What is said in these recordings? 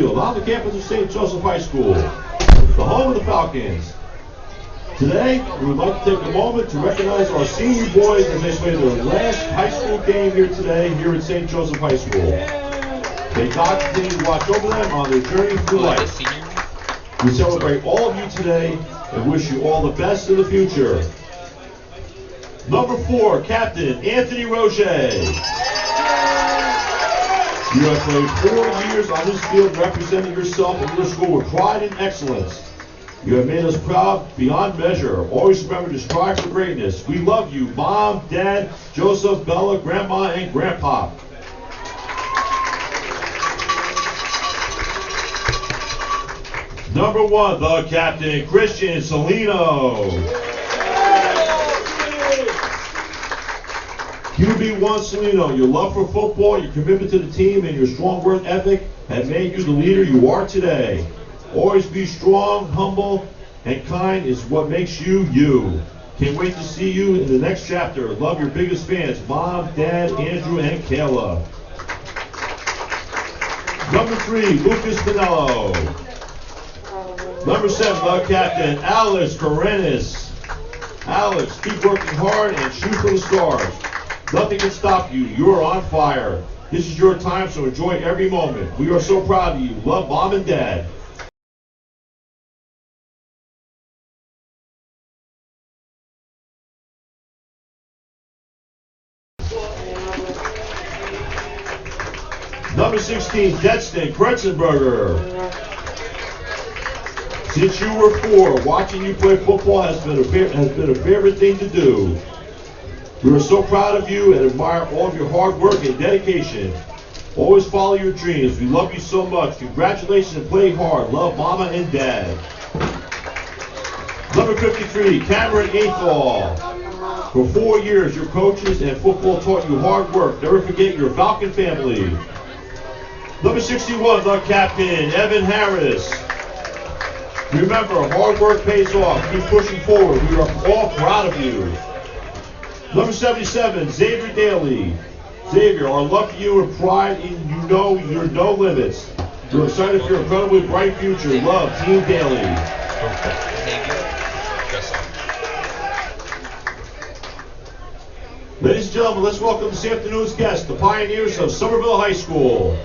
On the campus of St. Joseph High School, the home of the Falcons. Today, we would like to take a moment to recognize our senior boys as they play their last high school game here today here at St. Joseph High School. May God continue to watch over them on their journey through life. We celebrate all of you today and wish you all the best in the future. Number 4, Captain Anthony Roger. You have played 4 years on this field representing yourself and your school with pride and excellence. You have made us proud beyond measure. Always remember to strive for greatness. We love you, Mom, Dad, Joseph, Bella, Grandma, and Grandpa. Number 1, the captain, Christian Salino. QB1 Salino, your love for football, your commitment to the team, and your strong work ethic have made you the leader you are today. Always be strong, humble, and kind is what makes you you. Can't wait to see you in the next chapter. Love your biggest fans, Mom, Dad, Andrew, and Kayla. Number 3, Lucas Pinello. Number 7, the captain, Alex Karenis. Alex, keep working hard and shoot for the stars. Nothing can stop you. You are on fire. This is your time, so enjoy every moment. We are so proud of you. Love, Mom and Dad. Number 16, Destin Kretzenberger. Since you were 4, watching you play football has been a favorite thing to do. We are so proud of you and admire all of your hard work and dedication. Always follow your dreams. We love you so much. Congratulations and play hard. Love, Mama and Dad. Number 53, Cameron Athol. For 4 years, your coaches and football taught you hard work. Never forget your Falcon family. Number 61, the captain, Evan Harris. Remember, hard work pays off. Keep pushing forward. We are all proud of you. Number 77, Xavier Daly. Xavier, our love for you and pride in you know you're no limits. We're excited for your incredibly bright future. Love, Team Daly. Ladies and gentlemen, let's welcome this afternoon's guests, the pioneers of Somerville High School.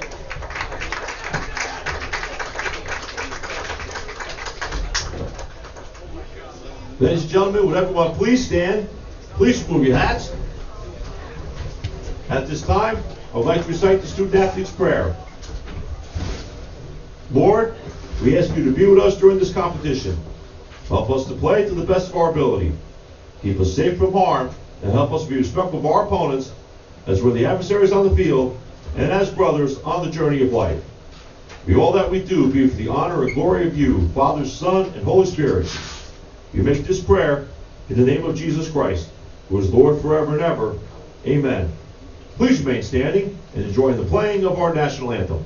Ladies and gentlemen, would everyone please stand? Please remove your hats. At this time, I would like to recite the student-athlete's prayer. Lord, we ask you to be with us during this competition. Help us to play to the best of our ability. Keep us safe from harm, and help us be respectful of our opponents as we're the adversaries on the field and as brothers on the journey of life. May all that we do be for the honor and glory of you, Father, Son, and Holy Spirit. We make this prayer in the name of Jesus Christ, who is Lord forever and ever. Amen. Please remain standing and enjoy the playing of our national anthem.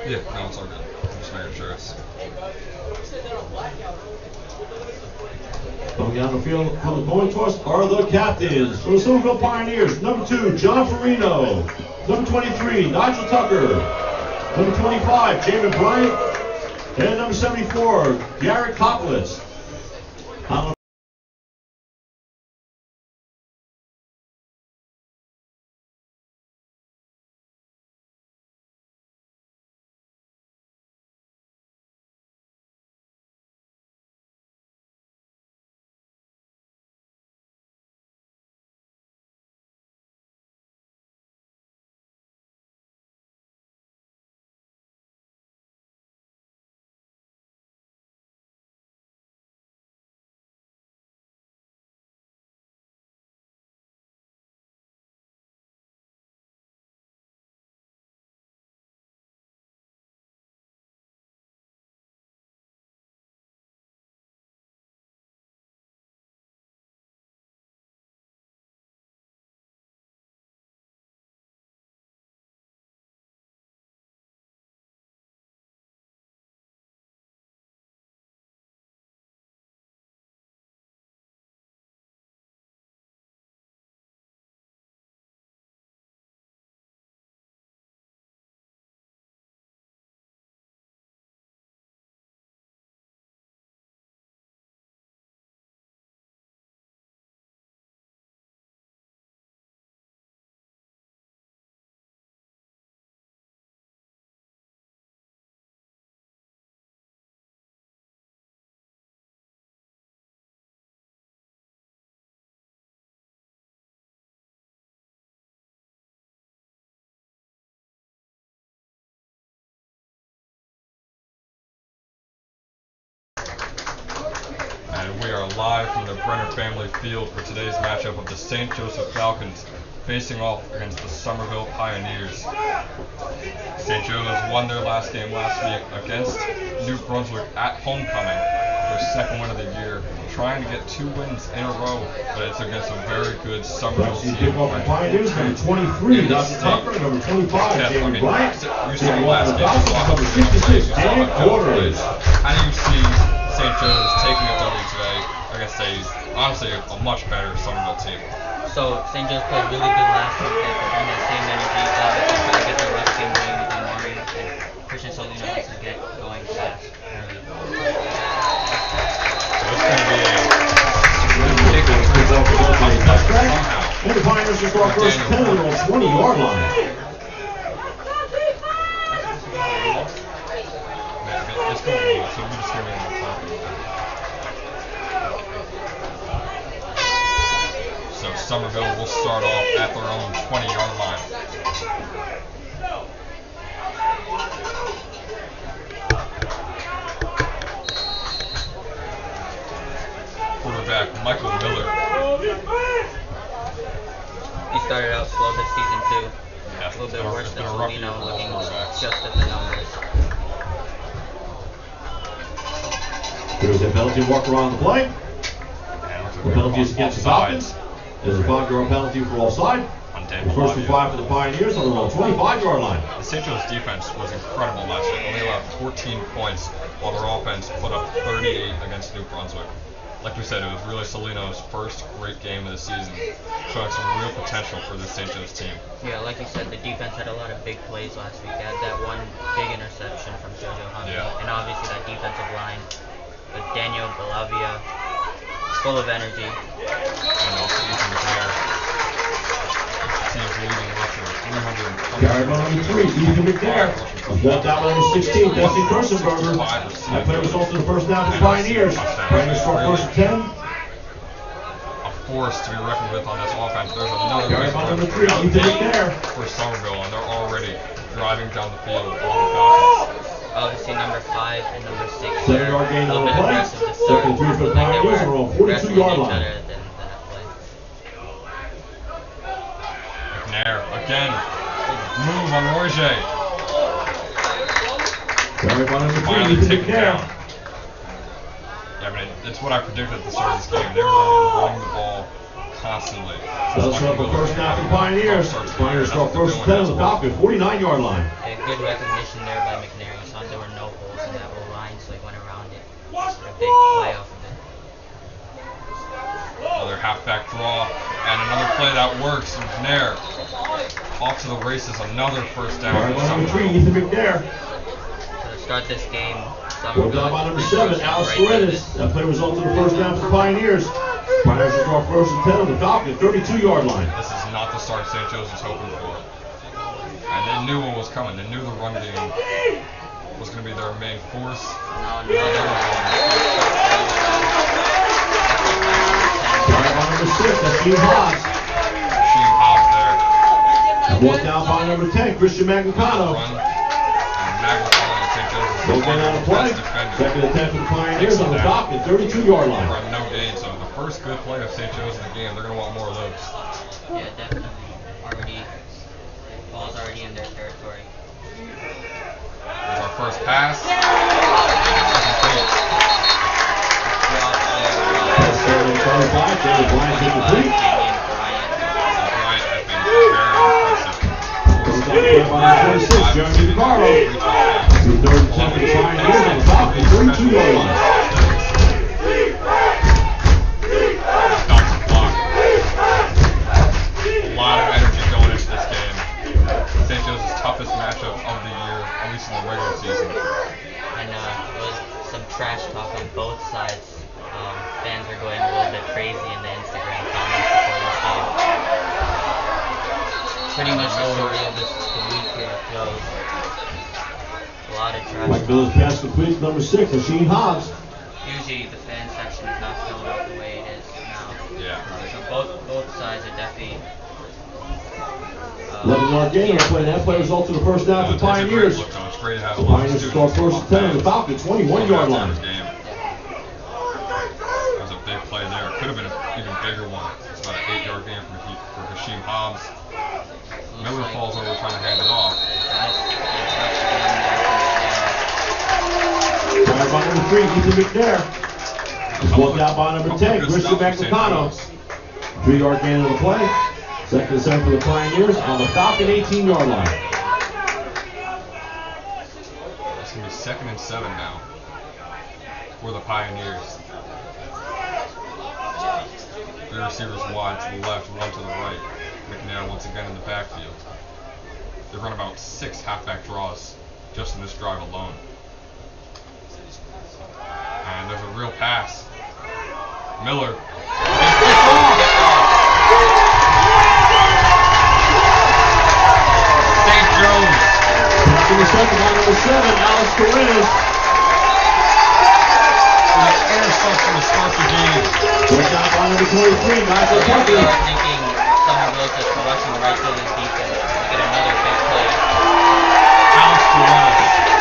Yeah, no, it's all good. I'm just making sure it's... Coming down the field for the coin toss are the captains. For the Somerville Pioneers, number 2, John Farino. Number 23, Nigel Tucker. Number 25, Jamin Bryant. And number 74, Garrett Cocklitz. And we are live from the Brenner Family Field for today's matchup of the St. Joseph Falcons facing off against the Somerville Pioneers. St. Joe's won their last game last week against New Brunswick at homecoming, their second win of the year, trying to get 2 wins in a row, but it's against a very good Somerville team. Kickoff the Pioneers, number 23, Dr. Tucker, number 25, Jamin Bryant. You saw last game, number 66, Dan Quarters. How do you see St. Joe's taking a W today against honestly, a much better Somerville team? So St. Joe's played really good last week. They're bringing that same energy. Obviously, trying to get their rush game going with Amari and Christian Solino to get going fast. So it's going to be a And the Pioneers just our first penalty on 20-yard line. It's going well, so we're just going to be on the top. So Somerville will start off at their own 20-yard line. Quarterback Michael Miller. He started out slow this season too. Yeah, A little bit worse than Solino, looking just at the numbers. There's a penalty walk around the play. The penalty is against the Falcons. There's a 5-yard penalty for offside. The first and 5 for the Pioneers on the 25-yard line. The St. Joe's defense was incredible last week. Only allowed 14 points, while their offense put up 38 against New Brunswick. Like we said, it was really Solino's first great game of the season, showing some real potential for the St. Joe's team. Yeah, like you said, the defense had a lot of big plays last week. They had that one big interception from JoJo Hunt. Yeah. And obviously that defensive line with Daniel Galavia, full of energy. And also Ethan McNair, team's leading rusher, 320. Carried by number 3, Ethan McNair. Brought down by number 16, Dusty Kersenberger. That play results in the first down for the Pioneers. Pioneers score first and 10. A force to be reckoned with on this offense. There's another Carried by number 3, Ethan McNair. for Somerville, and they're already driving down the field on the Falcons. Obviously number 5 and number 6. 7-yard gain on the play. Second and 3 for the Like they Pioneers were are on 42-yard wrestling each line. other than that play. McNair again. Move on Roger. Carried Right by number 3, finally Ethan taken McNair. down. Yeah, I mean, it's what I predicted at the start of this game. They were going to run the ball constantly. That'll set up a first down for the Pioneers. Pioneers start first and 10 on the Falcon, 49-yard line. Yeah, good recognition there by McNair. You saw there were no holes in that whole line, so he went around it. A big play off of it. Another halfback draw, and another play that works. McNair off to the races, another first down. Right by number 3, Ethan McNair. So to start this game, Fourth down by number 7, Alex Lorenz. That play resulted in the first down for the Pioneers. Pioneers will start first and 10 on the Falcon, 32-yard line. This is not the start St. Joseph's hoping for. And they knew what was coming. They knew the run game was going to be their main force. Now another one. Right by number 6, that's Gene Hobbs. Sheen Hobbs there. Fourth down by number 10, Christian Magnicano. Run. And Magnicano and St. Joseph's No gain on the play. Second and 10 for the Pioneers on the Falcon, 32-yard line. Run no gain, so the first good play of St. Joe's in the game, they're going to want more of those. Yeah, definitely. Ball's already in their territory. There's our first pass. Second play. That's David Bryant incomplete. Bryant has been very impressive. By 26, Jeremy DeCarlo. Through third and 10 for the Pioneers on the Falcon, 32-yard line. Stops the clock. A lot of energy going into this game. St. Joseph's toughest matchup of the year, at least in the regular season. And there was some trash talk on both sides. Fans are going a little bit crazy in the Instagram comments before this game. Pretty much the story of the week here goes. A lot of trash Mike Miller's pass complete to number 6, Sheen Hobbs. Usually the fan section is not filled out the way it is now. Yeah. So both sides are definitely 11-yard gain on the play. That play results in the first down for the Pioneers. It's great to have The Pioneers start first and 10 on the Falcon, 21-yard line. That was a big play there. It could have been an even bigger one. It's about an 8-yard gain for Hashim Hobbs. Miller falls over trying to hand it off. Right by number 3, Ethan McNair. He's blocked out by number 10, Christian Magnicano. 3-yard gain on the play. Second and 7 for the Pioneers on the Falcon 18-yard line. It's going to be 2nd and 7 now for the Pioneers. 3 receivers wide to the left, 1 to the right. McNair once again in the backfield. They've run about 6 halfback draws just in this drive alone. And there's a real pass. Miller. St. Joe's. To the second by number 7, Alex Lorenz. An interception to start the game. First down by number 23, Michael We Tucker. are thinking Somerville just rushing right to this defense to get another big play. Alex Lorenz.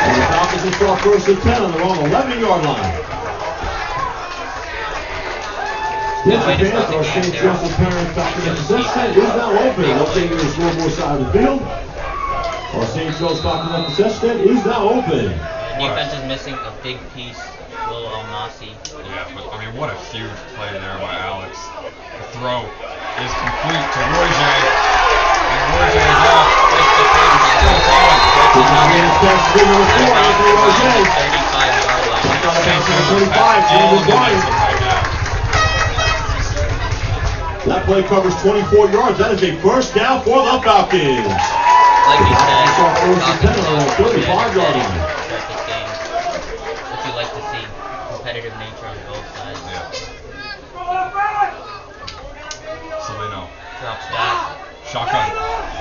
And the Falcons will start first and 10 on the wrong 11-yard line. Yes, advance our St. Joseph Parent Falcon possession is now open. Located in the scoreboard side of the field. Our St. Joe's Falcon possession is now open. The defense is missing a big piece, Will Almasi. Yeah, but I mean, what a huge play there by Alex. The throw is complete to Roy J. And Roy J is off. Still throwing. Number 4, Anthony Roger. 35-yard line. St. Joseph's 35, has all James the Bryant. momentum right now. That play covers 24 yards. That is a first down for the Falcons. Like you said, Falcons start first and 10 on the 35-yard line. start this game. What you like to see, competitive nature on both sides. Yeah. Salino. Drops back. Shotgun.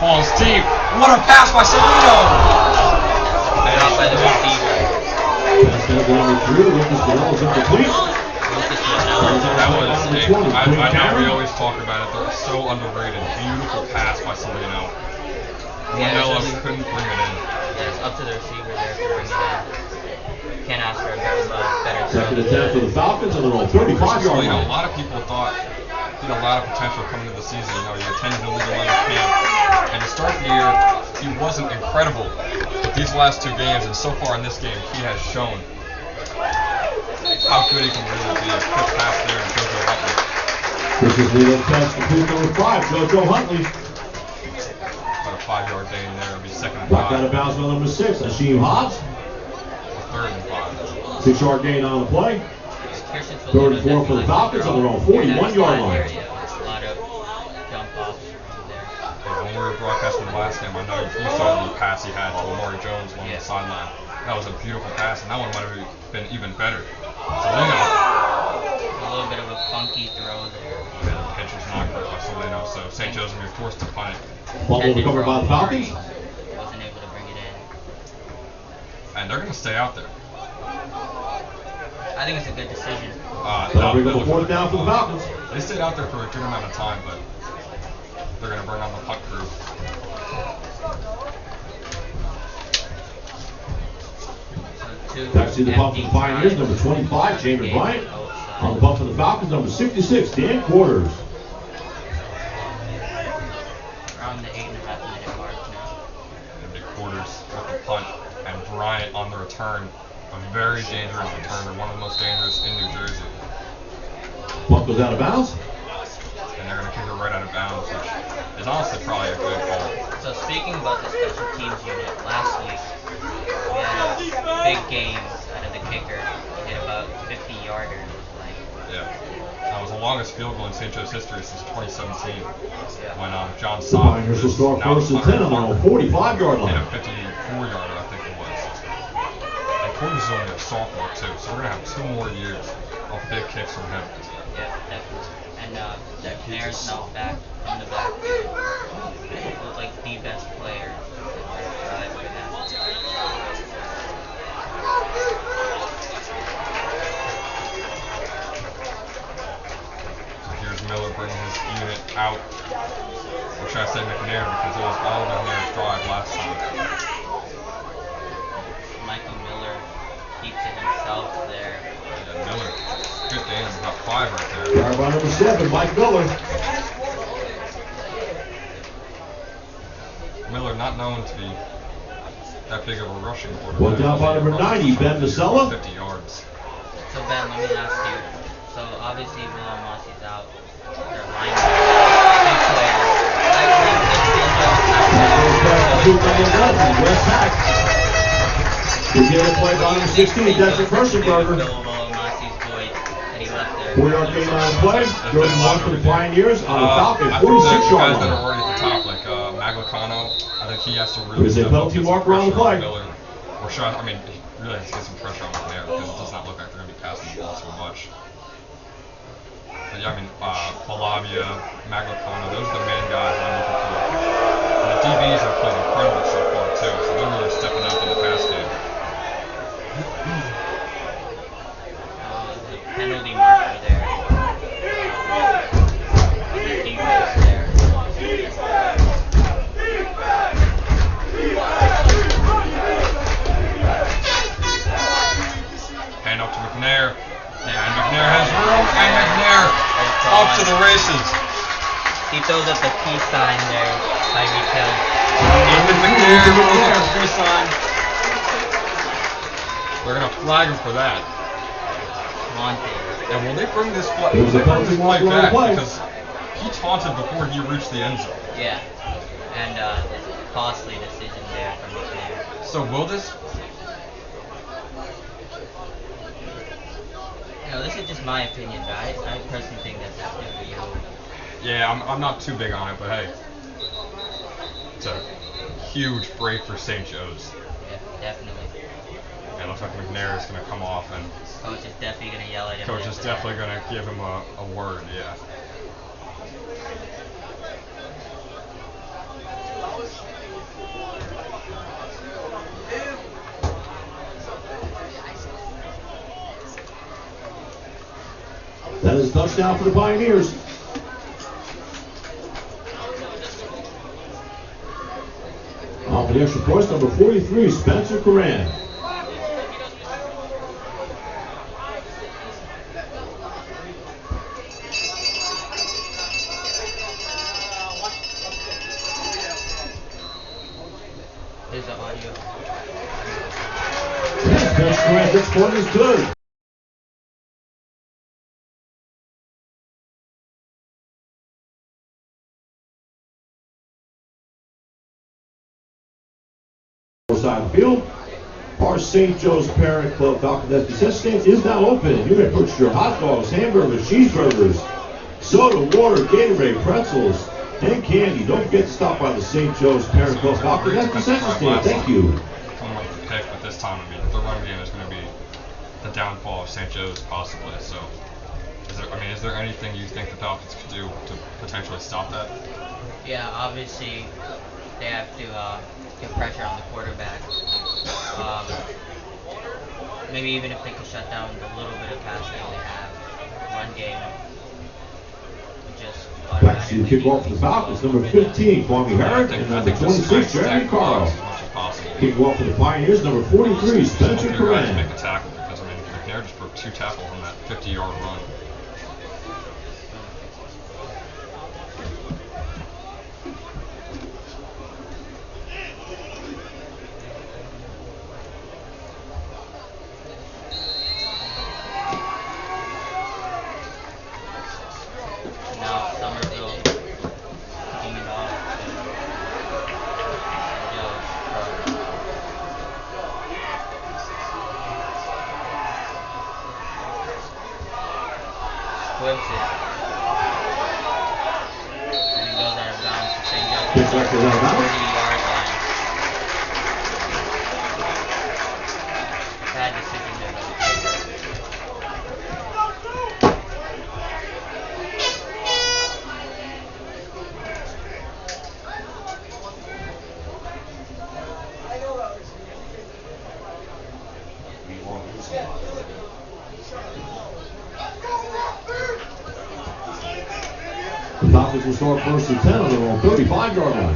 Falls deep. What a pass by Salino. Dropped by the receiver. Pass down to number 3. Lucas Morel is incomplete. Lucas Manella. That was, I know we Cameron. always talk about it, they're so underrated. Beautiful pass by Salino. Yeah, Manella it's just- couldn't bring it in. Yeah, it's up to the receiver there to bring it in. Can't ask for a better Second and throw. 10 for the Falcons on the wrong 35-yard Salino, a line. lot of people thought he had a lot of potential coming into the season. You know, he attended the League of Legends camp, and to start the year, he wasn't incredible. But these last 2 games, and so far in this game, he has shown how good he can really be. A quick pass there to JoJo Huntley. This is lead up pass complete number 5, JoJo Huntley. About a 5-yard gain there. It'll be 2nd and 5. Back out of bounds on number 6, Asheem Hobbs. 3rd and 5. 6-yard gain on the play. 3rd and 4 for the Falcons on their own 41-yard line. A lot of jump offs from there. Yeah, when we were broadcasting the last game, I know you saw the pass he had to Amari Jones along the sideline. That was a beautiful pass, and that one might have been even better. So a little bit of a funky throw there. Yeah, the pitch was not great by somebody else, so St. Joseph was forced to punt it. Fumble recovered by the Falcons. Wasn't able to bring it in. And they're going to stay out there. I think it's a good decision. That'll bring up a 4th down for the Falcons. They stayed out there for a good amount of time, but they're going to bring on the punt crew. Back to the bump for the Pioneers, number 25, Jamin Bryant. On the bump for the Falcons, number 66, Dan Quarters. Around the 8.5-minute mark now. And Nick Quarters with the punt, and Bryant on the return. A very dangerous returner, one of the most dangerous in New Jersey. Punt goes out of bounds. And they're going to kick it right out of bounds, which is honestly probably a good call. So speaking about the special teams unit, last week we had a big game out of the kicker. He hit about 50-yarder. Yeah. That was the longest field goal in St. Joe's history since 2017 when John The Sock Pioneers will start 1st and 10 on their own 45-yard hit line. a 54-yarder, I think it was. And Quarters is only a sophomore too, so we're going to have 2 more years of big kicks from him. Yeah, definitely. And McNair's now back in the back. Looks like the best player for them. So here's Miller bringing his unit out. Or should I say McNair, because it was all McNair's drive last time. Michael Miller keeps it himself there. Yeah, Miller, good game, about 5 right there. Guard by number 7, Mike Miller. Miller not known to be that big of a rushing quarterback. One down by number 90, Ben Vasella. 50 yards. So Ben, let me ask you. So obviously Willow Mossie's out. Their lineman, big player. West Hack. We get a play by number 16, Desmond Persenberger. Willow Mossie's boy that he left there. 4-yard gain on the play. Third and 1 for the Pioneers on the Falcon, I think the 46-yard guys that are line. already at the top, like Maglicano, I think he has to really There's a step up, penalty get some marker on the pressure play. Miller. Or should I mean, he really has to get some pressure on McNair because it does not look like they're going to be passing the ball so much. But yeah, I mean, Palavia, Maglicano, those are the main guys I'm looking for. And the DBs have played incredible so far too, so they're really stepping up in the pass game. The penalty marker there. The defense there. Hand up to McNair. And McNair has room, and McNair off to the races. He throws up the peace sign there, Tyreek Hill. Ethan McNair throws up the peace sign. They're going to flag him for that. Taunted. And will they bring this flag back? Because he taunted before he reached the end zone. Yeah. And costly decision there from McNair. So will this? No, this is just my opinion, but I personally think that's definitely removed. Yeah, I'm not too big on it, but hey, it's a huge break for St. Joe's. Yeah, definitely. And it looks like McNair is going to come off, and Coach is definitely going to yell at him. Coach is definitely going to give him a word, yeah. That is a touchdown for the Pioneers. Off the extra point, number 43, Spencer Coran. Grant, this one is good. Side of the field. Our St. Joe's Parent Club Falcon concession stand is now open. You may purchase your hot dogs, hamburgers, cheeseburgers, soda, water, Gatorade, pretzels, and candy. Don't forget to stop by the St. Joe's Parent Club Falcon concession stand. Thank you. Coming with the pick, but this time, I mean, the run game is going to be the downfall of St. Joe's possibly. So, is there anything you think the Falcons could do to potentially stop that? Yeah, obviously they have to get pressure on the quarterback. Maybe even if they could shut down the little bit of pass game they have, run game would just Back to the kickoff for the Falcons, number 15, Kwame Herrick, and number 26, Jeremy Carl. Kickoff for the Pioneers, number 43, Spencer Coran. Make a tackle because McNair just broke 2 tackles on that 50-yard run. Now Somerville kicking it off to Squibs it. And he goes out of bounds to St. Joe's. 40-yard line. Bad decision there though. The Falcons will start first and 10 on their own 35-yard line.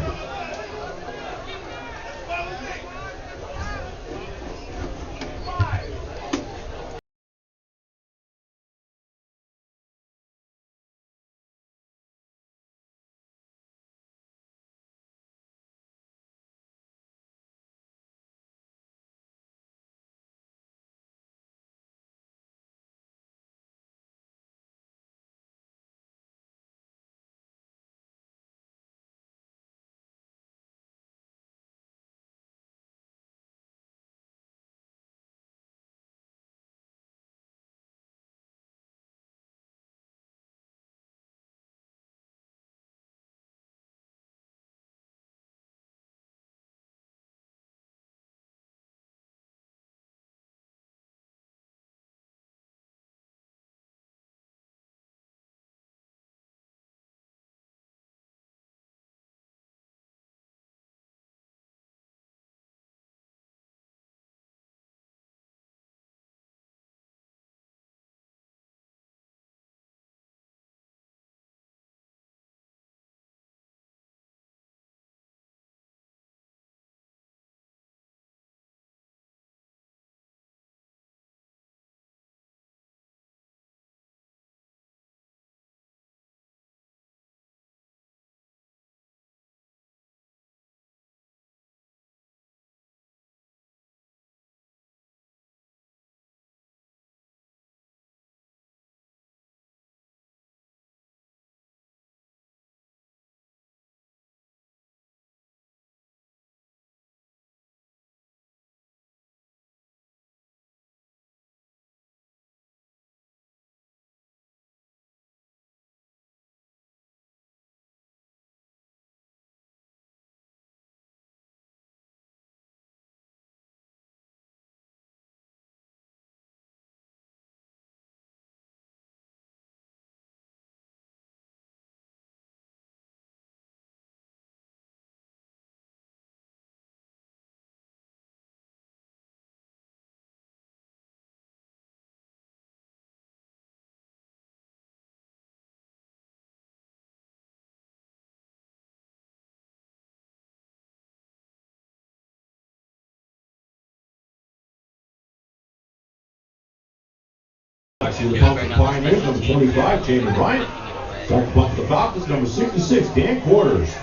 Actually, the punt for the Pioneers, number 25, Jamie Bryant. Second punt for the Falcons, number 66, Dan Quarters.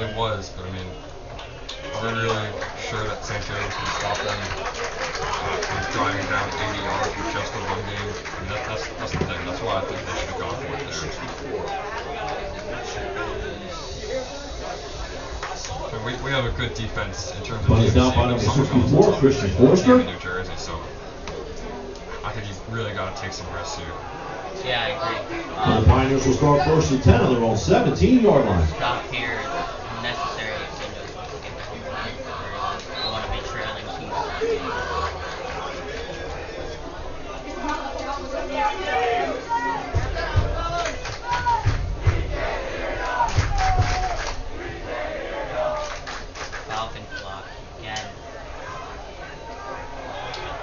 it was, but I mean, are we really sure that St. Joe's can stop them from driving down 80 yards with just the run game? I mean, that's the thing. That's why I think they should have gone for it there. I mean, we have a good defense in terms of But it's down by number 64, Christian Forster. in New Jersey, so I think he's really got to take some risks here. Yeah, I agree. And the Pioneers will start first and 10 on their own 17-yard line. Stop here is necessary if St. Joe's wants to get the home line. We want to be trailing teams. Falcons block again.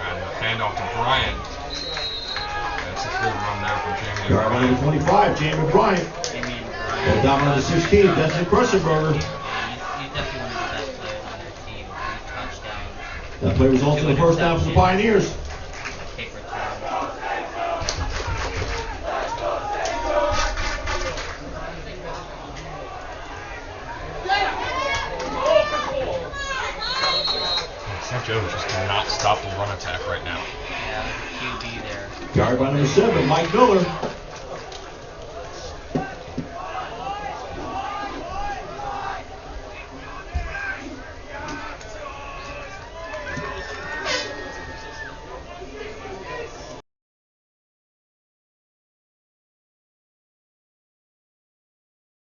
And the handoff to Bryant. That's a good run there from Jamie. Yard line number 25, Jamie Bryant. Jamie and Well, Bryant. down number 16, Destin Cressenberger. He's definitely one of the best players on their team. 3 touchdowns. That play results in the first down for the Pioneers. Kick return. St. Joe's just cannot stop the run attack right now. Yeah, QB there. Yard by number 7, Mike Miller.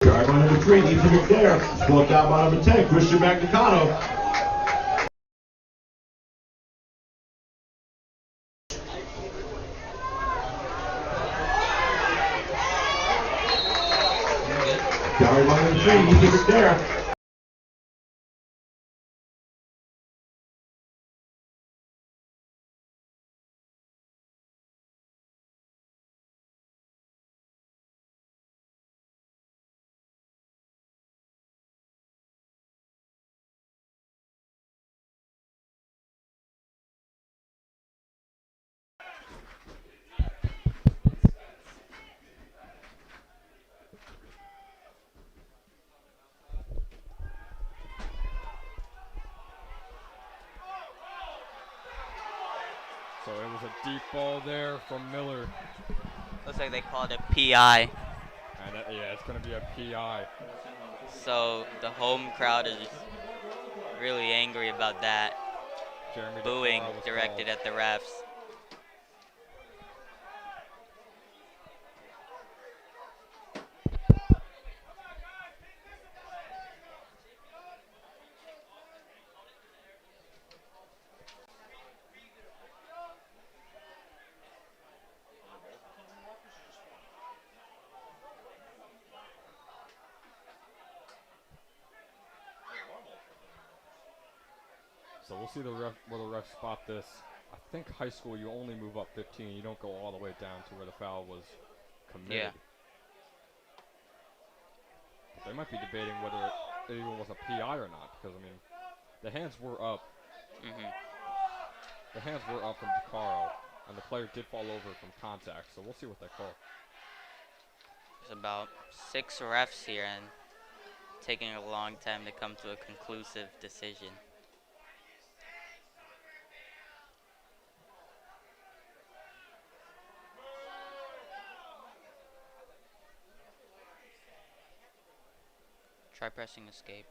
Yard by number 3, Ethan McNair. Brought down by number 10, Christian Magnicano. Yard by number 3, Ethan McNair. So it was a deep ball there from Miller. Looks like they called it PI. And yeah, it's going to be a PI. So the home crowd is really angry about that. Jeremy Booing DeCaro was directed called. at the refs. So we'll see where the refs spot this. I think high school you only move up 15. You don't go all the way down to where the foul was committed. Yeah. But they might be debating whether it even was a PI or not, because I mean, the hands were up. The hands were up from DeCaro, and the player did fall over from contact. So we'll see what they call. There's about 6 refs here and taking a long time to come to a conclusive decision. Try pressing escape.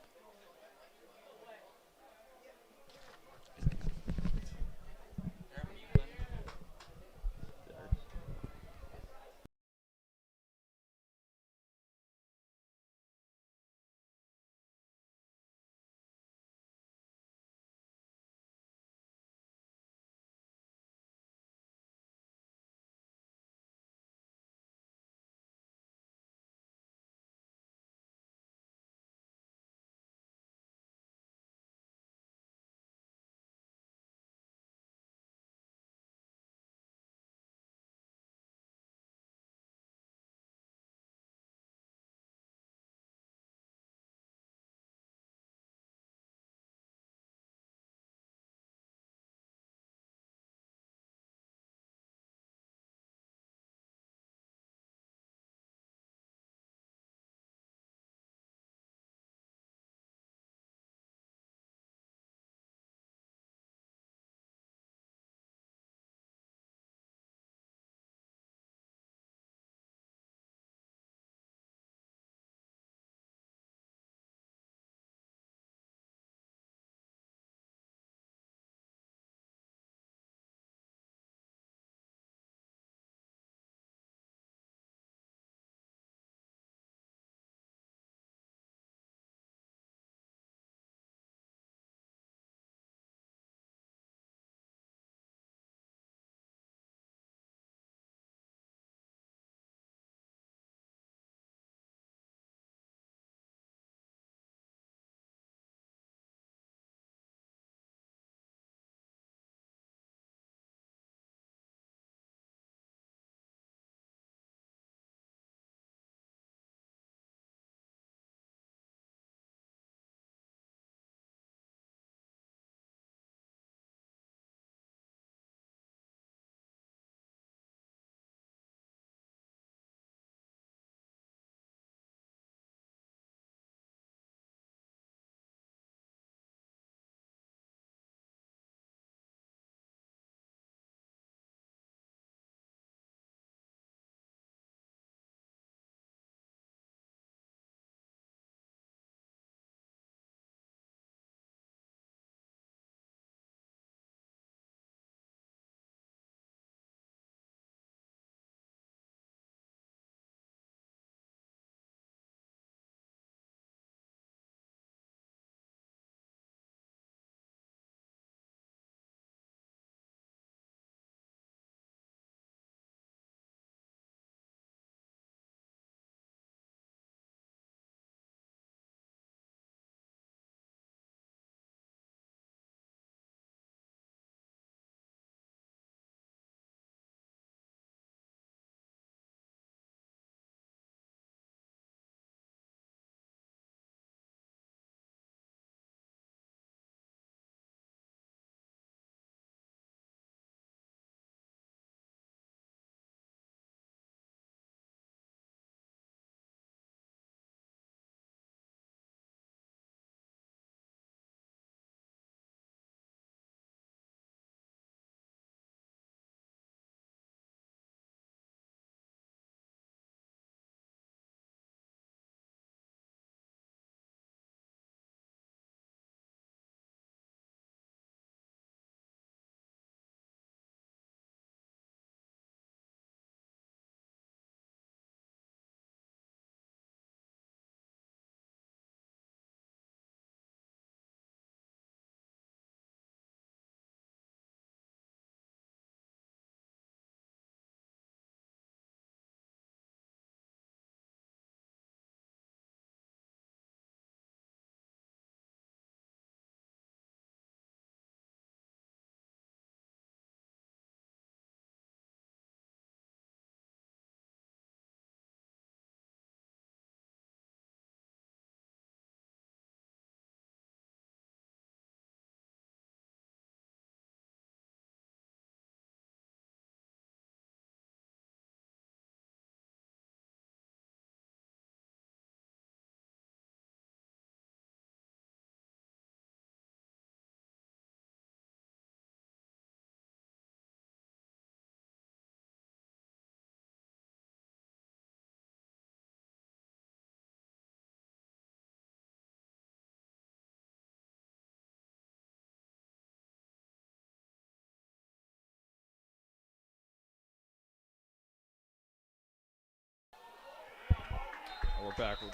We're back with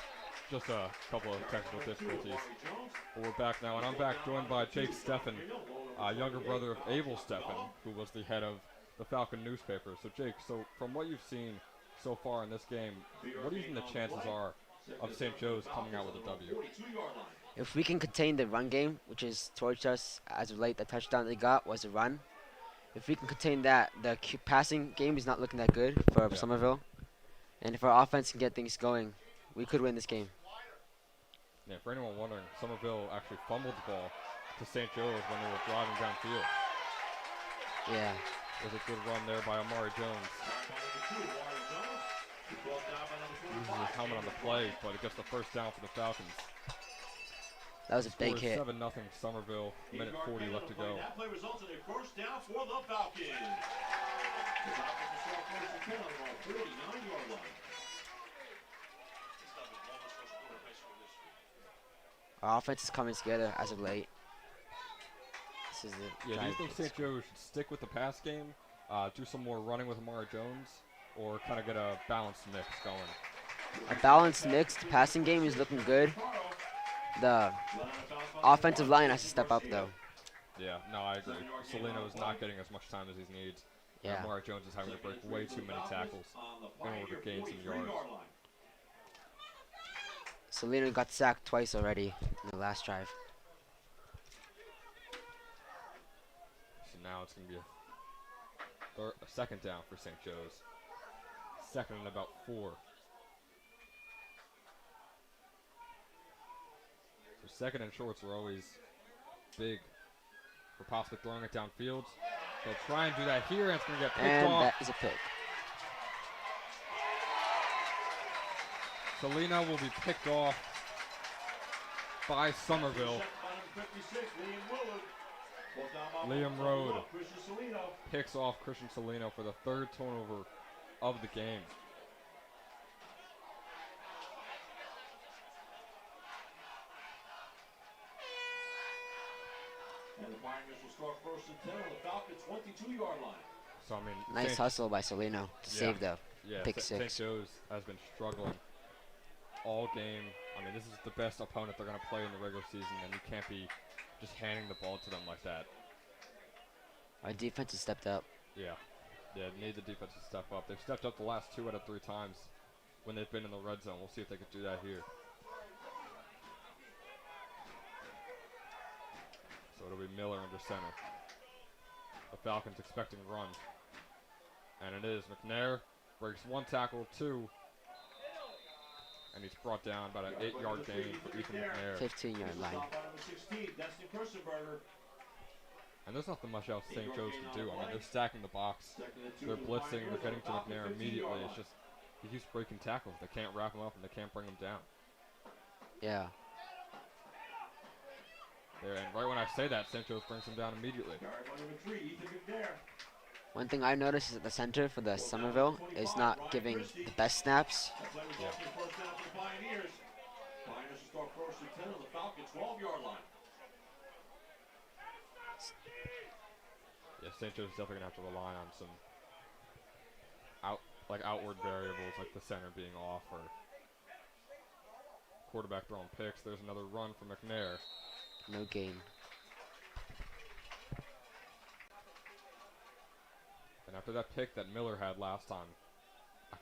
just a couple of technical difficulties. But we're back now, and I'm back joined by Jake Steffen, younger brother of Abel Steffen, who was the head of the Falcon newspaper. So Jake, from what you've seen so far in this game, what do you think the chances are of St. Joe's coming out with a W? If we can contain the run game, which is torched us as of late, the touchdown they got was a run. If we can contain that, the passing game is not looking that good for Somerville. And if our offense can get things going, we could win this game. Yeah, for anyone wondering, Somerville actually fumbled the ball to St. Joe's when they were driving downfield. Yeah. There's a good run there by Amari Jones. Uses his helmet on the play, but it gets the first down for the Falcons. That was a big hit. 7-0 Somerville, minute 40 left to go. That play results in a first down for the Falcons. The Falcons will start first and 10 on the 49-yard line. Our offense is coming together as of late. This is the do you think St. Joe should stick with the pass game, do some more running with Amari Jones, or kind of get a balanced mix going? A balanced mix. The passing game is looking good. The offensive line has to step up, though. Yeah, no, I agree. Salino is not getting as much time as he needs. Yeah. Amari Jones is having to break way too many tackles in order to gain some yards. Salino got sacked twice already in the last drive. So now it's going to be a second down for St. Joe's. Second and about 4. So second and shorts are always big for possibly throwing it downfield. They'll try and do that here, and it's going to get picked off. And that is a pick. Salino will be picked off by Somerville. Liam Rode picks off Christian Salino for the third turnover of the game. And the Pioneers will start first and 10 on the Falcons' 22-yard line. So, I mean, Nice hustle by Salino to save the pick St. six. Joe's has been struggling all game. I mean, this is the best opponent they're going to play in the regular season, and you can't be just handing the ball to them like that. Our defense has stepped up. Yeah, need the defense to step up. They've stepped up the last 2 out of 3 times when they've been in the red zone. We'll see if they can do that here. So it'll be Miller under center. The Falcons expecting run. And it is. McNair breaks 1 tackle, 2. And he's brought down about an 8-yard gain for Ethan McNair. 15-yard line. And there's nothing much else St. Joe's can do. I mean, they're stacking the box. They're blitzing. They're getting to McNair immediately. It's just he keeps breaking tackles. They can't wrap him up, and they can't bring him down. Yeah. There, and right when I say that, St. Joe's brings him down immediately. One thing I noticed is that the center for the Somerville is not giving the best snaps. Yeah. Pioneers will start first and 10 on the Falcons' 12-yard line. Yeah, St. Joe's definitely going to have to rely on some outward variables like the center being off or quarterback throwing picks. There's another run for McNair. No gain. And after that pick that Miller had last time,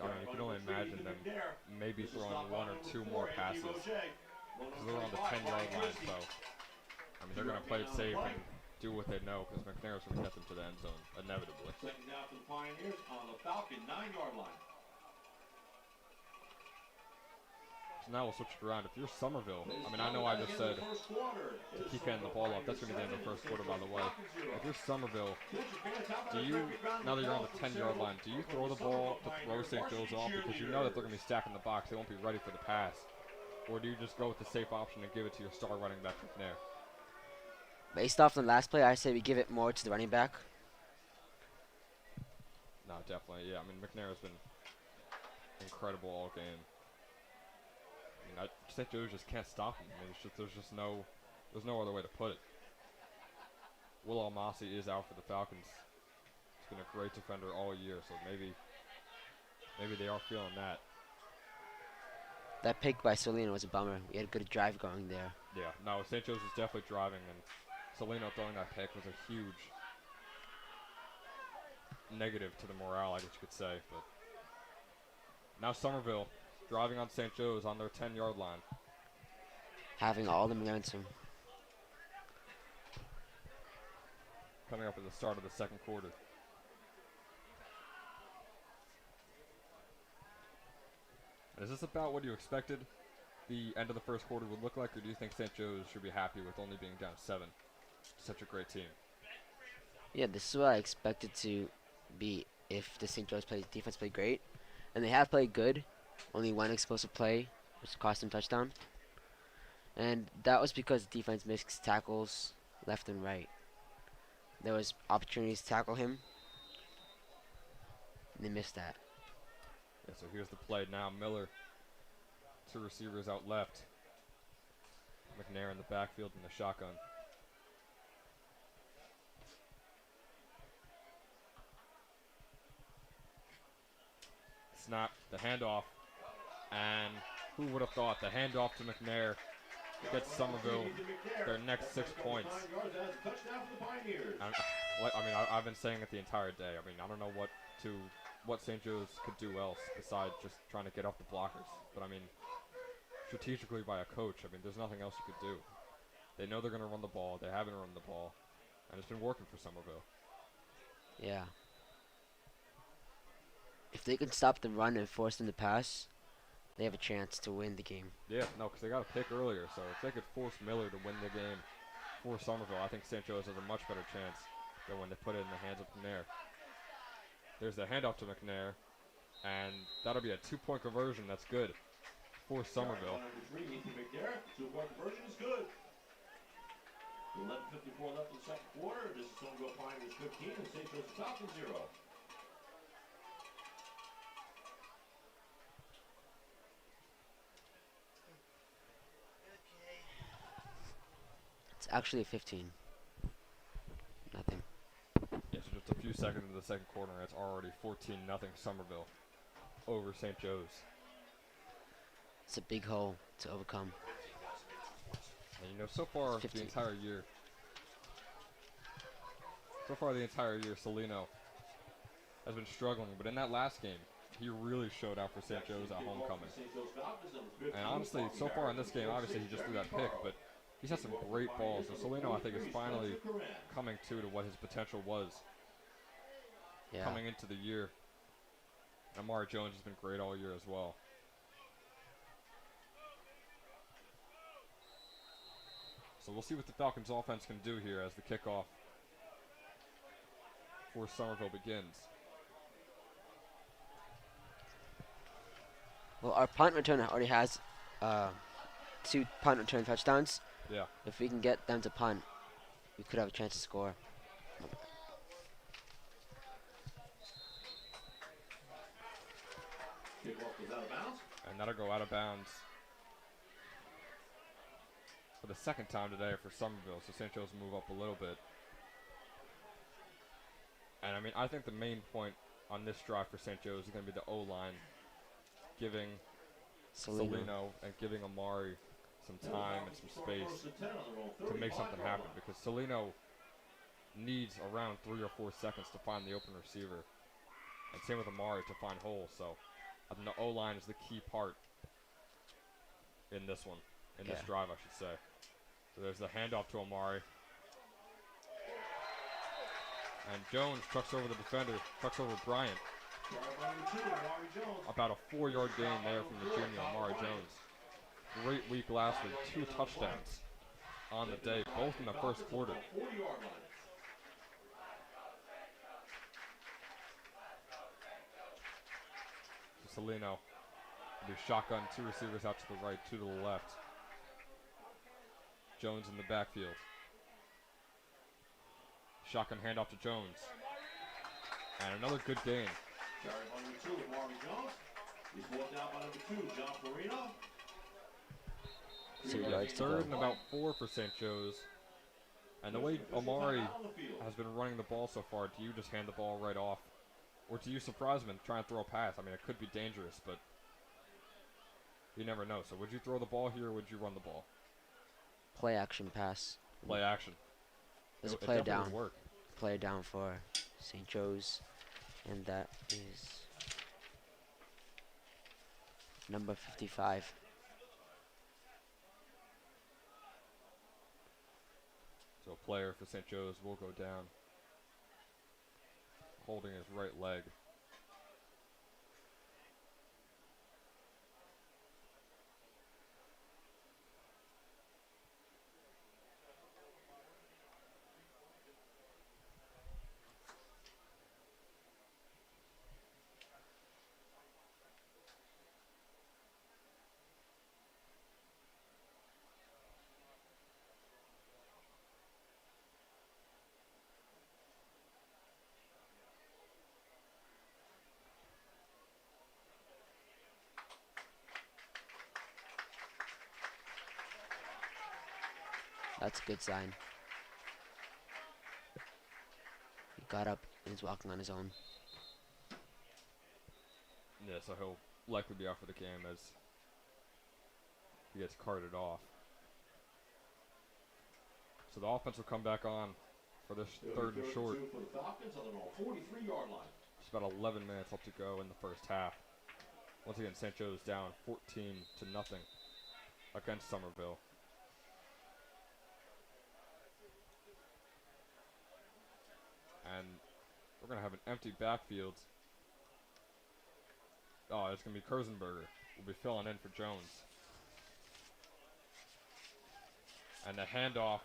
I mean, you can only imagine them maybe throwing 1 or 2 more passes. Because they're on the 10-yard line, so I mean, they're going to play it safe and do what they know because McNair's going to get them to the end zone, inevitably. Second down for the Pioneers on the Falcon 9-yard line. So now we'll switch it around. If you're Somerville, I mean, I know I just said to keep getting the ball up. That's going to be the end of the first quarter, by the way. If you're Somerville, do you, now that you're on the 10-yard line, do you throw the ball to throw St. Joe's off because you know that they're going to be stacking the box? They won't be ready for the pass. Or do you just go with the safe option and give it to your star running back McNair? Based off the last play, I say we give it more to the running back. No, definitely. Yeah, I mean, McNair has been incredible all game. I mean, St. Joe's just can't stop him. I mean, there's no other way to put it. Will Almasi is out for the Falcons. He's been a great defender all year, so maybe they are feeling that. That pick by Solino was a bummer. We had a good drive going there. Yeah, no, St. Joe's was definitely driving, and Solino throwing that pick was a huge negative to the morale, I guess you could say. But now Somerville driving on St. Joe's on their 10-yard line. Having all the momentum. Coming up at the start of the second quarter. And is this about what you expected the end of the first quarter would look like, or do you think St. Joe's should be happy with only being down 7? Such a great team. Yeah, this is what I expected to be if the St. Joe's defense played great. And they have played good. Only one explosive play, which cost them touchdown. And that was because the defense missed tackles left and right. There was opportunities to tackle him, and they missed that. Yeah, so here's the play now. Miller, 2 receivers out left. McNair in the backfield in the shotgun. Snap, the handoff, and who would have thought the handoff to McNair gets Somerville their next 6 points. I've been saying it the entire day. I mean, I don't know what St. Joe's could do else besides just trying to get off the blockers. But I mean, strategically by a coach, I mean, there's nothing else you could do. They know they're going to run the ball. They haven't run the ball, and it's been working for Somerville. Yeah. If they can stop the run and force them to pass, they have a chance to win the game. Yeah, no, because they got a pick earlier, so if they could force Miller to win the game for Somerville, I think St. Joe's has a much better chance than when they put it in the hands of McNair. There's the handoff to McNair, and that'll be a 2-point conversion. That's good for Somerville. 2-point conversion is good. 11:54 left in the second quarter. This is Somerville Pioneers 15 and St. Joe's Falcons 0. It's actually 15. Nothing. Yeah, so just a few seconds into the second quarter, and it's already 14-0 Somerville over St. Joe's. It's a big hole to overcome. And you know, so far the entire year, Solino has been struggling, but in that last game, he really showed out for St. Joe's at homecoming. And honestly, so far in this game, obviously he just threw that pick, but he's had some great balls. So Solino, I think, is finally coming to what his potential was coming into the year. And Amari Jones has been great all year as well. So we'll see what the Falcons offense can do here as the kickoff for Somerville begins. Well, our punt returner already has 2 punt return touchdowns. Yeah. If we can get them to punt, we could have a chance to score. And that'll go out of bounds for the second time today for Somerville, so St. Joe's move up a little bit. And I mean, I think the main point on this drive for St. Joe's is going to be the O-line giving Solino and giving Amari some time and some space to make something happen, because Solino needs around 3 or 4 seconds to find the open receiver, and same with Amari to find holes. So I think the O-line is the key part in this one, in this drive, I should say. So there's the handoff to Amari. And Jones trucks over the defender, trucks over Bryant. About a 4-yard gain there from the junior Amari Jones. Great week last week, 2 touchdowns on the day, both in the first quarter. So Solino will be shotgun, 2 receivers out to the right, 2 to the left. Jones in the backfield. Shotgun handoff to Jones. And another good gain. Carry by number 2 with Marvin Jones. He's brought down by number 2, John Farina. 2 yards to go. 3rd and about 4 for St. Joe's. And the way Amari has been running the ball so far, do you just hand the ball right off? Or do you surprise him and try and throw a pass? I mean, it could be dangerous, but You never know. So would you throw the ball here or would you run the ball? Play action pass. Play action. There's a It player definitely down. would work. Player down for St. Joe's, and that is number 55. So a player for St. Joe's will go down, holding his right leg. That's a good sign. He got up and is walking on his own. Yeah, so he'll likely be out for the game as he gets carted off. So the offense will come back on for this third and short. For the Falcons on the 43-yard line. Just about 11 minutes left to go in the first half. Once again, St. Joe's down 14-0 against Somerville. And we're going to have an empty backfield. Oh, it's going to be Kurzenberger. Will be filling in for Jones. And the handoff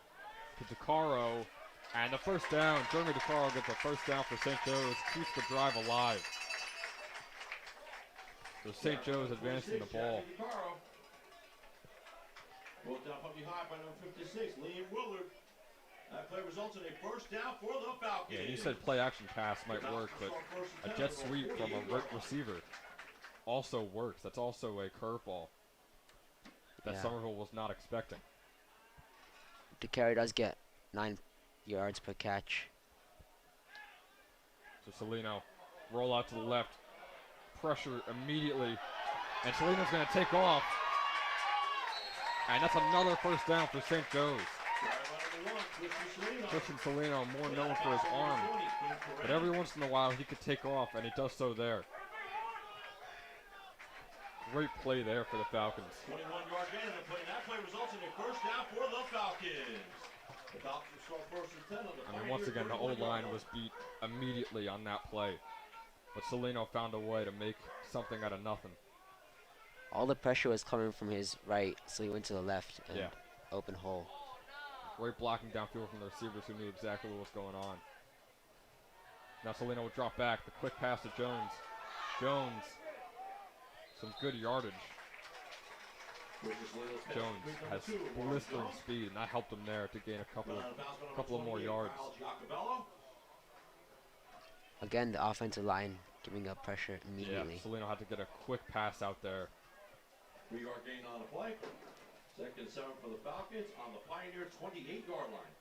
to DeCaro. And the first down. Jeremy DeCaro gets a first down for St. Joe's. Keeps the drive alive. So St. Joe's advancing the ball. Brought down from behind by number 56, Liam Willard. That play results in a first down for the Falcons. Yeah, you said play action pass might work, but a jet sweep from a receiver also works. That's also a curveball that Somerville was not expecting. The carry does get 9 yards per catch. So Salino roll out to the left, pressure immediately, and Salino's going to take off. And that's another first down for St. Joe's. Christian Salino, more known for his arm, but every once in a while he could take off, and he does so there. Great play there for the Falcons. 21-yard gain in the play. That play results in a first down for the Falcons. The Falcons score first and 10 on the I mean, once again, the O-line was beat immediately on that play, but Salino found a way to make something out of nothing. All the pressure was coming from his right, so he went to the left and open hole. Great blocking downfield from the receivers who knew exactly what was going on. Now Salino will drop back. The quick pass to Jones. Jones. Some good yardage. Jones has blistering speed, and that helped him there to gain a couple of more yards. Again, the offensive line giving up pressure immediately. Yeah, Salino had to get a quick pass out there. 3-yard gain on the play. Second and 7 for the Falcons on the Pioneer 28-yard line.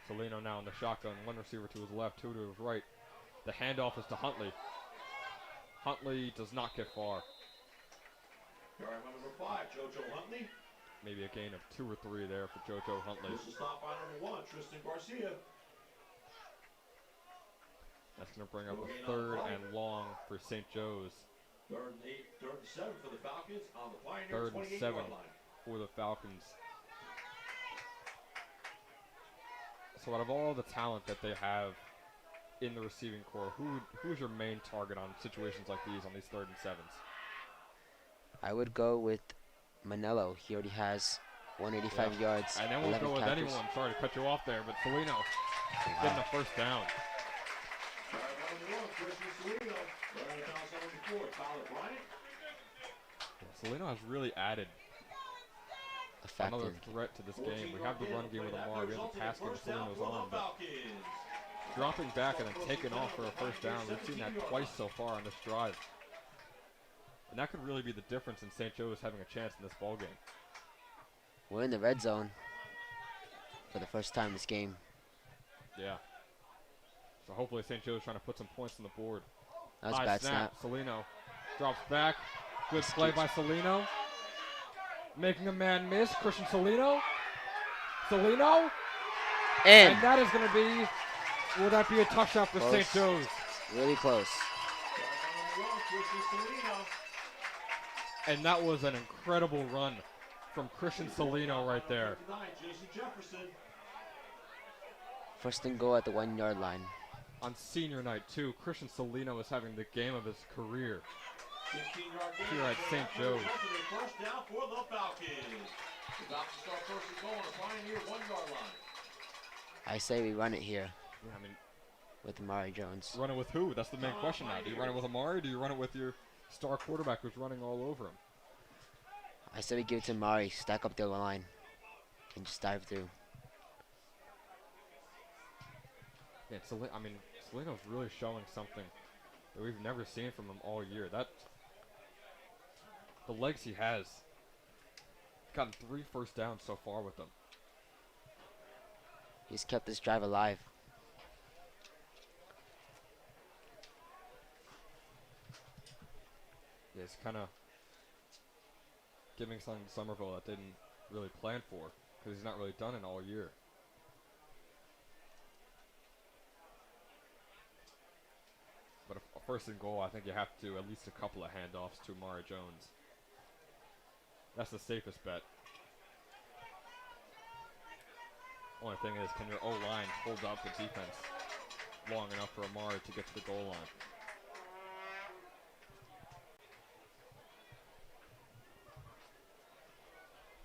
Salino now in the shotgun. One receiver to his left, two to his right. The handoff is to Huntley. Huntley does not get far. Yard number 5, JoJo Huntley. Maybe a gain of 2 or 3 there for JoJo Huntley. This is stop by number 1, Tristan Garcia. That's going to bring up a third and long for St. Joe's. Third and 7 for the Falcons on the Pioneer Third and 7 line. for the Falcons. So out of all the talent that they have in the receiving core, who's your main target on situations like these, on these 3rd and 7s? I would go with Manello. He already has 185 yards. And then we'll go with anyone. Sorry to cut you off there, but Salino getting a first down. Salino has really added another threat to this game. We have the run game with Amar, we have the pass game with Salino's arm, but dropping back and then taking off for a first down, we've seen that twice so far on this drive. And that could really be the difference in St. Joe's having a chance in this ball game. We're in the red zone. for the first time this game. Yeah. So hopefully St. Joe's trying to put some points on the board. That was a High bad snap. snap. Salino drops back. Good This play keeps- by Salino. Making a man miss. Christian Salino. Salino. In. And that is going to be, will that be a touchdown for St. Close. Joe's? Really close. And that was an incredible run from Christian Salino right there. First and goal at the 1 yard line. On senior night, too, Christian Salino is having the game of his career here at St. Joe's. First down for the Falcons. The Falcons start first and goal on the Pioneer 1 yard line. I say we run it here Yeah, I mean, with Amari Jones. run it with who? That's the main question now. Do you run it with Amari, or do you run it with your star quarterback who's running all over him? I say we give it to Amari, stack up the line, and just dive through. Yeah, Salino's really showing something that we've never seen from him all year. The legs he has. He's gotten 3 first downs so far with them. He's kept this drive alive. Yeah, it's kind of giving something to Somerville that they didn't really plan for, because he's not really done it all year. But a first and goal, I think you have to do at least a couple of handoffs to Amari Jones. That's the safest bet. Only thing is, can your O-line hold up the defense long enough for Amari to get to the goal line?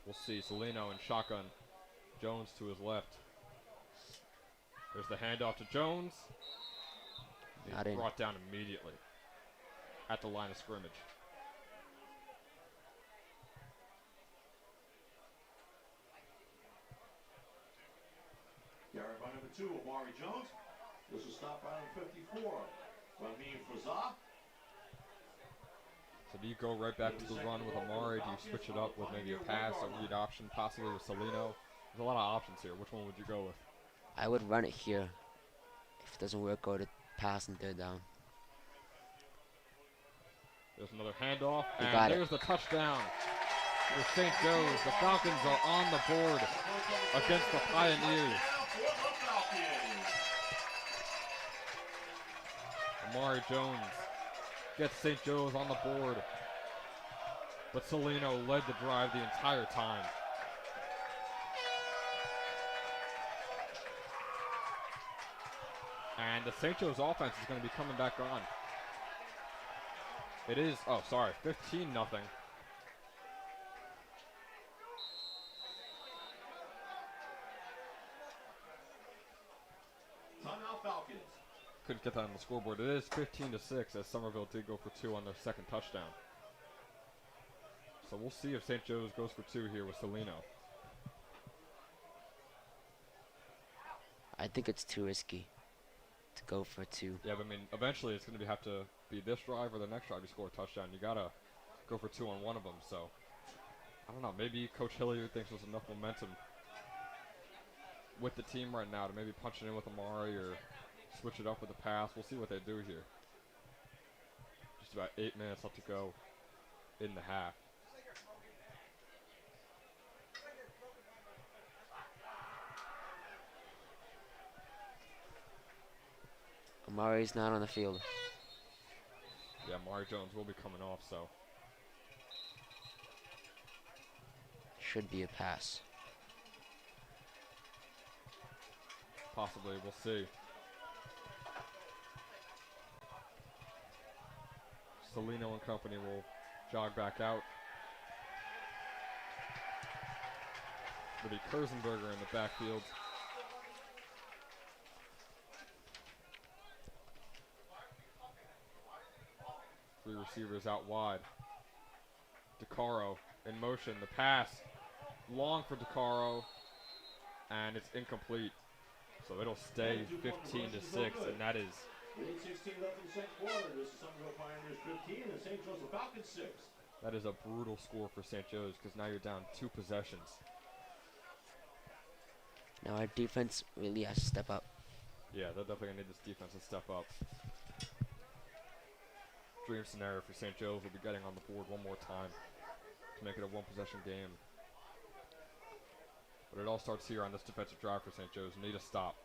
We'll see. Salino in shotgun. Jones to his left. There's the handoff to Jones. Not He's in. brought down immediately at the line of scrimmage. Carried by number 2, Amari Jones. This will stop by number 54, Ramin Frazah. So do you go right back to the run with Amari? Do you switch it up with maybe a pass, a read option, possibly with Salino? There's a lot of options here. Which one would you go with? I would run it here. If it doesn't work, go to pass and third down. There's another handoff, He and got it. there's the touchdown for St. Joe's. The Falcons are on the board against the Pioneers. Amari Jones gets St. Joe's on the board, but Salino led the drive the entire time. And the St. Joe's offense is going to be coming back on. It is, 15-0. Timeout Falcons. Couldn't get that on the scoreboard. It is 15-6 as Somerville did go for 2 on their second touchdown. So we'll see if St. Joe's goes for 2 here with Salino. I think it's too risky to go for 2. Yeah, but I mean, eventually it's going to have to be this drive or the next drive you score a touchdown. You got to go for 2 on one of them. So I don't know. Maybe Coach Hilliard thinks there's enough momentum with the team right now to maybe punch it in with Amari or switch it up with a pass. We'll see what they do here. Just about 8 minutes left to go in the half. Amari's not on the field. Yeah, Amari Jones will be coming off, so Should be a pass. possibly we'll see. Salino and company will jog back out. It'll be Kurzenberger in the backfield. Three receivers out wide. DeCaro in motion. The pass long for DeCaro, and it's incomplete. So it'll stay 15-6, and that is 3:16 left in the second quarter. This is Somerville Pioneers 15 and St. Joseph Falcons 6. that is a brutal score for St. Joe's because now you're down 2 possessions. Now our defense really has to step up. Yeah, they're definitely going to need this defense to step up. Dream scenario for St. Joe's will be getting on the board one more time to make it a one-possession game. But it all starts here on this defensive drive for St. Joe's. Need a stop.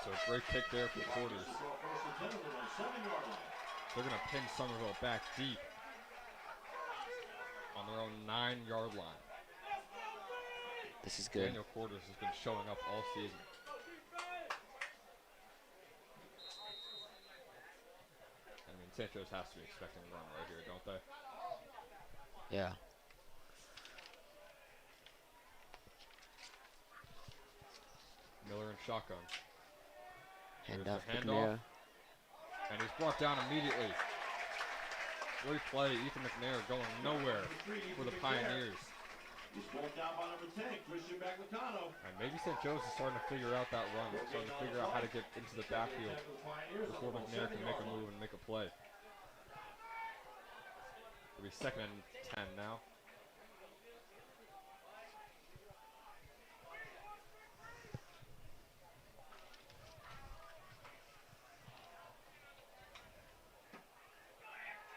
So a great kick there from Quarters. They're going to pin Somerville back deep on their own 9-yard line. This is good. Daniel Quarters has been showing up all season. I mean, St. Joe's has to be expecting a run right here, don't they? Yeah. Miller in shotgun. Hand Here's off the to handoff. McNair. And he's brought down immediately. Great play. Ethan McNair going nowhere for the Pioneers. He's pulled down by number 10, Christian Maglicano. And maybe St. Joe's is starting to figure out that run, starting to figure out how to get into the backfield before McNair can make a move and make a play. It'll be 2nd and 10 now.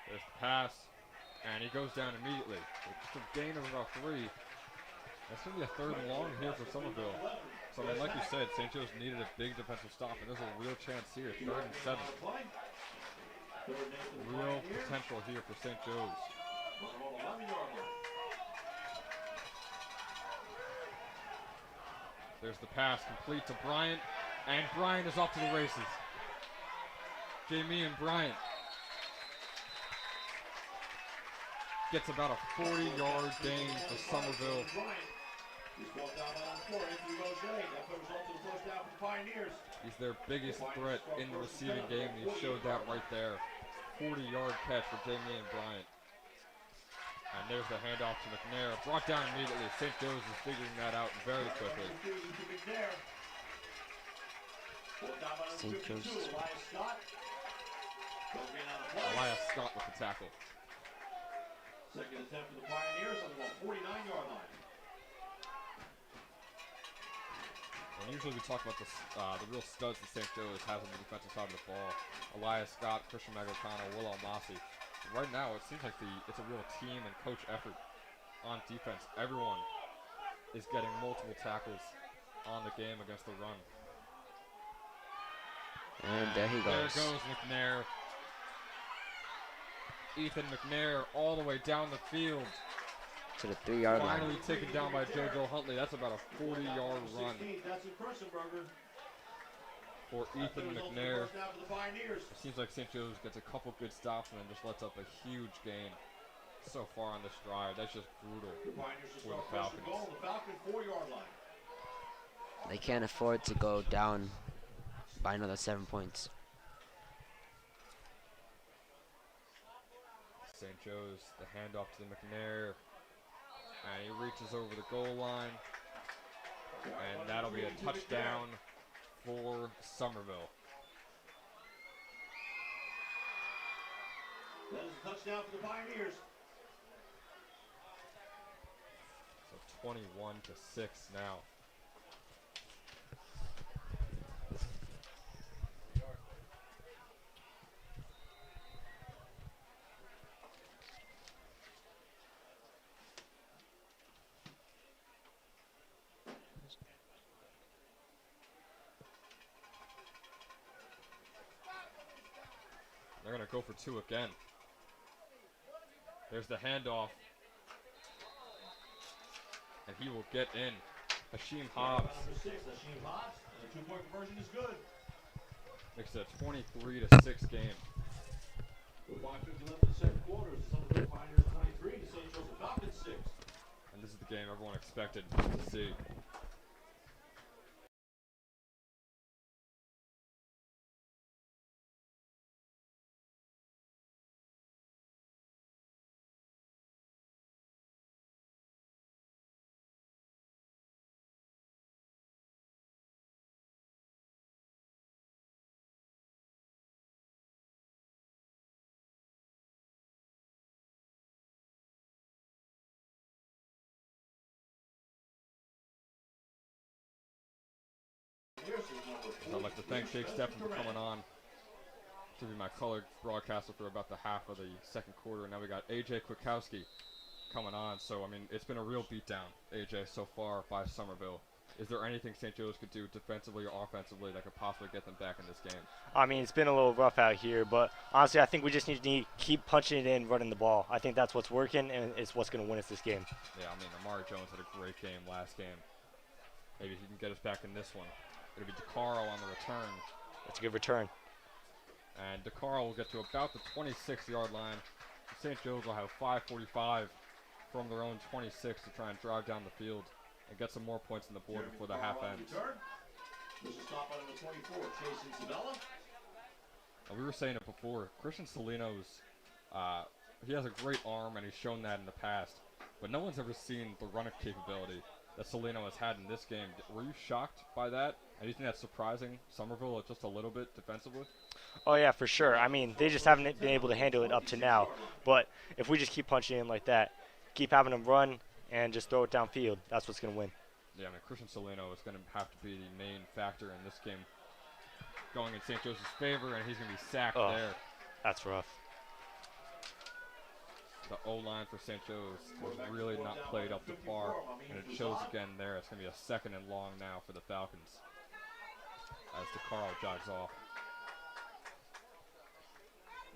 There's the pass, and he goes down immediately. Just a gain of about 3. That's going to be a 3rd and long here for Somerville. So, I mean, like you said, St. Joe's needed a big defensive stop, and there's a real chance here, 3rd and 7. Real potential here for St. Joe's. There's the pass complete to Bryant, and Bryant is off to the races. Jamie and Bryant gets about a 40-yard gain for Somerville. He's their biggest threat in the receiving game, and he showed that right there. 40-yard catch for Jamie and Bryant. And there's the handoff to McNair. Brought down immediately. St. Joe's is figuring that out very quickly. St. Joe's. Elias Scott with the tackle. Second attempt for the Pioneers on the 49-yard line. And usually we talk about the real studs that St. Joe's has on the defensive side of the ball. Elias Scott, Christian Maglicano, Will Almasi. Right now, it seems like it's a real team and coach effort on defense. Everyone is getting multiple tackles on the game against the run. And there he goes. There goes McNair. Ethan McNair all the way down the field. To the 3-yard line. Finally taken down by JoJo Huntley. That's about a 40-yard run for Ethan McNair. It seems like St. Joe's gets a couple good stops and then just lets up a huge gain so far on this drive. That's just brutal for the Falcons. They can't afford to go down by another 7 points. St. Joe's, the handoff to the McNair. And he reaches over the goal line. And that'll be a touchdown for Somerville. That is a touchdown for the Pioneers. So 21-6 now. They're going to go for two again. There's the handoff. And he will get in. Hashim Hobbs. Number 6, Hashim Hobbs. And the two-point conversion is good. Makes it a 23-6 game. With 5:50 left in the second quarter, it's the Somerville Pioneers 23 to St. Joseph Falcons 6. And this is the game everyone expected to see. I'd like to thank Jake Steffen for coming on to be my colored broadcaster for about the half of the second quarter. Now we got AJ Kwiatkowski coming on. So, I mean, it's been a real beatdown, AJ, so far by Somerville. Is there anything St. Joe's could do defensively or offensively that could possibly get them back in this game? I mean, it's been a little rough out here, but honestly, I think we just need to keep punching it in, running the ball. I think that's what's working, and it's what's going to win us this game. Yeah, I mean, Amari Jones had a great game last game. Maybe he can get us back in this one. It'll be DeCaro on the return. That's a good return. And DeCaro will get to about the 26-yard line. St. Joe's will have 5:45 from their own 26 to try and drive down the field and get some more points on the board before the half ends. This is stop by number 24, Chase Isabella. We were saying it before. Christian Salino's, he has a great arm, and he's shown that in the past. But no one's ever seen the running capability that Salino has had in this game. Were you shocked by that? And do you think that's surprising Somerville just a little bit defensively? Oh, yeah, for sure. I mean, they just haven't been able to handle it up to now. But if we just keep punching in like that, keep having them run, and just throw it downfield, that's what's going to win. Yeah, I mean, Christian Salino is going to have to be the main factor in this game going in St. Joseph's favor, and he's going to be sacked there. That's rough. The O-line for St. Joe's was really not played up to par, and it shows again there. It's going to be a second and long now for the Falcons as DeCaro jogs off.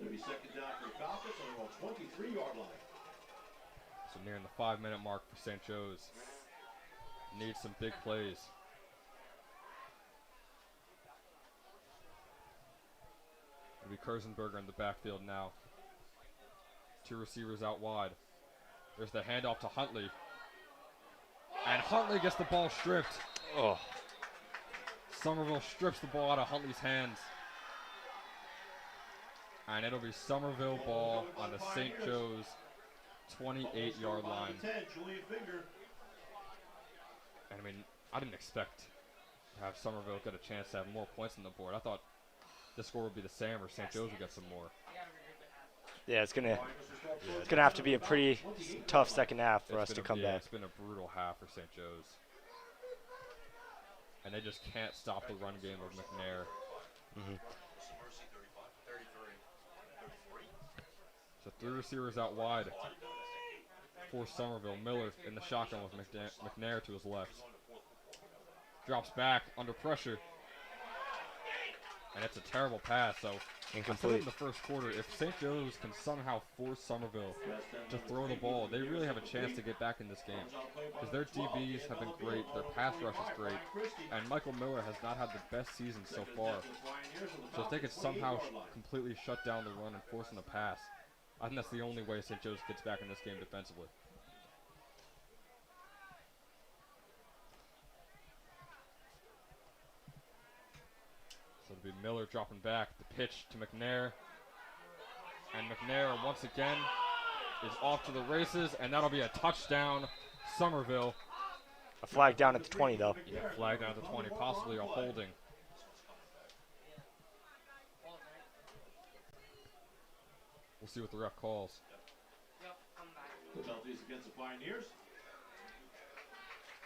It'll be second down for the Falcons on the 23-yard line. So nearing the 5-minute mark for St. Joe's. Needs some big plays. It'll be Kurzenberger in the backfield now. Two receivers out wide. There's the handoff to Huntley. And Huntley gets the ball stripped. Oh. Somerville strips the ball out of Huntley's hands. And it'll be Somerville ball on the St. Joe's 28-yard line. And I mean, I didn't expect to have Somerville get a chance to have more points on the board. I thought the score would be the same or St. Joe's would get some more. Yeah, it's gonna have to be a pretty tough second half for us to come back. It's been a brutal half for St. Joe's. And they just can't stop the run game of McNair. Mm-hmm. So three receivers out wide for Somerville. Miller in the shotgun with McNair to his left. Drops back under pressure. And it's a terrible pass, so incomplete. In the first quarter, if St. Joe's can somehow force Somerville to throw the ball, they really have a chance to get back in this game. Because their DBs have been great, their pass rush is great, and Michael Miller has not had the best season so far. So if they could somehow completely shut down the run and force them to pass, I think that's the only way St. Joe's gets back in this game defensively. So it'll be Miller dropping back, the pitch to McNair. And McNair once again is off to the races, and that'll be a touchdown, Somerville. A flag down at the 20, though. Yeah, flag down at the 20, possibly a holding. We'll see what the ref calls. Penalties against the Pioneers.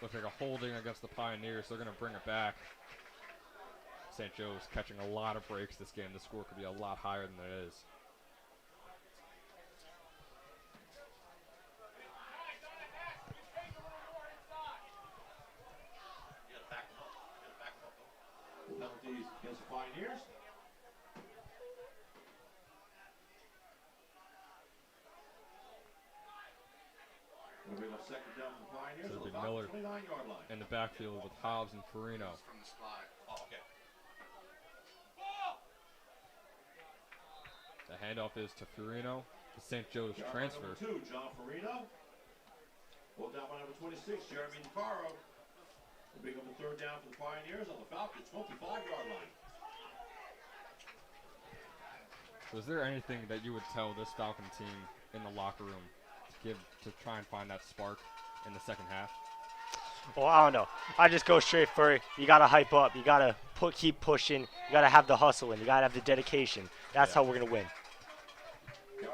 Looks like a holding against the Pioneers. They're going to bring it back. St. Joe's catching a lot of breaks this game. The score could be a lot higher than it is. Penalties against the Pioneers. Second down for the Pioneers So on it'll the be Miller Falcons' 29-yard line. in the backfield with Hobbs and Farino. The handoff is to Farino, the St. Joe's transfer. Number 2, John Farino. Pulled down by number 26, Jeremy DeCaro. Will pick up the third down for the Pioneers on the Falcons' 25-yard line. So is there anything that you would tell this Falcon team in the locker room to try and find that spark in the second half? Well, I don't know. I just go straight for it. You got to hype up. You got to keep pushing. You got to have the hustle and you got to have the dedication. That's how we're going to win. No,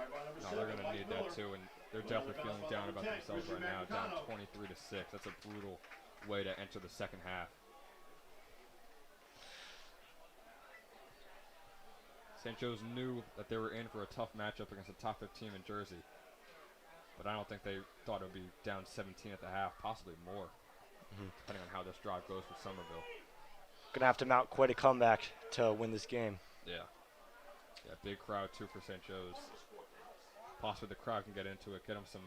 they're going to need that too, and they're definitely feeling down about themselves right now, down 23-6. That's a brutal way to enter the second half. St. Joe's knew that they were in for a tough matchup against a top 15 in Jersey, but I don't think they thought it would be down 17 at the half, possibly more, depending on how this drive goes for Somerville. Going to have to mount quite a comeback to win this game. Yeah. Yeah, big crowd too for St. Joe's. Possibly the crowd can get into it, get them some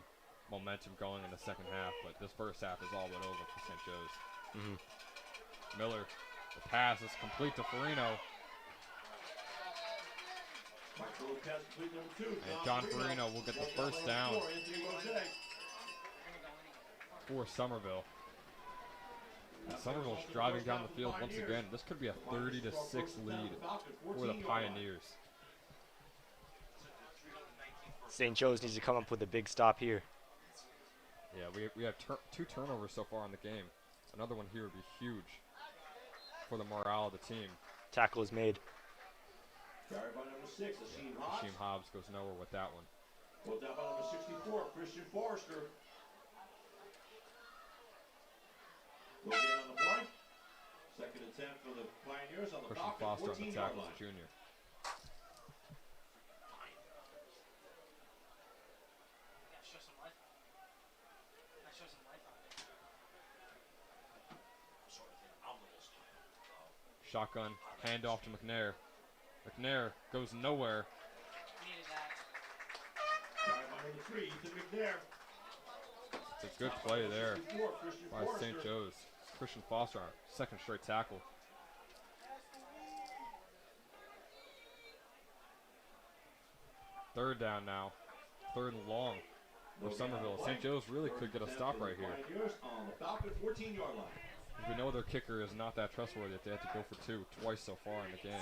momentum going in the second half, but this first half is all but over for St. Joe's. Miller, the pass is complete to Farino. And John Farino will get the first down for Somerville. And Somerville's driving down the field once again. This could be a 30-6 lead for the Pioneers. St. Joe's needs to come up with a big stop here. Yeah, we have 2 turnovers so far in the game. Another one here would be huge for the morale of the team. Tackle is made. Carried by number 6, Akeem Hobbs. Akeem Hobbs goes nowhere with that one. Pulled down by number 64, Christian Forrester. Will gain on the play. Second attempt for the Pioneers on the Christian Falcons' Foster on the 14-yard tackle, line. junior. Shotgun, handoff to McNair. McNair goes nowhere. Carried by number 3, Ethan McNair. It's a good play there 64, Christian by Forrester. St. Joe's. Christian Foster on second straight tackle. Third down now. Third and long for Somerville. St. Joe's really could get a stop right here. Pioneers on the Falcon 14-yard line. We know their kicker is not that trustworthy if they had to go for 2 twice so far in the game.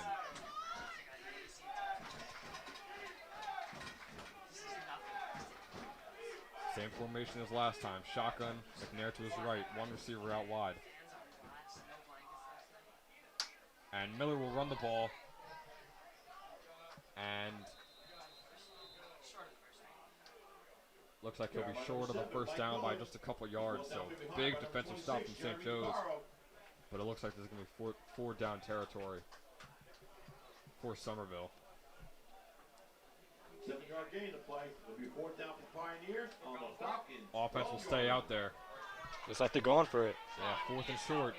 Same formation as last time. Shotgun, McNair to his right, one receiver out wide. And Miller will run the ball. And looks like he'll be short of the first down by just a couple yards. So big defensive stop from St. Joe's. But it looks like there's going to be four down territory for Somerville. 7-yard gain to play. It'll be 4th down for Pioneers on the Falcons. Offense will stay out there. Looks like they're going for it. Yeah, 4th and short.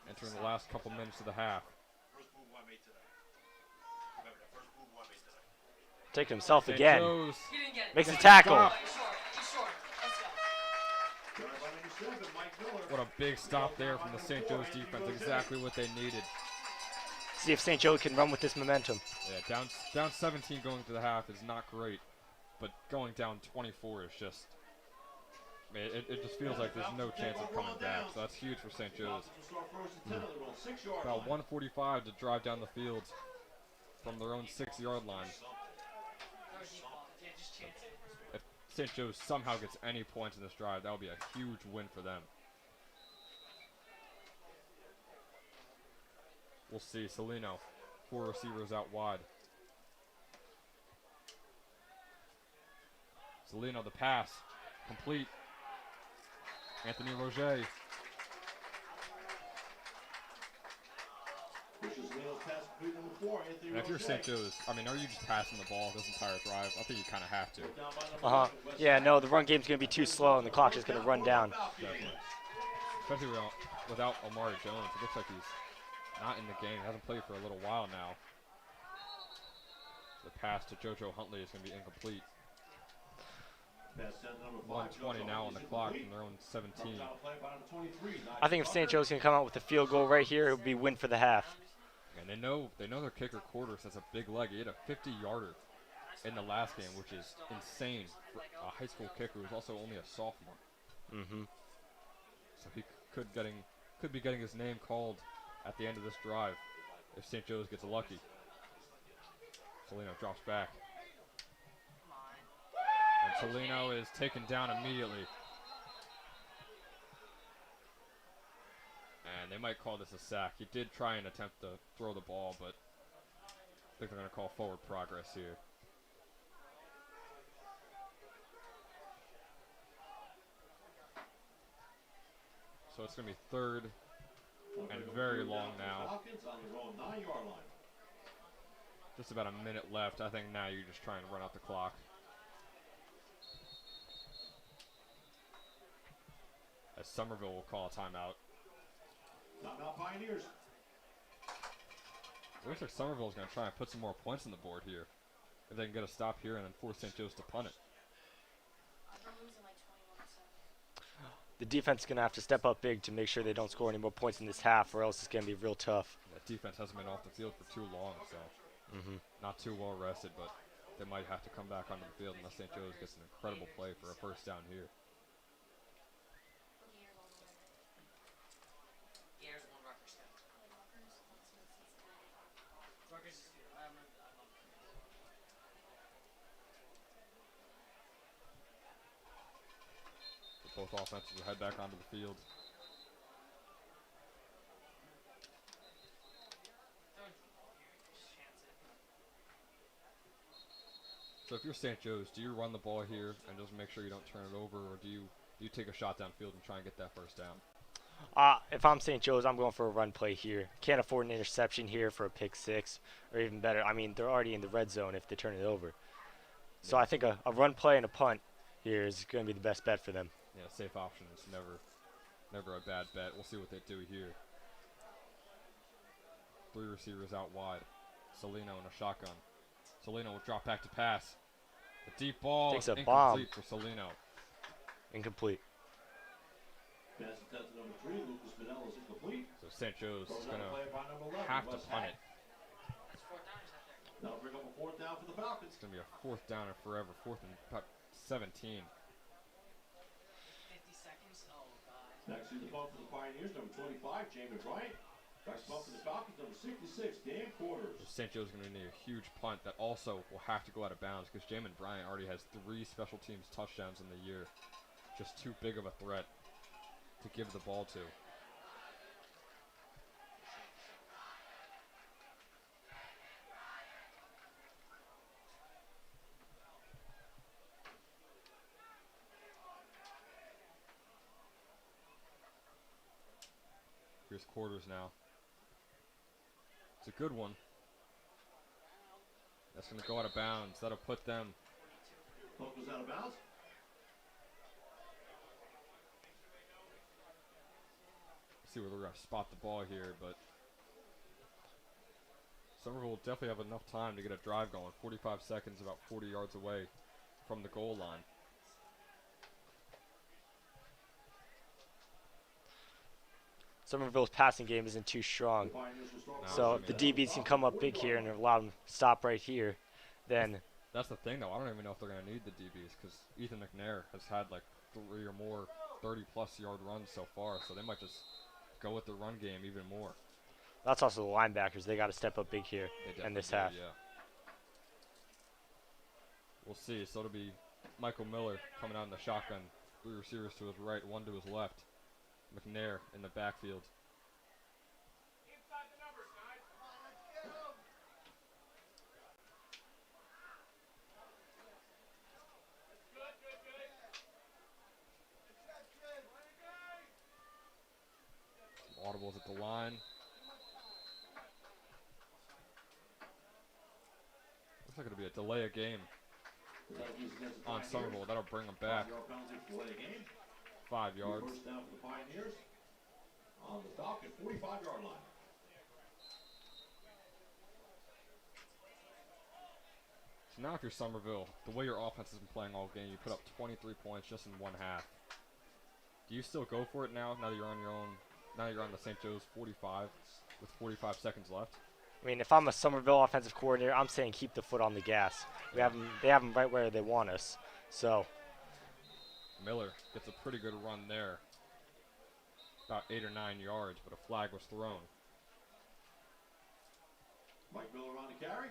Entering the last couple minutes of the half. Taking himself St. again. Joe's Makes a tackle. stop. What a big stop there from the St. Joe's defense. Exactly what they needed. See if St. Joe can run with this momentum. Yeah, down 17 going to the half is not great, but going down 24 is just. I mean, it just feels like there's no chance of coming back. So that's huge for St. Joe's. About 1:45 to drive down the field from their own 6-yard line. If St. Joe's somehow gets any points in this drive, that would be a huge win for them. We'll see. Salino, 4 receivers out wide. Salino, the pass, complete. Anthony Roger. And if you're St. Joe's, I mean, are you just passing the ball this entire drive? I think you kind of have to. Yeah, no, the run game's going to be too slow and the clock's just going to run down. Definitely. Especially without Omari Jones. It looks like he's not in the game. He hasn't played for a little while now. The pass to JoJo Huntley is going to be incomplete. 1:20 now on the clock from their own 17. I think if St. Joe's can come out with a field goal right here, it would be win for the half. And they know their kicker Quarters has a big leg. He hit a 50-yarder in the last game, which is insane for a high school kicker who's also only a sophomore. Mm-hmm. So he could be getting his name called at the end of this drive if St. Joe's gets lucky. Salino drops back. And Salino is taken down immediately. And they might call this a sack. He did try and attempt to throw the ball, but I think they're going to call forward progress here. So it's going to be third and very long now. Just about a minute left. I think now you're just trying to run out the clock. As Somerville will call a timeout. Timeout Pioneers. It looks like Somerville is going to try and put some more points on the board here. If they can get a stop here and then force St. Joe's to punt it. The defense is going to have to step up big to make sure they don't score any more points in this half, or else it's going to be real tough. That defense hasn't been off the field for too long, so not too well rested, but they might have to come back onto the field unless St. Joe's gets an incredible play for a first down here. Both offenses will head back onto the field. So if you're St. Joe's, do you run the ball here and just make sure you don't turn it over, or do you take a shot downfield and try and get that first down? If I'm St. Joe's, I'm going for a run play here. Can't afford an interception here for a pick six, or even better. I mean, they're already in the red zone if they turn it over. So I think a run play and a punt here is going to be the best bet for them. Yeah, safe option is never a bad bet. We'll see what they do here. 3 receivers out wide. Salino in a shotgun. Salino will drop back to pass. The deep ball Takes is a bomb. incomplete for Salino. Incomplete. Pass attempt to number 3, Lucas Manella is incomplete. So St. Joe's is going to have to punt it. That'll bring up a 4th down for the Falcons. It's going to be a 4th down and forever. 4th and about 17. Next to the punt for the Pioneers, number 25, Jamin Bryant. Next punt for the Falcons, number 66, Dan Quarters. St. Joe's going to need a huge punt that also will have to go out of bounds because Jamin Bryant already has 3 special teams touchdowns in the year. Just too big of a threat to give the ball to. Here's Quarters now. It's a good one. That's going to go out of bounds. That'll put them. Punt goes out of bounds. See where they're going to spot the ball here, but Somerville will definitely have enough time to get a drive going. 45 seconds, about 40 yards away from the goal line. Somerville's passing game isn't too strong. No, So if the DBs can come up big here and allow them to stop right here, then that's the thing, though. I don't even know if they're going to need the DBs because Ethan McNair has had like 3 or more 30-plus yard runs so far, so they might just go with the run game even more. that's also the linebackers. They got to step up big here in this half. Yeah. We'll see. So it'll be Michael Miller coming out in the shotgun. 3 receivers to his right, 1 to his left. McNair in the backfield. Some audibles at the line. Looks like it'll be a delay of game on Somerville. That'll bring them back. 5 yards. First down for the Pioneers on the Falcon 45-yard line. So now if you're Somerville, the way your offense has been playing all game, you put up 23 points just in one half. Do you still go for it now that you're on your own, now that you're on the St. Joe's 45 with 45 seconds left? I mean, if I'm a Somerville offensive coordinator, I'm saying keep the foot on the gas. They have them right where they want us. So Miller gets a pretty good run there. About 8 or 9 yards, but a flag was thrown. Mike Miller on the carry.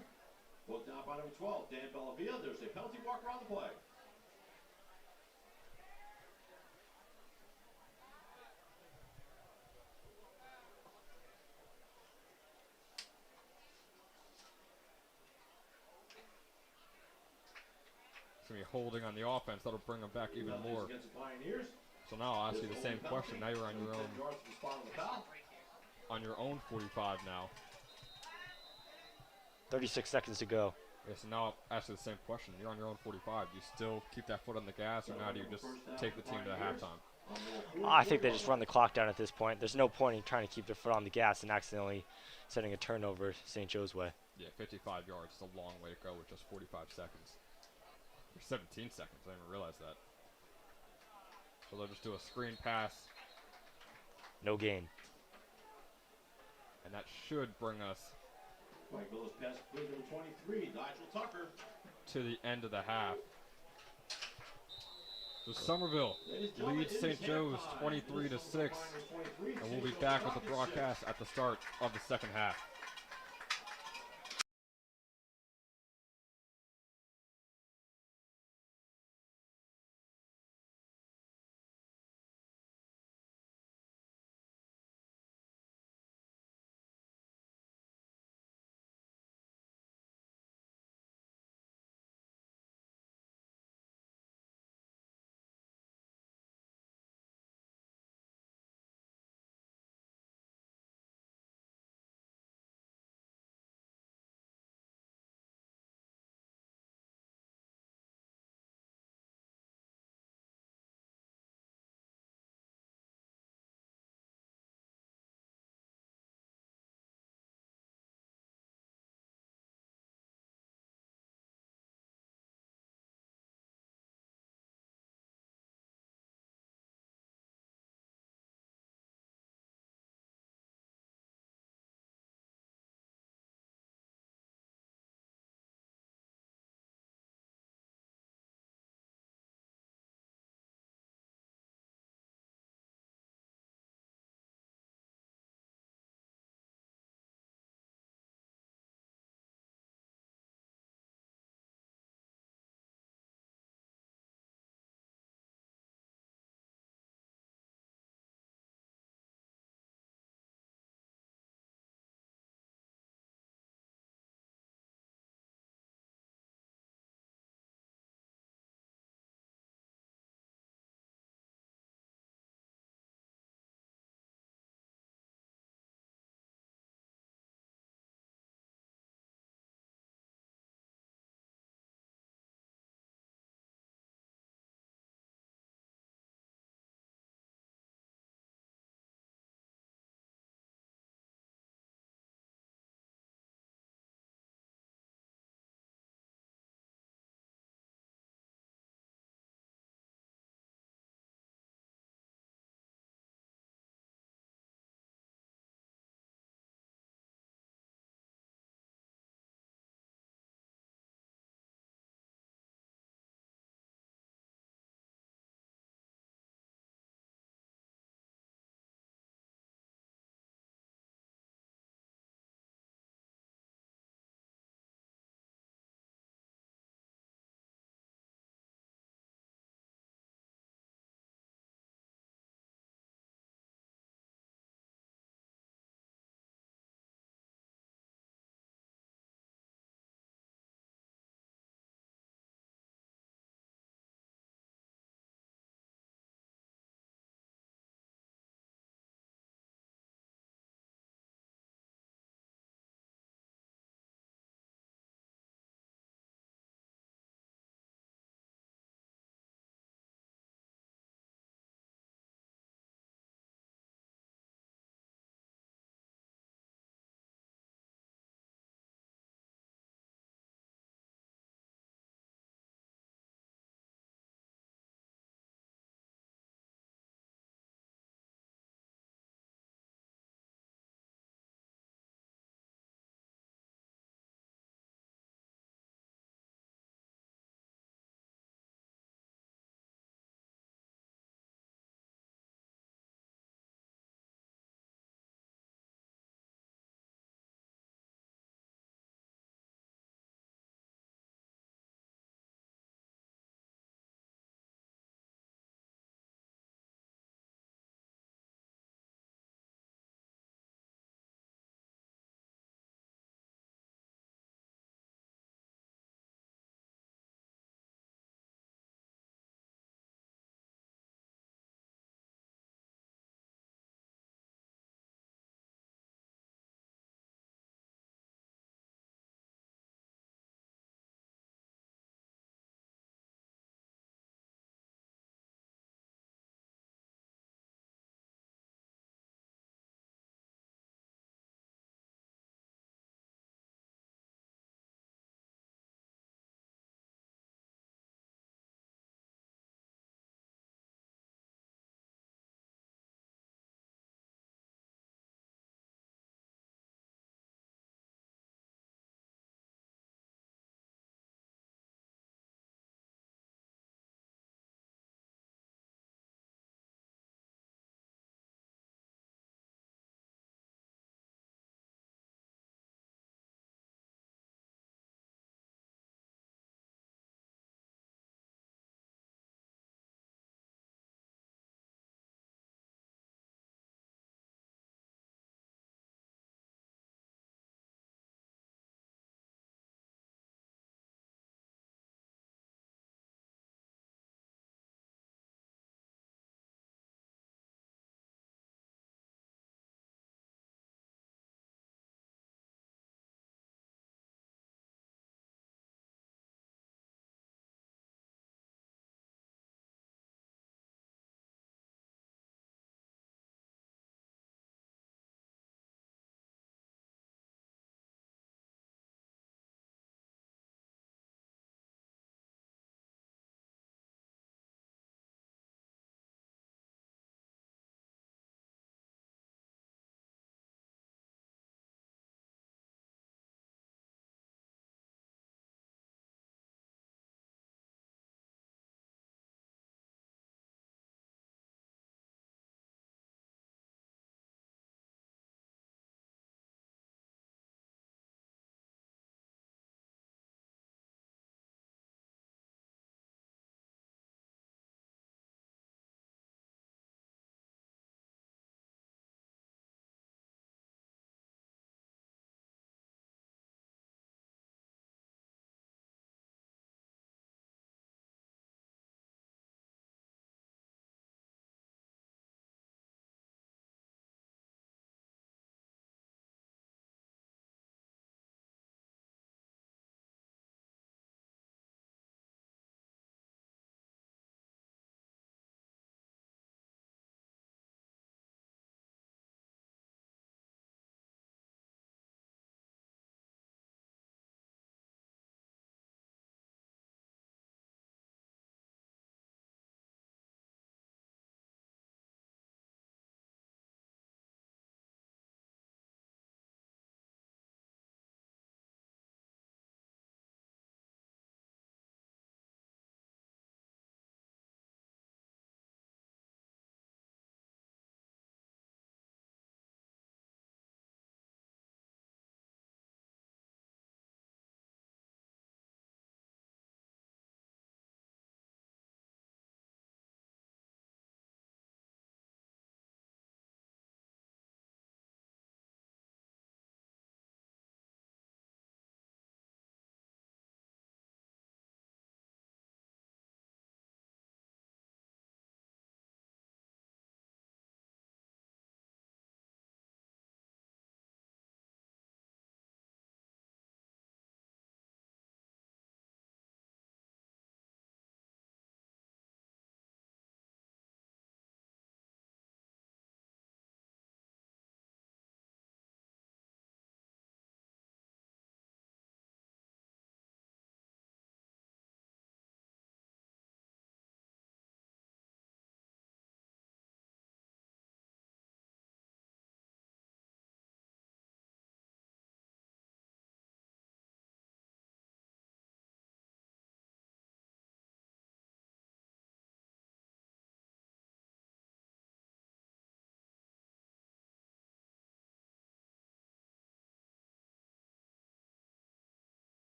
Both down by number 12, Dan Bellavia. There's a penalty marker on the play. It's going to be holding on the offense. That'll bring them back even more. Against the Pioneers. So now I'll ask you the same question. Now you're on your own. 10 yards from the spot of the foul. On your own 45 now. 36 seconds to go. Yeah, so now I'll ask you the same question. You're on your own 45. Do you still keep that foot on the gas, or now do you just take the team to the halftime? I think they just run the clock down at this point. There's no point in trying to keep their foot on the gas and accidentally setting a turnover St. Joe's way. Yeah, 55 yards is a long way to go with just 45 seconds. Or 17 seconds. I didn't even realize that. So they'll just do a screen pass, No gain. and that should bring us Mike Miller's pass complete number 23, Nigel Tucker. to the end of the half. So Somerville leads St. Joe's 23-6, and we'll be back with the broadcast at the start of the second half.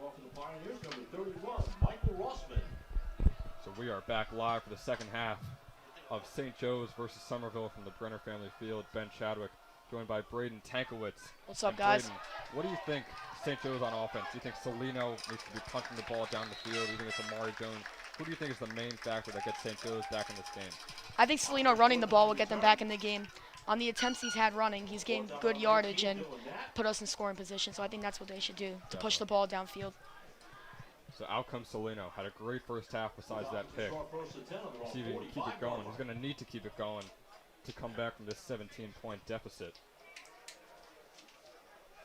off for the Pioneers, number 31, Michael Rossman. So we are back live for the second half of St. Joe's versus Somerville from the Brenner Family Field. Ben Chadwick, joined by Braden Tankowitz. What's up, And guys? Braden, what do you think St. Joe's on offense? Do you think Salino needs to be punching the ball down the field? Do you think it's Amari Jones? Who do you think is the main factor that gets St. Joe's back in this game? I think Salino running the ball will get them back in the game. On the attempts he's had running, he's gained good yardage and put us in scoring position. So I think that's what they should do, to push the ball downfield. So out comes Salino. Had a great first half besides that pick. See if he can keep it going. He's going to need to keep it going to come back from this 17-point deficit.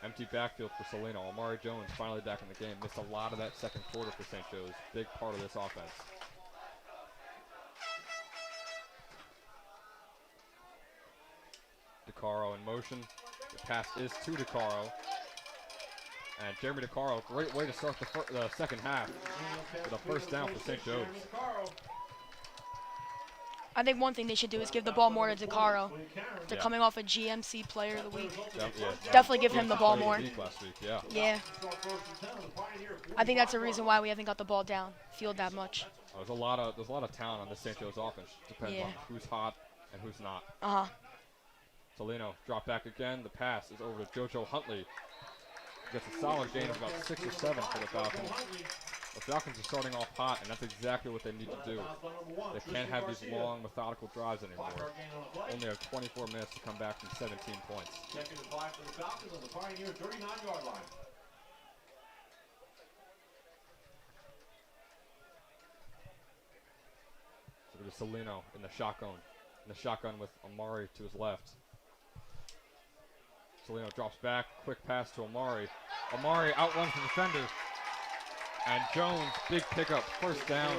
Empty backfield for Salino. Amari Jones finally back in the game. Missed a lot of that second quarter for St. Joe's. Big part of this offense. DeCaro in motion. The pass is to DeCaro. And Jeremy DeCaro, great way to start the second half with a first down for St. Joe's. I think one thing they should do is give the ball more to DeCaro. They're coming off a GMC Player of the Week. Definitely give him the ball more. Last week, yeah. Yeah. I think that's the reason why we haven't got the ball downfield that much. There's a lot of talent on the St. Joe's offense. Depends on who's hot and who's not. Salino drop back again. The pass is over to JoJo Huntley. Gets a solid gain of about 6 or 7 for the Falcons. The Falcons are starting off hot, and that's exactly what they need to do. They can't have these long, methodical drives anymore. Only have 24 minutes to come back from 17 points. Second and 5 for the Falcons on the Pioneer 39-yard line. So it is Salino in the shotgun. In the shotgun with Amari to his left. Salino drops back, quick pass to Amari. Amari outruns the defender. And Jones, big pickup, first down.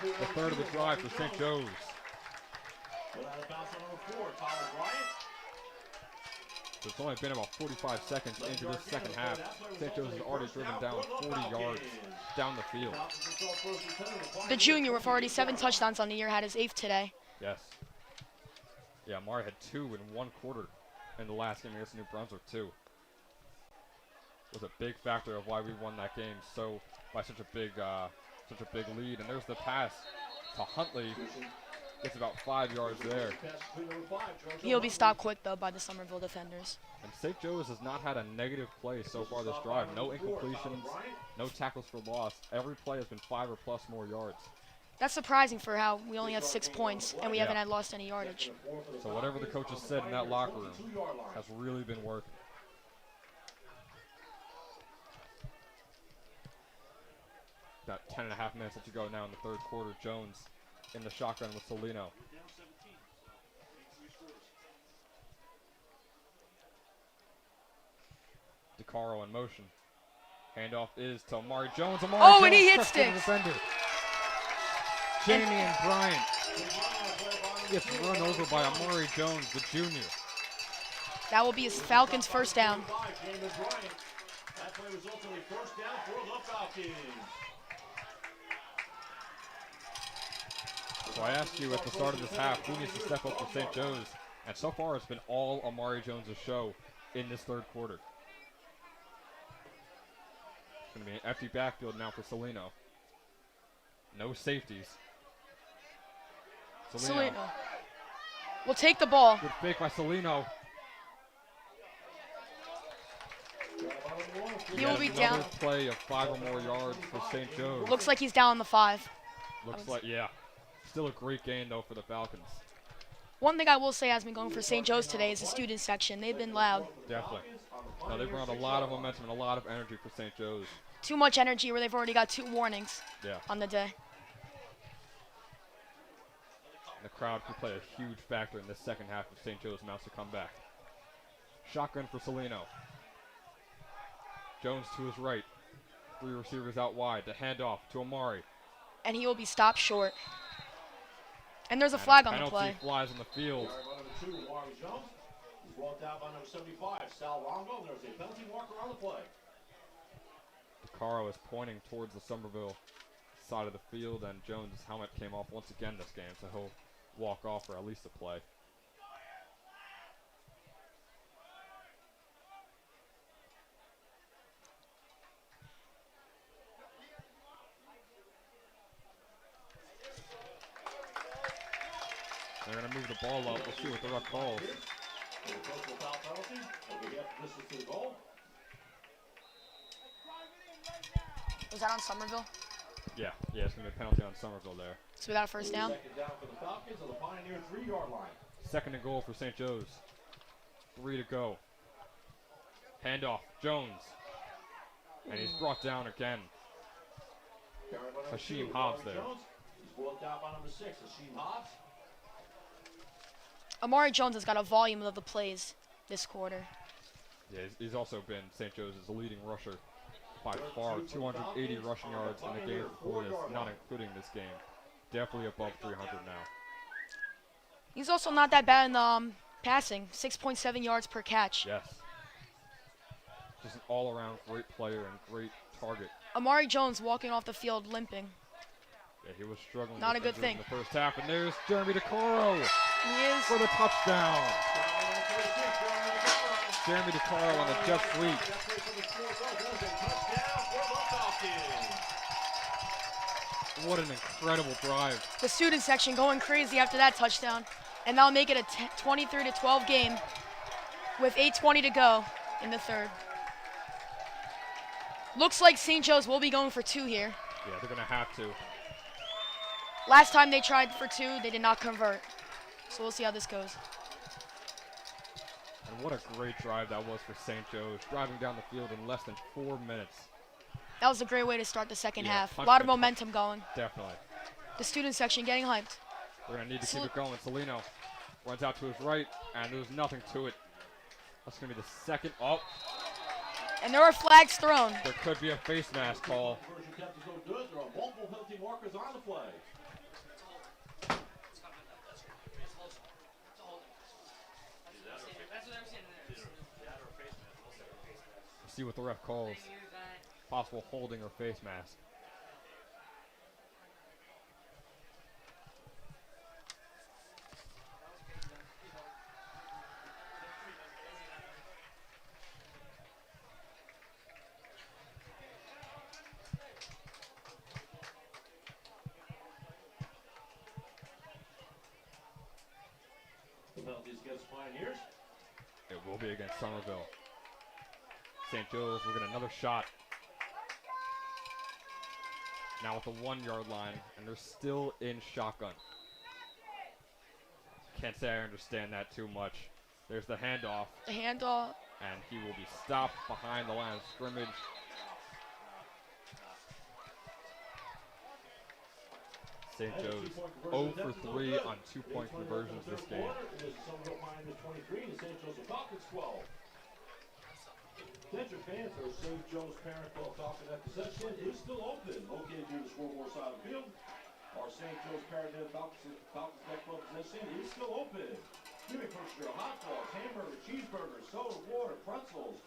The third of the drive for St. Joe's. So it's only been about 45 seconds into this second half. St. Joe's has already driven down 40 yards down the field. The junior with already 7 touchdowns on the year had his 8th today. Yes. Yeah, Amari had 2 in 1 quarter in the last game against New Brunswick, too. Was a big factor of why we won that game by such a big lead. And there's the pass to Huntley. Gets about 5 yards there. He'll be stopped quick, though, by the Somerville defenders. And St. Joe's has not had a negative play so far this drive. No incompletions, no tackles for loss. Every play has been 5 or plus more yards. That's surprising for how we only have 6 points and we haven't had lost any yardage. So whatever the coaches said in that locker room has really been working. About 10.5 minutes to go now in the third quarter. Jones in the shotgun with Salino. DeCaro in motion. Handoff is to Amari Jones. Jones and he hit sticks. Jamie and Bryant gets run over by Amari Jones, the junior. That will be his Falcons' first down. That play results in a first down for the Falcons. So I asked you at the start of this half, who needs to step up for St. Joe's? And so far, it's been all Amari Jones' show in this third quarter. It's going to be an empty backfield now for Salino. No safeties. Salino will take the ball. Good fake by Salino. He will be down. Play of 5 or more yards for St. Joe's. Looks like he's down on the 5. Looks like, yeah. Still a great gain, though, for the Falcons. One thing I will say has been going for St. Joe's today is the student section. They've been loud. Definitely. No, they brought a lot of momentum and a lot of energy for St. Joe's. Too much energy where they've already got 2 warnings on the day. And the crowd could play a huge factor in this second half of St. Joe's mounts to come back. Shotgun for Salino. Jones to his right. 3 receivers out wide. The handoff to Amari. And he will be stopped short. And there's a flag on the play. Penalty flies on the field. He's walked out by number 75, Sal Longo, and there's a penalty marker on the play. DeCaro is pointing towards the Somerville side of the field, and Jones' helmet came off once again this game, so he'll walk off for at least a play. They're going to move the ball up. We'll see what the ref calls. Was that on Somerville? Yeah, it's going to be a penalty on Somerville there. So we got a first down. Second down for the Falcons on the Pioneer 3-yard line. Second and goal for St. Joe's. 3 to go. Handoff, Jones. And he's brought down again. Hashim Hobbs there. He's brought down by number 6, Hashim Hobbs. Amari Jones has got a volume of the plays this quarter. Yeah, he's also been St. Joe's leading rusher by far. 280 rushing yards in the game before this, not including this game. Definitely above 300 now. He's also not that bad in the passing. 6.7 yards per catch. Yes. Just an all-around great player and great target. Amari Jones walking off the field limping. Yeah, he was struggling. Not a good thing. In the first half, and there's Jeremy DeCaro He is. for the touchdown. Jeremy DeCaro on the jet sweep. What an incredible drive. The student section going crazy after that touchdown. And that'll make it a 23-12 game with 8:20 to go in the third. Looks like St. Joe's will be going for 2 here. Yeah, they're going to have to. Last time they tried for 2, they did not convert. So we'll see how this goes. And what a great drive that was for St. Joe's, driving down the field in less than 4 minutes. That was a great way to start the second half. A punch lot of the- momentum going. Definitely. The student section getting hyped. We're going to need to keep it going. Salino runs out to his right, and there's nothing to it. That's going to be the second. Oh, And there are flags thrown. there could be a face mask call. Conversion kept us so good, there are multiple penalty markers on the flag. See what the ref calls. Possible holding or face mask. The penalties against Pioneers. It will be against Somerville. St. Joe's will get another shot. Now at the 1-yard line, and they're still in shotgun. Can't say I understand that too much. There's the handoff, The handoff. and he will be stopped behind the line of scrimmage. St. Joe's 0 for 3 on 2-point conversions this game. Somerville Pioneers 23 and St. Joseph Falcons 12. Attention fans, our St. Joe's Parent Club Falcon concession is still open. Located near the scoreboard side of the field. Our St. Joe's Parent Falcons Club concession is still open. You may purchase your hot dogs, hamburgers, cheeseburgers, soda, water, pretzels,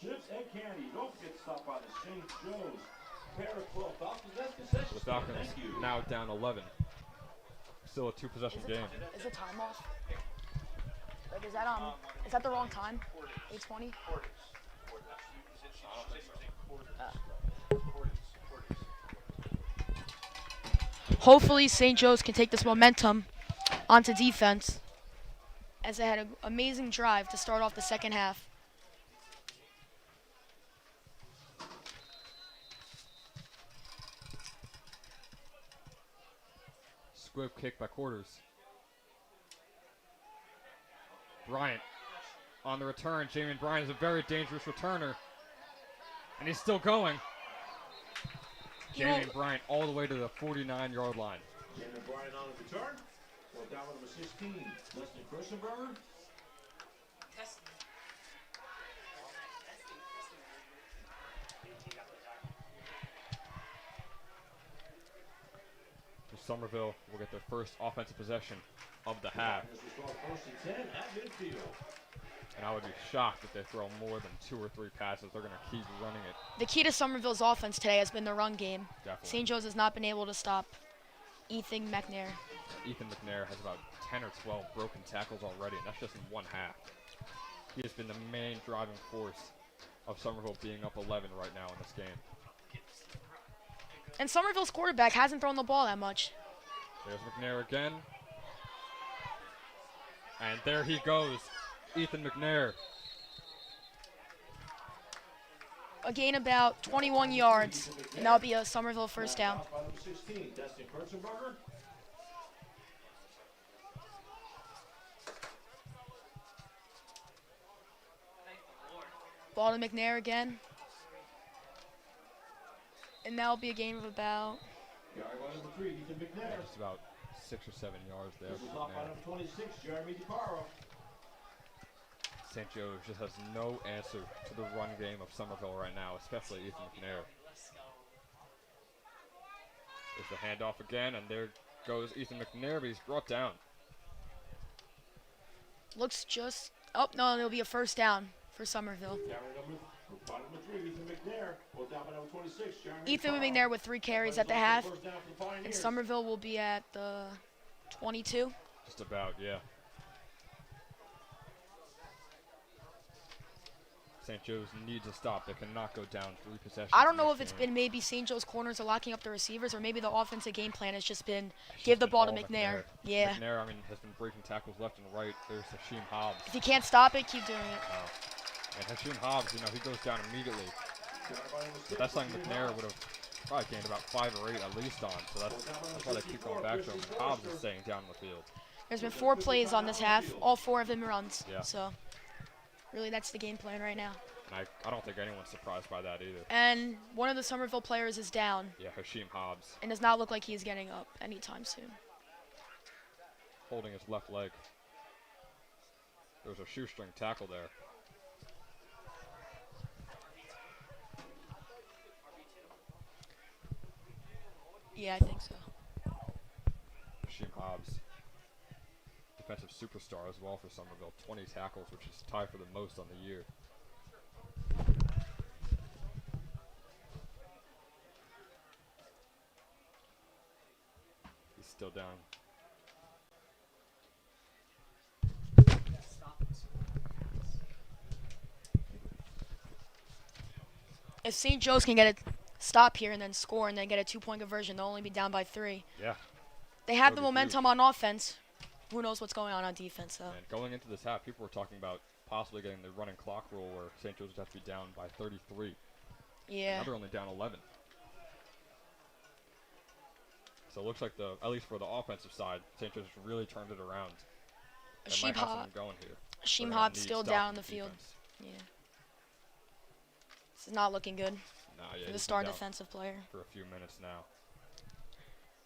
chips, and candy. Don't forget to stop by the St. Joe's Parent Club Falcons concession. The Falcons Thank you. now down 11. Still a 2-possession game. Is the time off? Like, is that the wrong time? 8:20? Hopefully St. Joe's can take this momentum onto defense, as they had an amazing drive to start off the second half. Squib kick by Quarters. Bryant on the return. Jamin Bryant is a very dangerous returner. And he's still going. Jamin Bryant all the way to the 49-yard line. Jamin Bryant on the return. Going down with number 16, Leslie Christenberger. Somerville will get their first offensive possession of the half. This will start first and 10 at midfield. And I would be shocked if they throw more than 2 or 3 passes. They're going to keep running it. The key to Somerville's offense today has been the run game. Definitely. St. Joe's has not been able to stop Ethan McNair. Ethan McNair has about 10 or 12 broken tackles already, and that's just in one half. He has been the main driving force of Somerville being up 11 right now in this game. And Somerville's quarterback hasn't thrown the ball that much. There's McNair again. And there he goes, Ethan McNair. A gain about 21 yards, and that'll be a Somerville first down. Ball to McNair again. And that'll be a gain of about... Just about 6 or 7 yards there. St. Joe's just has no answer to the run game of Somerville right now, especially Ethan McNair. There's the handoff again, and there goes Ethan McNair, but he's brought down. Looks just... Oh, no, it'll be a first down for Somerville. Ethan McNair with 3 carries at the half, and Somerville will be at the 22. Just about, yeah. St. Joe's needs a stop. They cannot go down 3 possessions. I don't know if it's been maybe St. Joe's corners are locking up the receivers, or maybe the offensive game plan has just been give the ball to McNair. Yeah. McNair, I mean, has been breaking tackles left and right. There's Hashim Hobbs. If you can't stop it, keep doing it. And Hashim Hobbs, you know, he goes down immediately. But that's something McNair would have probably gained about 5 or 8 at least on. So that's why they keep going back to him. Hobbs is staying down the field. There's been 4 plays on this half, all 4 of them runs. Yeah. So really that's the game plan right now. And I don't think anyone's surprised by that either. And one of the Somerville players is down. Yeah, Hashim Hobbs. And does not look like he's getting up anytime soon. Holding his left leg. There was a shoestring tackle there. Yeah, I think so. Hashim Hobbs. Defensive superstar as well for Somerville. 20 tackles, which is tied for the most on the year. He's still down. If St. Joe's can get a stop here and then score and then get a 2-point conversion, they'll only be down by 3. Yeah. They have the momentum on offense. Who knows what's going on defense, though. And going into this half, people were talking about possibly getting the running clock rule where St. Joe's would have to be down by 33. Yeah. Now they're only down 11. So it looks like, at least for the offensive side, St. Joe's really turned it around. They might have something going here. Hashim Hobbs still down on the field. Yeah. This is not looking good for the star defensive player. For a few minutes now.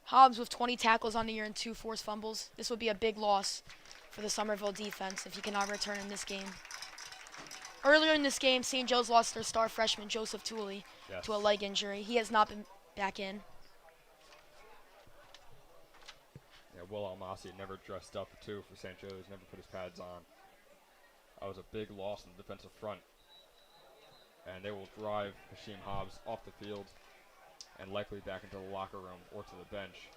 Hobbs with 20 tackles on the year and 2 forced fumbles. This would be a big loss for the Somerville defense if he cannot return in this game. Earlier in this game, St. Joe's lost their star freshman, Joseph Tooley, to a leg injury. He has not been back in. Yeah, Will Almasi never dressed up, too, for St. Joe's, never put his pads on. That was a big loss in the defensive front. And they will drive Hashim Hobbs off the field and likely back into the locker room or to the bench.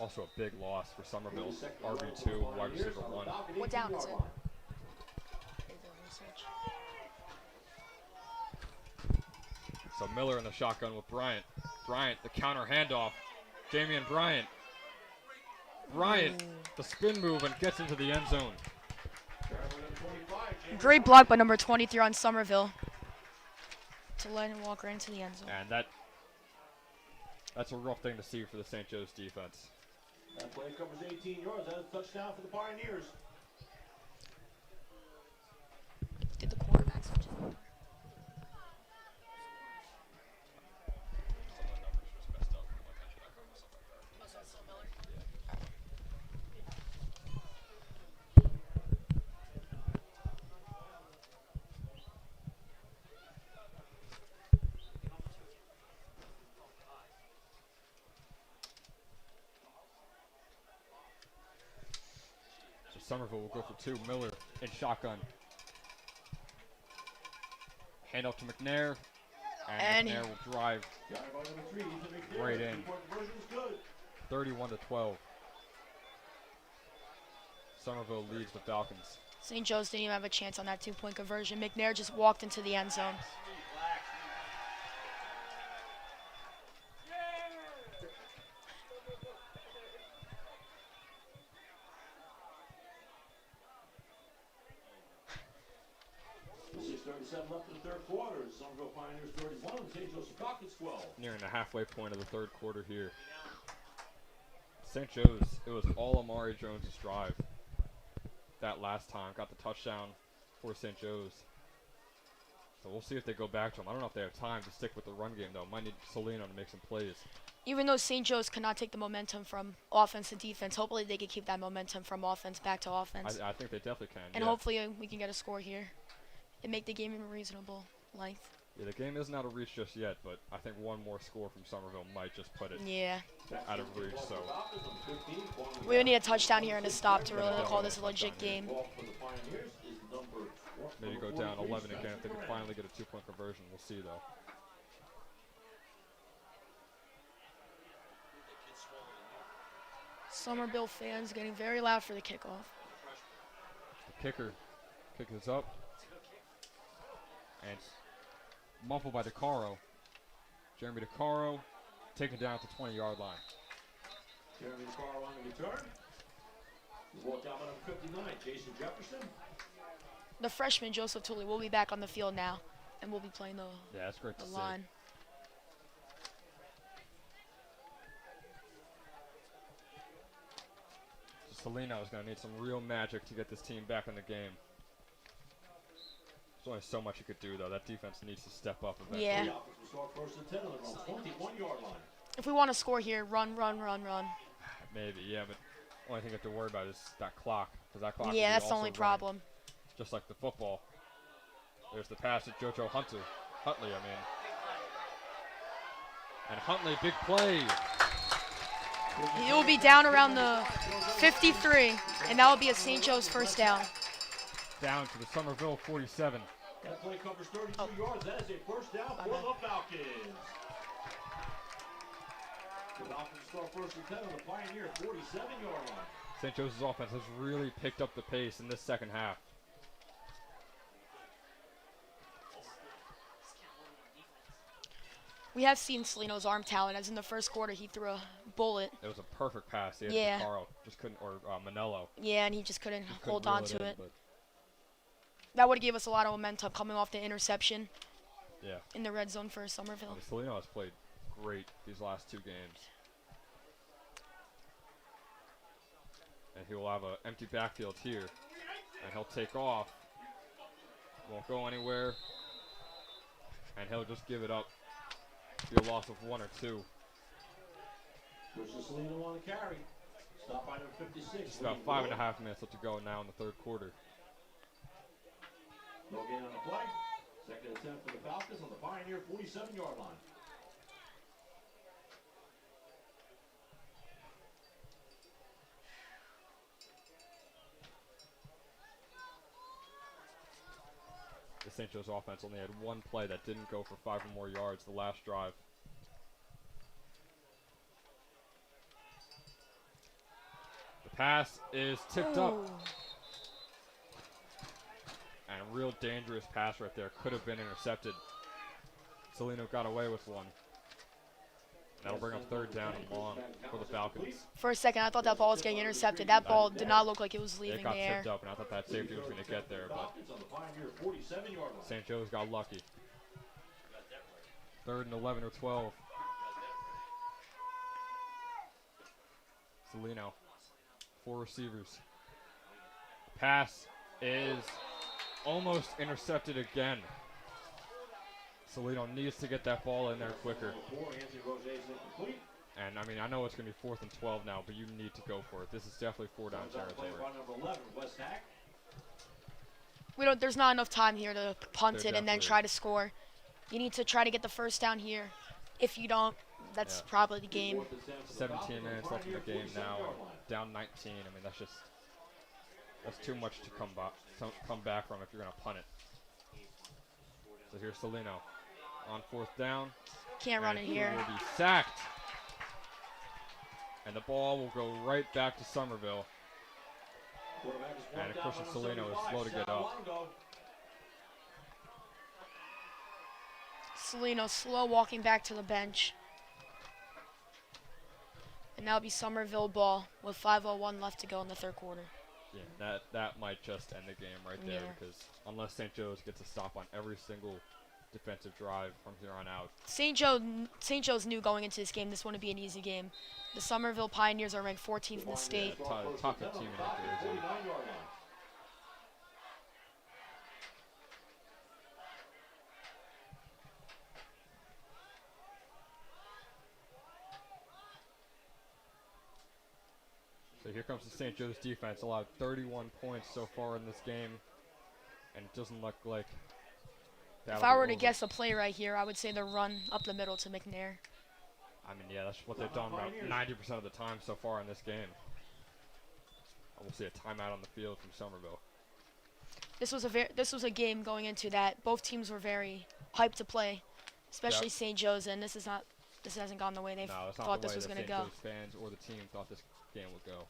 Also a big loss for Somerville's RB2, wide receiver 1. What down is it? So Miller in the shotgun with Bryant. Bryant, the counter handoff. Damian Bryant. Bryant, the spin move and gets into the end zone. Great block by number 23 on Somerville to let him walk right into the end zone. And that's a rough thing to see for the St. Joe's defense. That play covers 18 yards. That's a touchdown for the Pioneers. Did the quarterback switch it? Somerville will go for 2. Miller in shotgun. Hand off to McNair. And McNair will drive right in. 31-12. Somerville leads the Falcons. St. Joe's didn't even have a chance on that 2-point conversion. McNair just walked into the end zone. 47 left in the third quarter. Somerville Pioneers 31, St. Joseph Falcons 12. Nearing the halfway point of the third quarter here. St. Joe's, it was all Amari Jones' drive. That last time, got the touchdown for St. Joe's. So we'll see if they go back to him. I don't know if they have time to stick with the run game, though. Might need Solino to make some plays. Even though St. Joe's cannot take the momentum from offense to defense, hopefully they can keep that momentum from offense back to offense. I think they definitely can. And yeah. hopefully we can get a score here and make the game a reasonable length. Yeah, the game isn't out of reach just yet, but I think one more score from Somerville might just put it Yeah. out of reach. So We would need a touchdown here and a stop to really call this a legit game. maybe go down 11 again if they can finally get a 2-point conversion. We'll see, though. Somerville fans getting very loud for the kickoff. The kick is up. And it's muffled by DeCaro. Jeremy DeCaro taken down at the 20-yard line. Jeremy DeCaro on the return. Walked out by number 59, Jason Jefferson. The freshman, Joseph Tooley, will be back on the field now, and we'll be playing the Yeah, that's great to see. line. Salino is going to need some real magic to get this team back in the game. There's only so much you could do, though. That defense needs to step up eventually. Yeah. The offense will start first and 10 on their own 21-yard line. If we want to score here, run, run, run, run. Maybe, yeah, but only thing you have to worry about is that clock. Because that clock Yeah, is that's the also only running, problem. just like the football. There's the pass to JoJo Huntley. And Huntley, big play. He will be down around the 53, and that will be a St. Joe's first down. Down to the Somerville 47. That play covers 32 yards. That is a first down for the Falcons. The Falcons start first and 10 on the Pioneer 47-yard line. St. Joseph's offense has really picked up the pace in this second half. We have seen Salino's arm talent, as in the first quarter he threw a bullet. It was a perfect pass. He had Yeah. DeCaro, just couldn't, or Manello. Yeah, and he just couldn't Just hold couldn't on reel to in, it. but That would give us a lot of momentum coming off the interception yeah. in the red zone for Somerville. Salino has played great these last two games. And he will have an empty backfield here. And he'll take off. Won't go anywhere. And he'll just give it up. Be a loss of 1 or 2. Versus Salino on the carry. Stop by number 56. It's about 5.5 minutes left to go now in the third quarter. No gain on the play. Second attempt for the Falcons on the Pioneer 47-yard line. The St. Joe's offense only had one play that didn't go for 5 or more yards the last drive. The pass is tipped up. And a real dangerous pass right there. Could have been intercepted. Salino got away with one. That'll bring up third down and long for the Falcons. For a second, I thought that ball was getting intercepted. That ball did not look like it was It leaving got the air. tipped up, and I thought that safety was going to get there, but St. Joe's got lucky. Third and 11 or 12. Salino. 4 receivers. Pass is almost intercepted again. Salino needs to get that ball in there quicker. And I mean, I know it's going to be 4th and 12 now, but you need to go for it. This is definitely 4-down territory. There's not enough time here to punt There it and then definitely try to score. You need to try to get the first down here. If you don't, that's Yeah. probably the game. 17 minutes left in the game now. Down 19. I mean, that's too much to come back from if you're going to punt it. So here's Salino on 4th down. Can't run it He here. will be sacked. And the ball will go right back to Somerville. And Christian Salino is slow to get up. Salino slow walking back to the bench. And that'll be Somerville ball with 5:01 left to go in the third quarter. Yeah, that might just end the game right there Yeah. because unless St. Joe's gets a stop on every single defensive drive from here on out. St. Joe's knew going into this game this wouldn't be an easy game. The Somerville Pioneers are ranked 14th in the state. Top 15 in New Jersey. So here comes the St. Joe's defense, allowed 31 points so far in this game, and it doesn't look like If I were to guess a play right here, I would say the run up the middle to McNair. I mean, yeah, that's what they've done about 90% of the time so far in this game. We'll see a timeout on the field from Somerville. This was a game going into that both teams were very hyped to play, especially Yep. St. Joe's, and this hasn't gone the way they No, that's not thought the this way was the going to St. go. Joe's fans or the team thought this game would go.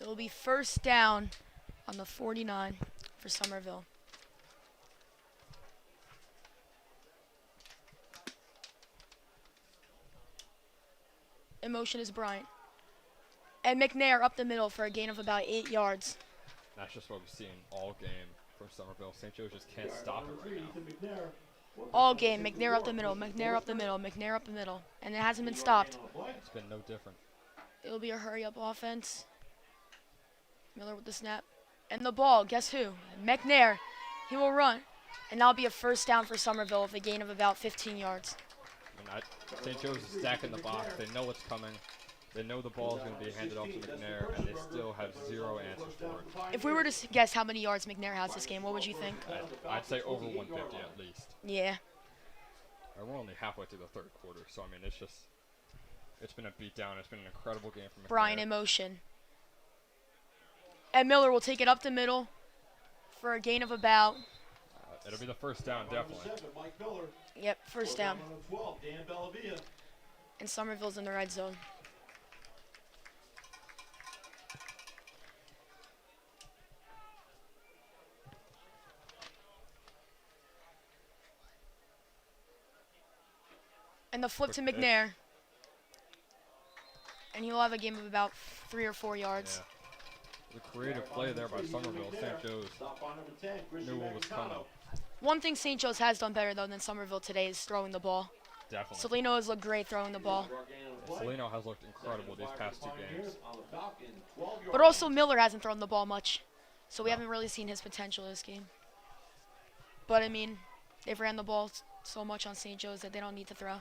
It will be first down on the 49 for Somerville. In motion is Bryant. And McNair up the middle for a gain of about 8 yards. That's just what we've seen all game from Somerville. St. Joe's just can't stop it right now. All game, McNair up the middle, McNair up the middle, McNair up the middle. And it hasn't been stopped. It's been no different. It'll be a hurry-up offense. Miller with the snap. And the ball, guess who? McNair. He will run. And that'll be a first down for Somerville with a gain of about 15 yards. St. Joe's is stacking the box. They know what's coming. They know the ball is going to be handed off to McNair, and they still have zero answers for it. If we were to guess how many yards McNair has this game, what would you think? I'd say over 150 at least. Yeah. And we're only halfway through the third quarter, so I mean, it's been a beatdown. It's been an incredible game from McNair. Bryant in motion. And Miller will take it up the middle for a gain of about. It'll be the first down, definitely. Yep, first down. And Somerville's in the red zone. And the flip to Quick pitch. McNair. And he'll have a game of about 3 or 4 yards. Yeah. The creative play there by Somerville. St. Joe's knew what was coming. One thing St. Joe's has done better, though, than Somerville today is throwing the ball. Definitely. Salino has looked great throwing the ball. Salino has looked incredible these past 2 games. But also Miller hasn't thrown the ball much. So we haven't really seen his potential this game. But, I mean, they've ran the ball so much on St. Joe's that they don't need to throw.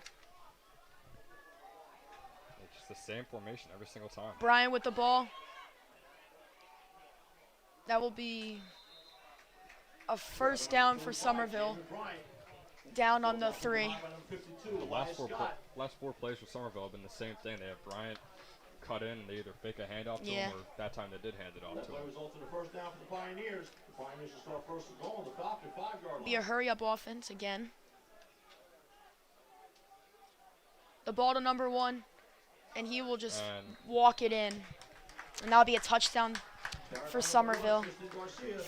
It's just the same formation every single time. Bryant with the ball. That will be a first down for Somerville. Down on the 3. The last four plays for Somerville have been the same thing. They have Bryant cut in, and they either fake a handoff to him, or that time they did hand it off to him. Be a hurry-up offense again. The ball to number 1, and he will just walk it in. And that'll be a touchdown for Somerville.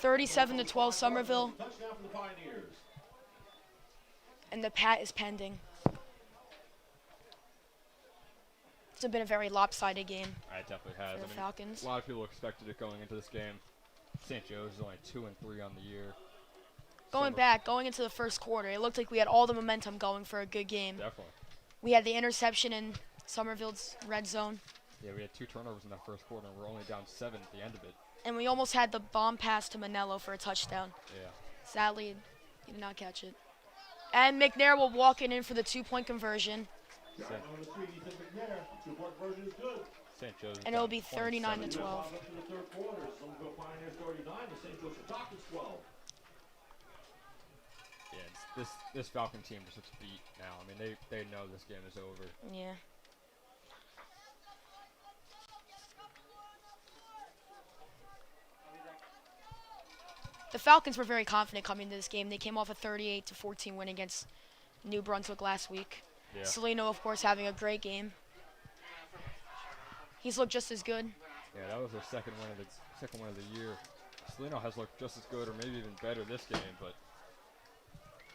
37-12 Somerville. And the pat is pending. It's been a very lopsided game It definitely has. for the Falcons. A lot of people expected it going into this game. St. Joe's is only 2-3 on the year. Going into the first quarter, it looked like we had all the momentum going for a good game. Definitely. We had the interception in Somerville's red zone. Yeah, we had 2 turnovers in that first quarter, and we're only down 7 at the end of it. And we almost had the bomb pass to Manello for a touchdown. Yeah. Sadly, he did not catch it. And McNair will walk it in for the 2-point conversion. St. Joe's. And it'll be 39-12. Yeah, this Falcon team just looks beat now. I mean, they know this game is over. Yeah. The Falcons were very confident coming into this game. They came off a 38-14 win against New Brunswick last week. Yeah. Salino, of course, having a great game. He's looked just as good. Yeah, that was their second win of the year. Salino has looked just as good, or maybe even better this game, but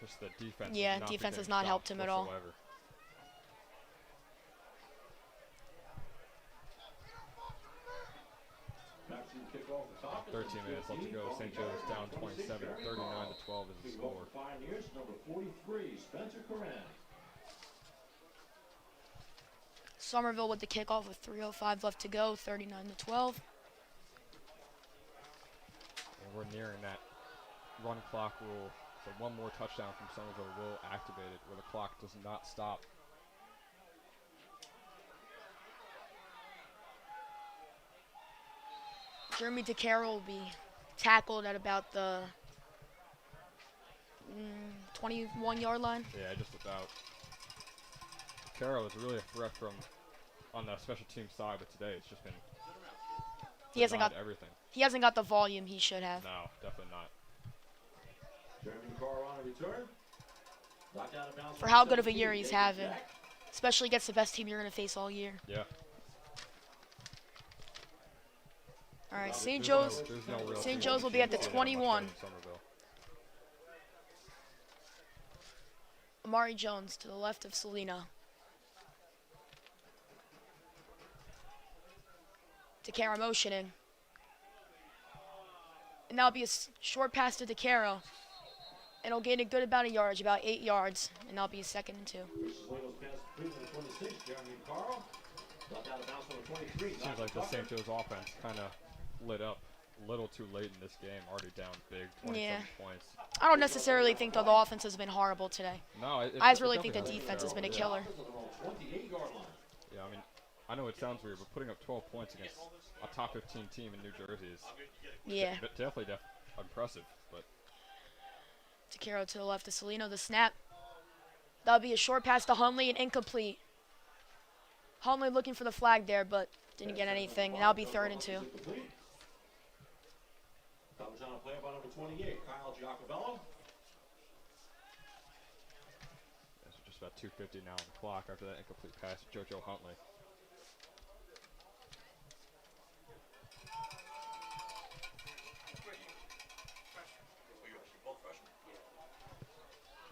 just the defense. Yeah, defense has not helped him at all. Whatsoever. 13 minutes left to go. St. Joe's down 27, 39-12 is the score. Pioneers, number 43, Spencer Coran. Somerville with the kickoff with 3:05 left to go, 39-12. And we're nearing that run clock rule. So one more touchdown from Somerville will activate it, where the clock does not stop. Jeremy DeCarroll will be tackled at about the 21-yard line. Yeah, just about. Carroll is really a threat from on the special team side, but today it's just been He hasn't got everything. He hasn't got the volume he should have. No, definitely not. Jeremy Carr on a return. Knocked out of bounds For how good of a year he's having, especially against the best team you're going to face all year. Yeah. All right, St. Joe's will be at the 21. Amari Jones to the left of Salino. DeCaro motioning. And that'll be a short pass to DeCaro. And it'll gain a good amount of yards, about 8 yards. And that'll be a 2nd and 2. Seems like the St. Joe's offense kind of lit up a little too late in this game. Already down big, 27 points. I don't necessarily think that the offense has been horrible today. No, I just really think the defense has been a killer. Yeah, I mean, I know it sounds weird, but putting up 12 points against a top 15 team in New Jersey is definitely impressive. But DeCaro to the left of Salino. The snap. That'll be a short pass to Hunley and incomplete. Hunley looking for the flag there, but didn't get anything. And that'll be 3rd and 2. Comes on a play by number 28, Kyle Giacobello. That's just about 2:50 now on the clock after that incomplete pass to JoJo Huntley.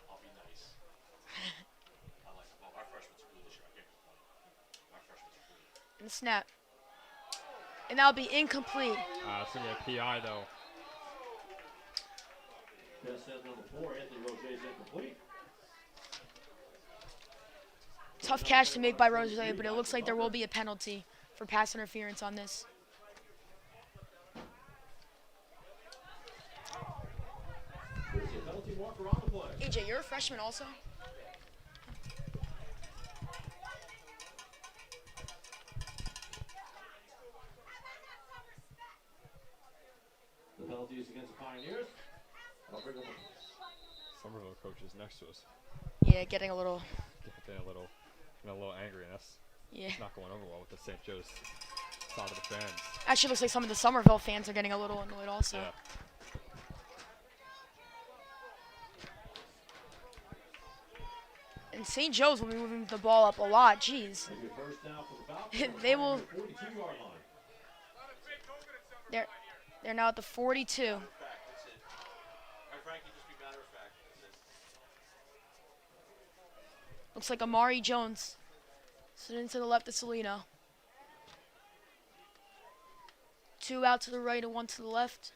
I'll be nice. I like it. Well, our freshman's blue this year. I can't complain. Our freshman's blue. And the snap. And that'll be incomplete. It's going to be a PI, though. Pass set number 4, Anthony Roger's incomplete. Tough catch to make by Roger, but it looks like there will be a penalty for pass interference on this. There's a penalty marker on the play. AJ, you're a freshman also? The penalty is against the Pioneers. I'll bring them up. Somerville coach is next to us. Yeah, getting a little Getting a little angry, and that's not going over well with the St. Joe's side of the fans. Actually, looks like some of the Somerville fans are getting a little annoyed also. Yeah. And St. Joe's will be moving the ball up a lot. Jeez. Maybe a first down for the Falcons. They will. 42-yard line. They're now at the 42. Looks like Amari Jones sitting to the left of Salino. 2 out to the right and 1 to the left.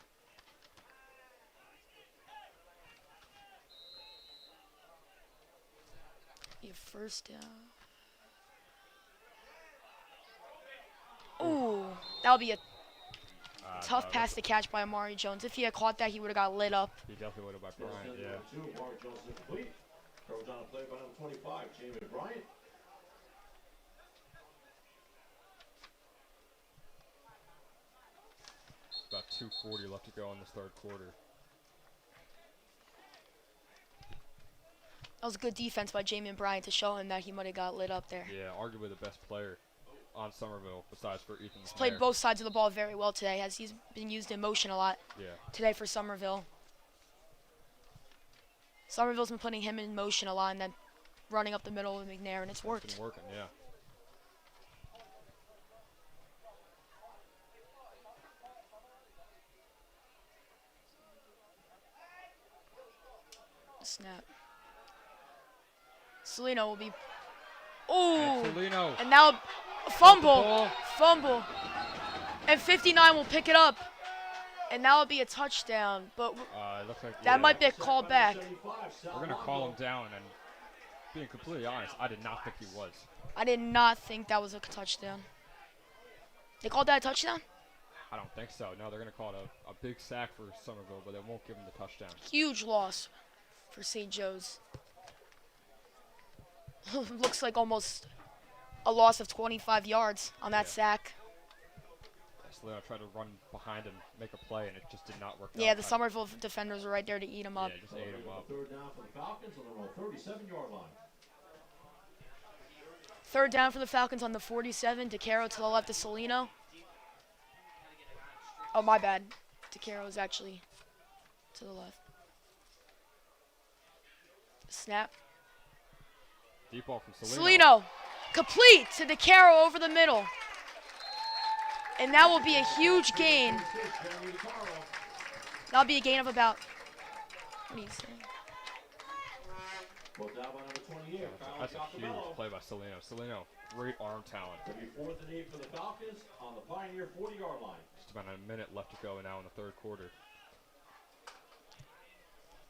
Be a first down. Ooh, that'll be a tough pass to catch by Amari Jones. If he had caught that, he would have got lit up. He definitely would have by Bryant, yeah. Amari Jones incomplete. Throws on a play by number 25, Jamie Bryant. About 2:40 left to go in this third quarter. That was good defense by Jamin Bryant to show him that he might have got lit up there. Yeah, arguably the best player on Somerville besides for Ethan. He's played both sides of the ball very well today, as he's been used in motion a lot Yeah. today for Somerville. Somerville's been putting him in motion a lot and then running up the middle with McNair, and it's worked. It's been working, yeah. Snap. Salino will be. And Ooh! Salino. And now a fumble. Ball. Fumble. And 59 will pick it up. And that will be a touchdown. But It looks like that might be a call back. We're going to call him down, and being completely honest, I did not think he was. I did not think that was a touchdown. They called that a touchdown? I don't think so. No, they're going to call it a big sack for Somerville, but they won't give him the touchdown. Huge loss for St. Joe's. Looks like almost a loss of 25 yards on that sack. Salino tried to run behind him, make a play, and it just did not work out. Yeah, the Somerville defenders were right there to eat him up. Yeah, just ate him up. Third down for the Falcons on their own 37-yard line. Third down for the Falcons on the 47. DeCaro to the left of Salino. Oh, my bad. DeCaro is actually to the left. Snap. Deep ball from Salino. Salino. Complete to DeCaro over the middle. And that will be a huge gain. That'll be a gain of about, what do you say? That's a huge play by Salino. Salino, great arm talent. It'll be 4th and 8 for the Falcons on the Pioneer 40-yard line. Just about a minute left to go now in the third quarter.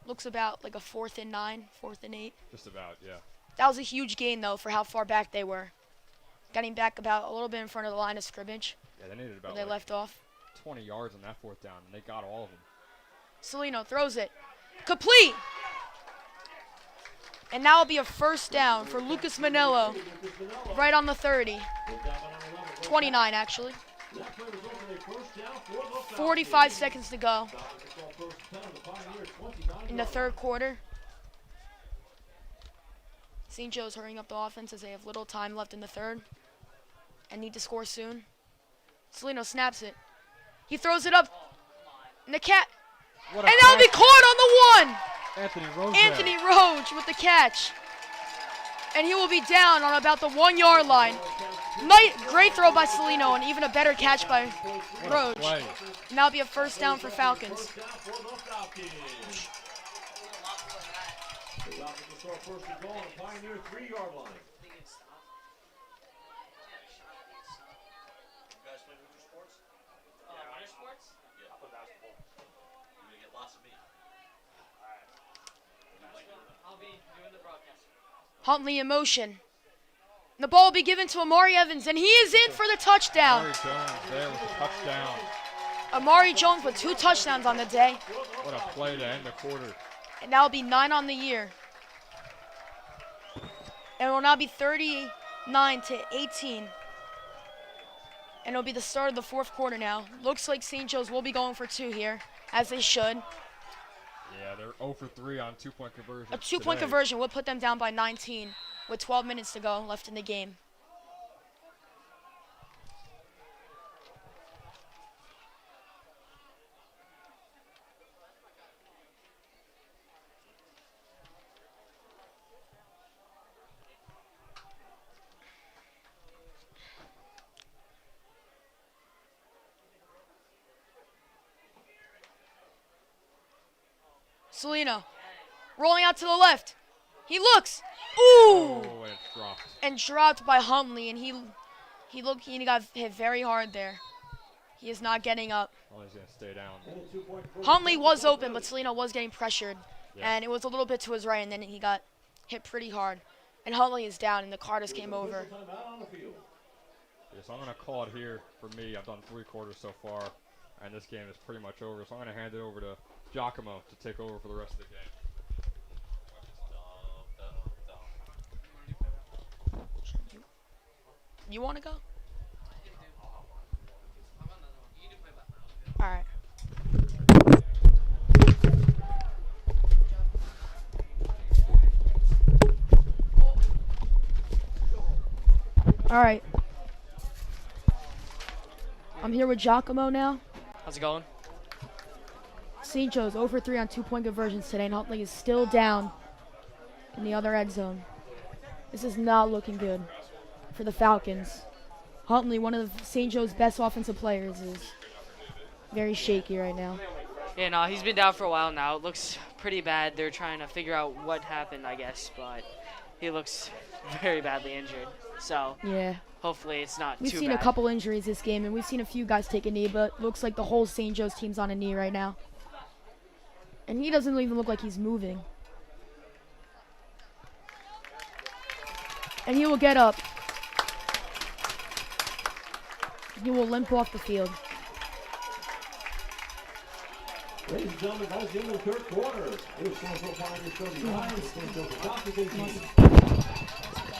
Looks about like a 4th and 9, 4th and 8. Just about, yeah. That was a huge gain, though, for how far back they were. Getting back about a little bit in front of the line of scrimmage. Yeah, they needed about Where they left off. 20 yards on that fourth down, and they got all of them. Salino throws it. Complete! And now will be a first down for Lucas Manillo. Right on the 30. 29, actually. 45 seconds to go in the third quarter. St. Joe's hurrying up the offense as they have little time left in the third and need to score soon. Salino snaps it. He throws it up. And the cat. And that'll be caught on the 1. Anthony Roach with the catch. And he will be down on about the 1 yard line. Great throw by Salino and even a better catch by Roach. And that'll be a first down for Falcons. First and goal on the Pioneer 3-yard line. Huntley in motion. And the ball will be given to Amari Evans, and he is in for the touchdown. Amari Jones there with the touchdown. Amari Jones with 2 touchdowns on the day. What a play to end the quarter. And that will be 9 on the year. And it will now be 39-18. And it'll be the start of the fourth quarter now. Looks like St. Joe's will be going for 2 here, as they should. Yeah, they're 0 for 3 on 2-point conversion. A 2-point conversion would put them down by 19 with 12 minutes to go left in the game. Salino rolling out to the left. He looks. Ooh! Oh, and dropped. And dropped by Huntley, and he got hit very hard there. He is not getting up. Oh, he's going to stay down. Huntley was open, but Salino was getting pressured. Yeah. And it was a little bit to his right, and then he got hit pretty hard. And Huntley is down, and the Carters came over. Yeah, so I'm going to call it here for me. I've done 3 quarters so far, and this game is pretty much over. So I'm going to hand it over to Giacomo to take over for the rest of the game. You want to go? All right. All right. I'm here with Giacomo now. How's it going? St. Joe's 0 for 3 on 2-point conversions today, and Huntley is still down in the other end zone. This is not looking good for the Falcons. Huntley, one of St. Joe's best offensive players, is very shaky right now. Yeah, no, he's been down for a while now. It looks pretty bad. They're trying to figure out what happened, I guess, but he looks very badly injured. So Yeah. hopefully it's not We've too seen bad. a couple injuries this game, and we've seen a few guys take a knee, but looks like the whole St. Joe's team's on a knee right now. And he doesn't even look like he's moving. And he will get up. He will limp off the field. Ladies and gentlemen, that was the end of the third quarter. It was Somerville Pioneers 39 and St. Joseph Falcons 18.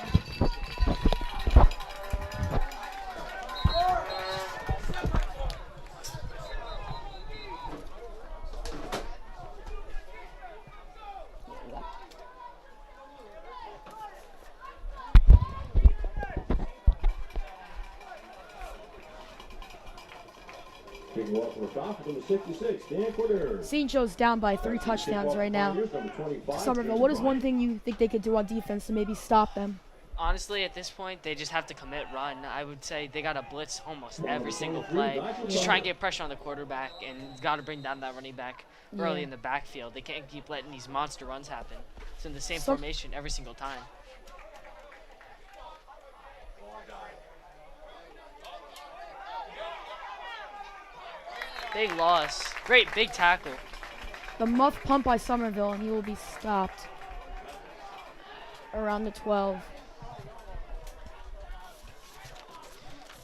Kicking off for the Falcons number 66, Dan Quitter. St. Joe's down by 3 touchdowns right now. Somerville, what is one thing you think they could do on defense to maybe stop them? Honestly, at this point, they just have to commit run. I would say they got to blitz almost every single play. Just try and get pressure on the quarterback and got to bring down that running back early Yeah. in the backfield. They can't keep letting these monster runs happen. It's in the same So- formation every single time. Big loss. Great big tackle. The muff punt by Somerville, and he will be stopped around the 12.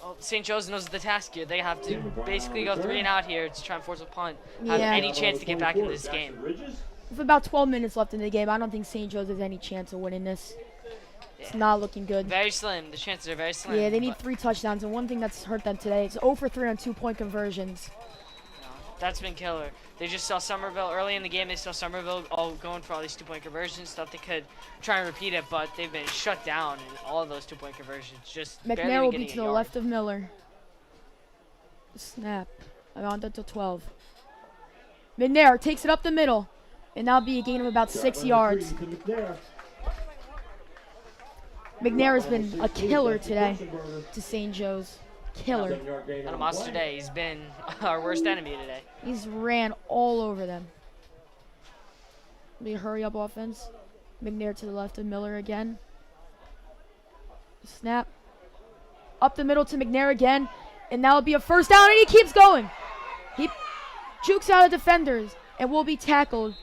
Oh, St. Joe's knows the task here. They have to basically go 3 and out here to try and force a punt. Have Yeah. any chance to get back in this game. With about 12 minutes left in the game, I don't think St. Joe's has any chance of winning this. It's Yeah. not looking good. Very slim. The chances are very slim. Yeah, they need but, 3 touchdowns, and one thing that's hurt them today is 0 for 3 on 2-point conversions. no, that's been killer. They just saw Somerville early in the game. They saw Somerville all going for all these 2-point conversions. Thought they could try and repeat it, but they've been shut down in all of those 2-point conversions. Just barely McNair will getting be a to the yard. left of Miller. Snap. Around it to 12. McNair takes it up the middle, and that'll be a gain of about 6 yards. McNair has been a killer today to St. Joe's. Killer. On a monster day. He's been our worst enemy today. He's ran all over them. Be a hurry up offense. McNair to the left of Miller again. Snap. Up the middle to McNair again. And that'll be a first down, and he keeps going. He jukes out of defenders and will be tackled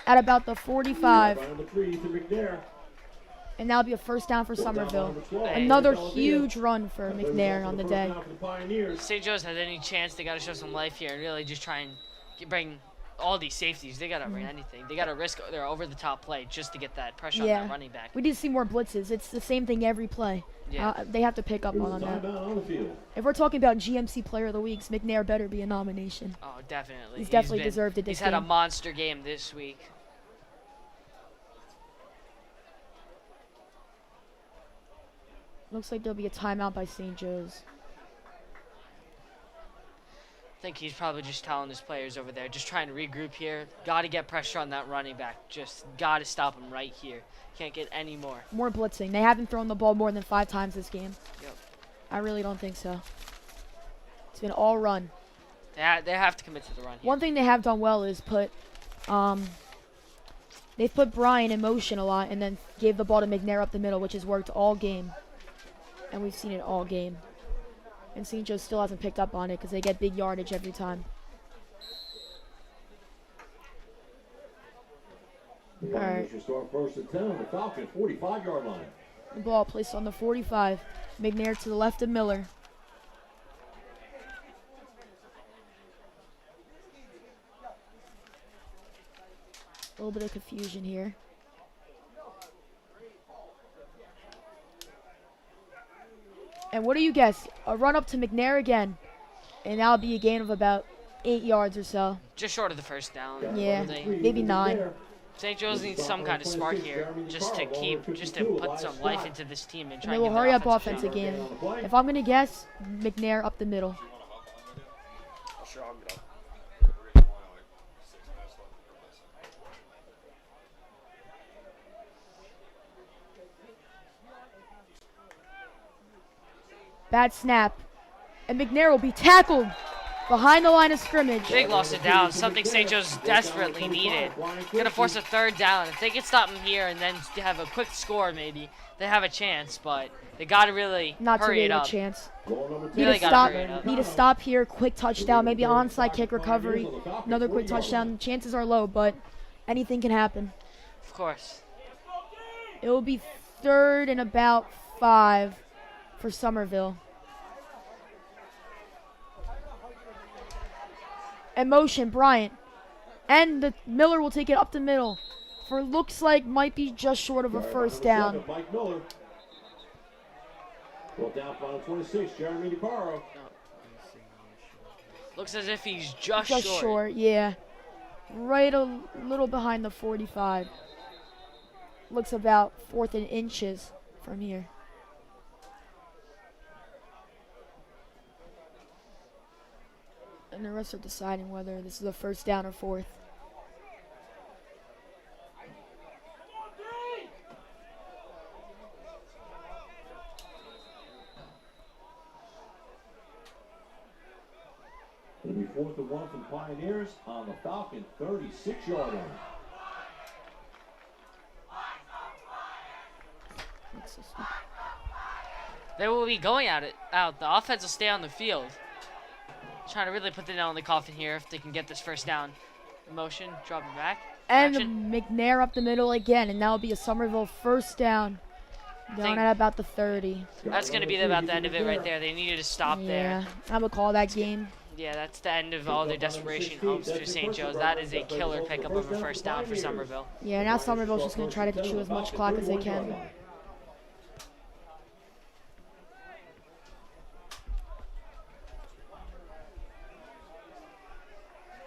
at about the 45. And that'll be a first down for Somerville. Another huge run for McNair on the day. If St. Joe's has any chance, they got to show some life here and really just try and bring all these safeties. They got to bring anything. They got to risk their over-the-top play just to get that pressure on Yeah. that running back. We need to see more blitzes. It's the same thing every play. Yeah. They have to pick up on that. If we're talking about GMC Player of the Weeks, McNair better be a nomination. Oh, definitely. He's definitely been- deserved it this He's had a game. monster game this week. Looks like there'll be a timeout by St. Joe's. I think he's probably just telling his players over there, just trying to regroup here. Got to get pressure on that running back. Just got to stop him right here. Can't get any more. More blitzing. They haven't thrown the ball more than 5 times this game. Yep. I really don't think so. It's been all run. They have to commit to the run here. One thing they have done well is they've put Brian in motion a lot and then gave the ball to McNair up the middle, which has worked all game. And we've seen it all game. And St. Joe still hasn't picked up on it because they get big yardage every time. The Pioneers will start first and 10 on the Falcons 45-yard line. The ball placed on the 45. McNair to the left of Miller. A little bit of confusion here. And what do you guess? A run up to McNair again. And that'll be a gain of about 8 yards or so. Just short of the first down. Yeah, They- maybe 9. St. Joe's needs some kind of spark here, just to put some life into this team and try And they and will get hurry the up offensive offense shot. again. If I'm going to guess, McNair up the middle. Bad snap. And McNair will be tackled behind the line of scrimmage. Big loss of down, something St. Joe's desperately needed. Gonna force a 3rd down. If they can stop him here and then have a quick score, maybe they have a chance. But they gotta really Not too hurry big it of up. a chance. Really gotta hurry it up. Need to stop here. Quick touchdown. Maybe onside kick recovery. Another quick touchdown. Chances are low, but anything can happen. Of course. It will be 3rd and about 5 for Somerville. And motion, Bryant. And the Miller will take it up the middle. For looks like might be just short of a 1st down. Mike Miller. Brought down final 26, Jeremy DeCaro. Looks as if he's just short, yeah. Right a little behind the 45. Looks about 4th in inches from here. And the rest are deciding whether this is a 1st down or 4th. It'll be 4th and 1 for the Pioneers on the Falcon 36-yard line. They will be going at it out. The offense will stay on the field. Trying to really put the nail in the coffin here if they can get this 1st down. Motion, drop it back. And Action. McNair up the middle again, and that will be a Somerville 1st down. Down at about the 30. That's going to be about the end of it right there. They needed to stop there. I would call that game. Yeah, that's the end of all their desperation hopes through St. Joe's. That is a killer pickup of a 1st down for Somerville. Yeah, now Somerville's just going to try to chew as much clock as they can.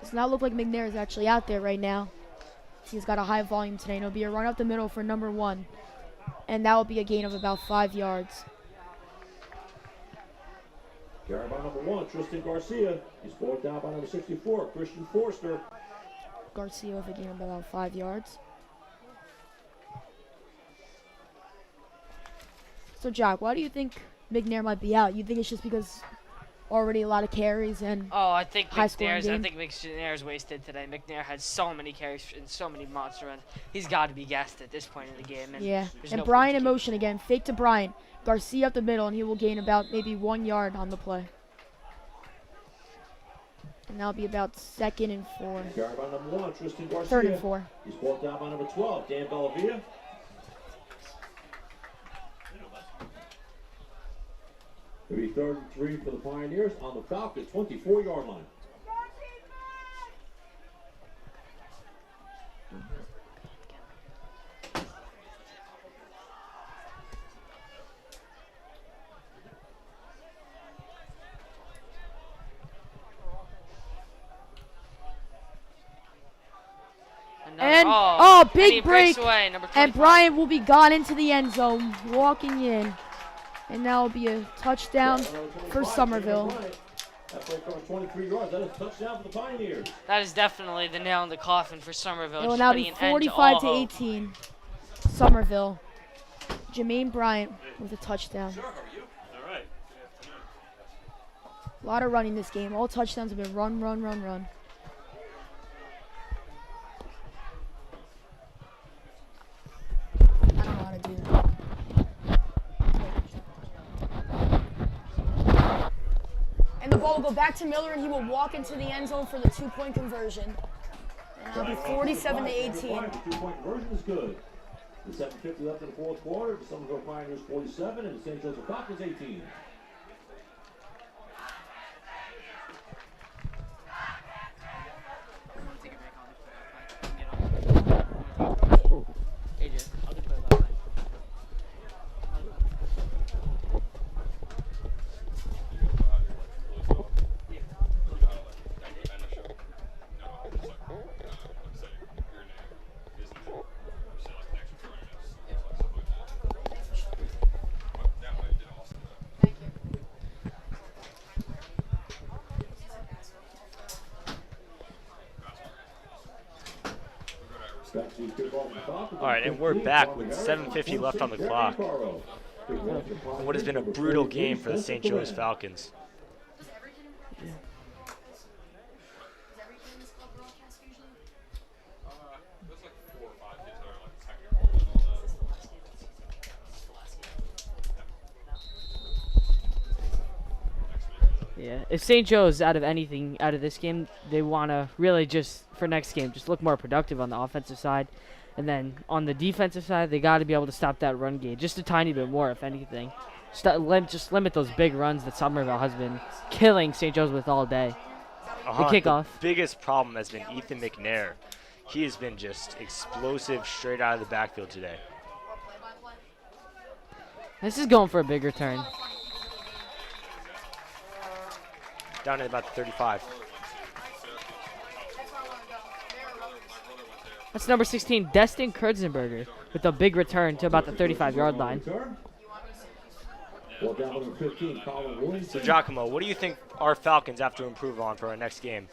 Does not look like McNair is actually out there right now. He's got a high volume today, and it'll be a run up the middle for number 1. And that will be a gain of about 5 yards. Carried by number 1, Tristan Garcia. He's brought down by number 64, Christian Forster. Garcia with a gain of about 5 yards. So, Jack, why do you think McNair might be out? You think it's just because already a lot of carries and I think high-scoring game? McNair's wasted today. McNair had so many carries and so many monster runs. He's got to be gassed at this point in the game. And yeah, there's and no Bryant point in to motion again. Fake to Bryant. Garcia up the middle, and he will gain about maybe 1 yard on the play. And that'll be about 2nd and 4. Carried by number 1, Tristan Garcia. 3rd and 4. He's brought down by number 12, Dan Bellavia. It'll be 3rd and 3 for the Pioneers on the Falcon 24-yard line. And big break. Away, number And 25. Bryant will be gone into the end zone, walking in. And that will be a touchdown for Somerville. That play covers 23 yards. That is a touchdown for the Pioneers. That is definitely the nail in the coffin for Somerville. It will just now putting be an end 45 to all hope. 18. Somerville. Jermaine Bryant with a touchdown. A lot of running this game. All touchdowns have been run, run, run, run. I don't know how to do that. And the ball will go back to Miller, and he will walk into the end zone for the 2-point conversion. And it'll be 47 to 18. The 2-point conversion is good. The 7:50 left in the 4th quarter. The Somerville Pioneers 47 and the St. Joseph Falcons 18. All right, and we're back with 7:50 left on the clock. What has been a brutal game for the St. Joe's Falcons. Yeah, if St. Joe's out of anything out of this game, they want to really just, for next game, just look more productive on the offensive side. And then on the defensive side, they got to be able to stop that run game just a tiny bit more, if anything. Just limit those big runs that Somerville has been killing St. Joe's with all day. The kickoff. The biggest problem has been Ethan McNair. He has been just explosive straight out of the backfield today. This is going for a big return. Down at about the 35. That's number 16, Destin Kurzenberger, with a big return to about the 35-yard line. So, Giacomo, what do you think our Falcons have to improve on for our next game?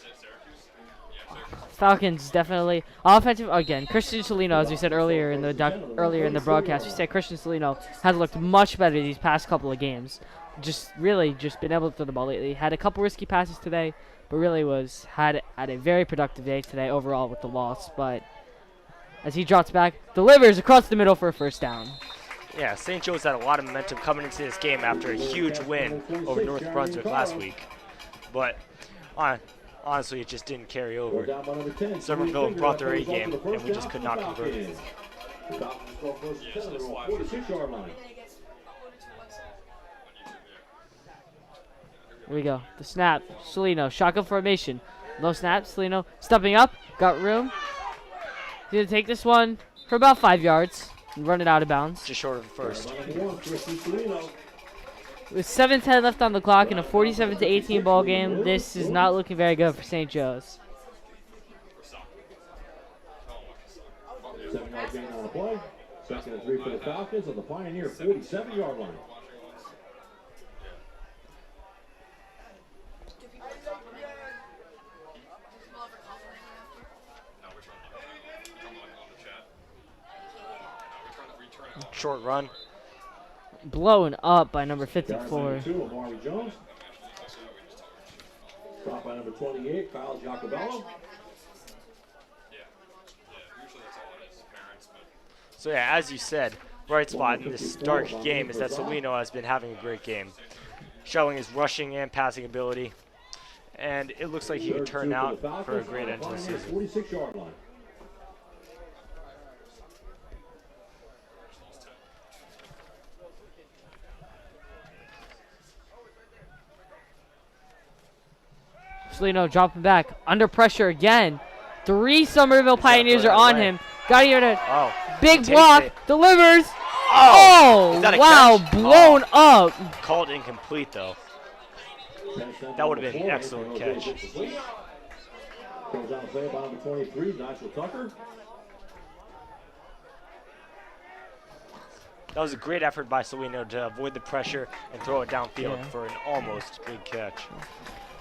Falcons definitely offensive again. Christian Salino, as we said earlier in the broadcast, we said Christian Salino has looked much better these past couple of games. Just been able to throw the ball lately. Had a couple risky passes today, but really had a very productive day today overall with the loss. But as he drops back, delivers across the middle for a first down. Yeah, St. Joe's had a lot of momentum coming into this game after a huge win over North Brunswick last week. But honestly, it just didn't carry over. Somerville brought their A game, and we just could not convert. Here we go. The snap. Salino. Shotgun formation. Low snap. Salino stepping up. Got room. He's going to take this one for about 5 yards and run it out of bounds. Just short of the first. With 7:10 left on the clock in a 47-18 ball game, this is not looking very good for St. Joe's. 7-yard gain on the play. 2nd and 3 for the Falcons on the Pioneer 47-yard line. Short run. Blown up by number 54. Stop by number 28, Kyle Giacobello. So yeah, as you said, bright spot in this dark game is that Salino has been having a great game, showing his rushing and passing ability, and it looks like he could turn out for a great end to the season. 46-yard line. Salino dropping back. Under pressure again. 3 Somerville Pioneers are on him. Got here to big block. Delivers. Oh, wow. Blown up. Called incomplete, though. That would have been an excellent catch. Goes on play by number 23, Nigel Tucker. That was a great effort by Salino to avoid the pressure and throw it downfield for an almost big catch.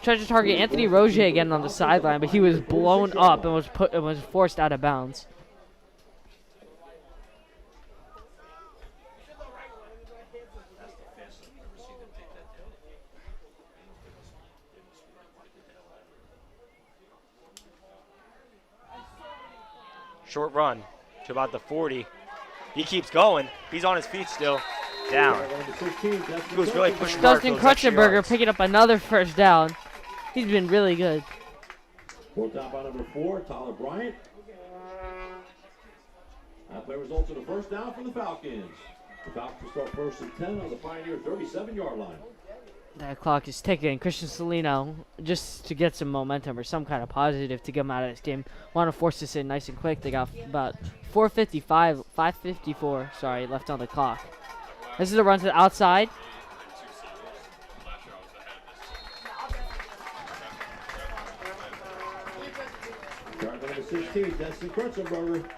Tried to target Anthony Roger again on the sideline, but he was blown up and was forced out of bounds. Short run to about the 40. He keeps going. He's on his feet still. Down. He was really pushing hard. Dustin Krutzenberger picking up another first down. He's been really good. Fourth down by number 4, Tyler Bryant. That play results in a first down for the Falcons. The Falcons start first and 10 on the Pioneer 37-yard line. That clock is ticking. Christian Salino, just to get some momentum or some kind of positive to get him out of this game, want to force this in nice and quick. They got about 5:54, sorry, left on the clock. This is a run to the outside. Guard number 16, Destin Krutzenberger.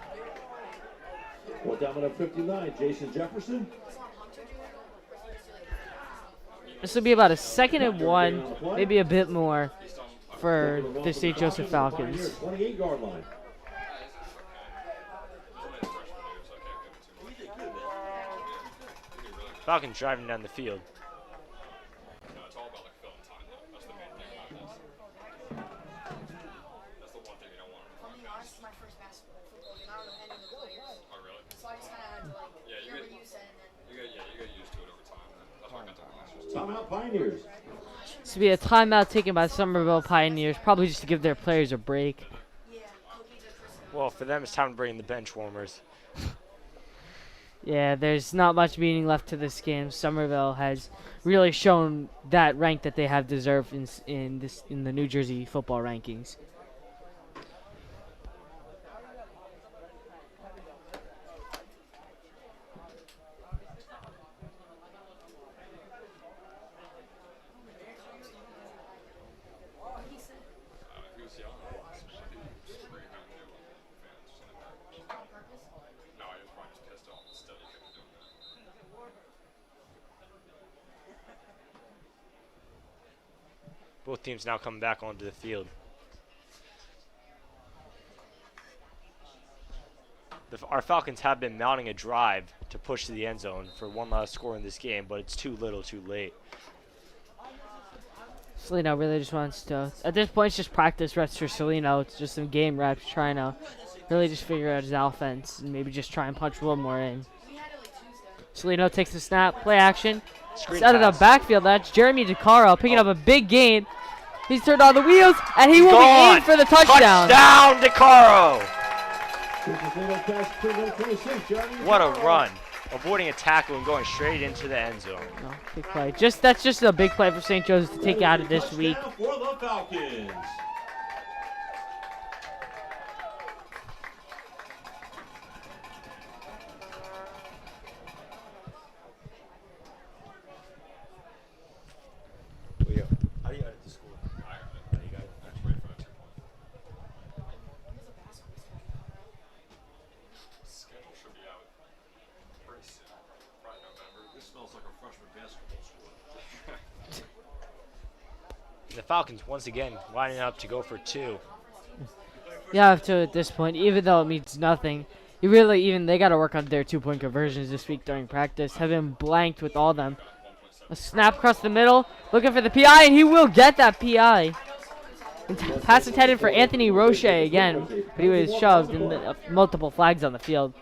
Fourth down number 59, Jason Jefferson. This will be about a 2nd and 1, maybe a bit more for the St. Joseph Falcons. 28-yard line. Falcons driving down the field. No, it's all about like filling time though. That's the main thing about this. That's the one thing you don't want to I'll be honest, it's my first basketball football game. I don't know any of the players. Oh really? So I just kind of had to like Yeah, hear what you said and then. You get used to it over time. That's why I got that last year. Timeout Pioneers. This will be a timeout taken by Somerville Pioneers, probably just to give their players a break. Yeah, cookies are Christmas. Well, for them, it's time to bring in the bench warmers. Yeah, there's not much meaning left to this game. Somerville has really shown that rank that they have deserved in the New Jersey football rankings. He was young. Just pretty kind of new fans. No, he was probably just pissed off. Still, he couldn't do that. Both teams now coming back onto the field. Our Falcons have been mounting a drive to push to the end zone for one last score in this game, but it's too little too late. Salino really just wants to, at this point, it's just practice reps for Salino. It's just some game reps, trying to really just figure out his offense and maybe just try and punch a little more in. Salino takes the snap, play action. Screen Out of the pass. backfield, that's Jeremy DeCaro picking up a big gain. He's turned on the wheels, and he will Gone. be in for the touchdown. Touchdown, DeCaro! What What a run. Avoiding a tackle and going straight into the end zone. No, big play. That's just a big play for St. Joe's to take out of this week. For the Falcons. How do you edit the score? I got it. You got it? I just wait for that 2 point. Schedule should be out pretty soon. Probably November. This smells like a freshman basketball score. The Falcons once again lining up to go for two. You have to at this point, even though it means nothing. They got to work on their 2-point conversions this week during practice. Have been blanked with all of them. A snap across the middle, looking for the PI, and he will get that PI. Pass intended for Anthony Roche again, but he was shoved and multiple flags on the field.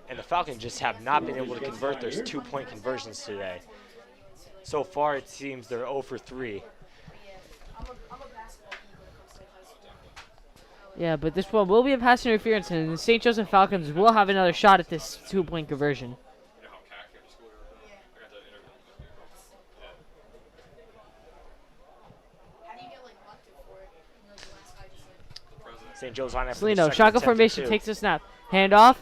And the Falcons just have not been able to convert those 2-point conversions today. So far, it seems they're 0 for 3. Yeah, but this one will be a pass interference, and the St. Joseph Falcons will have another shot at this 2-point conversion. You know how CAC came to school here? I got that interview. How do you get like elected for it? You know, the last guy just like. The president. St. Joe's line up for the Salino, second shotgun attempt at formation, 2. takes the snap. Handoff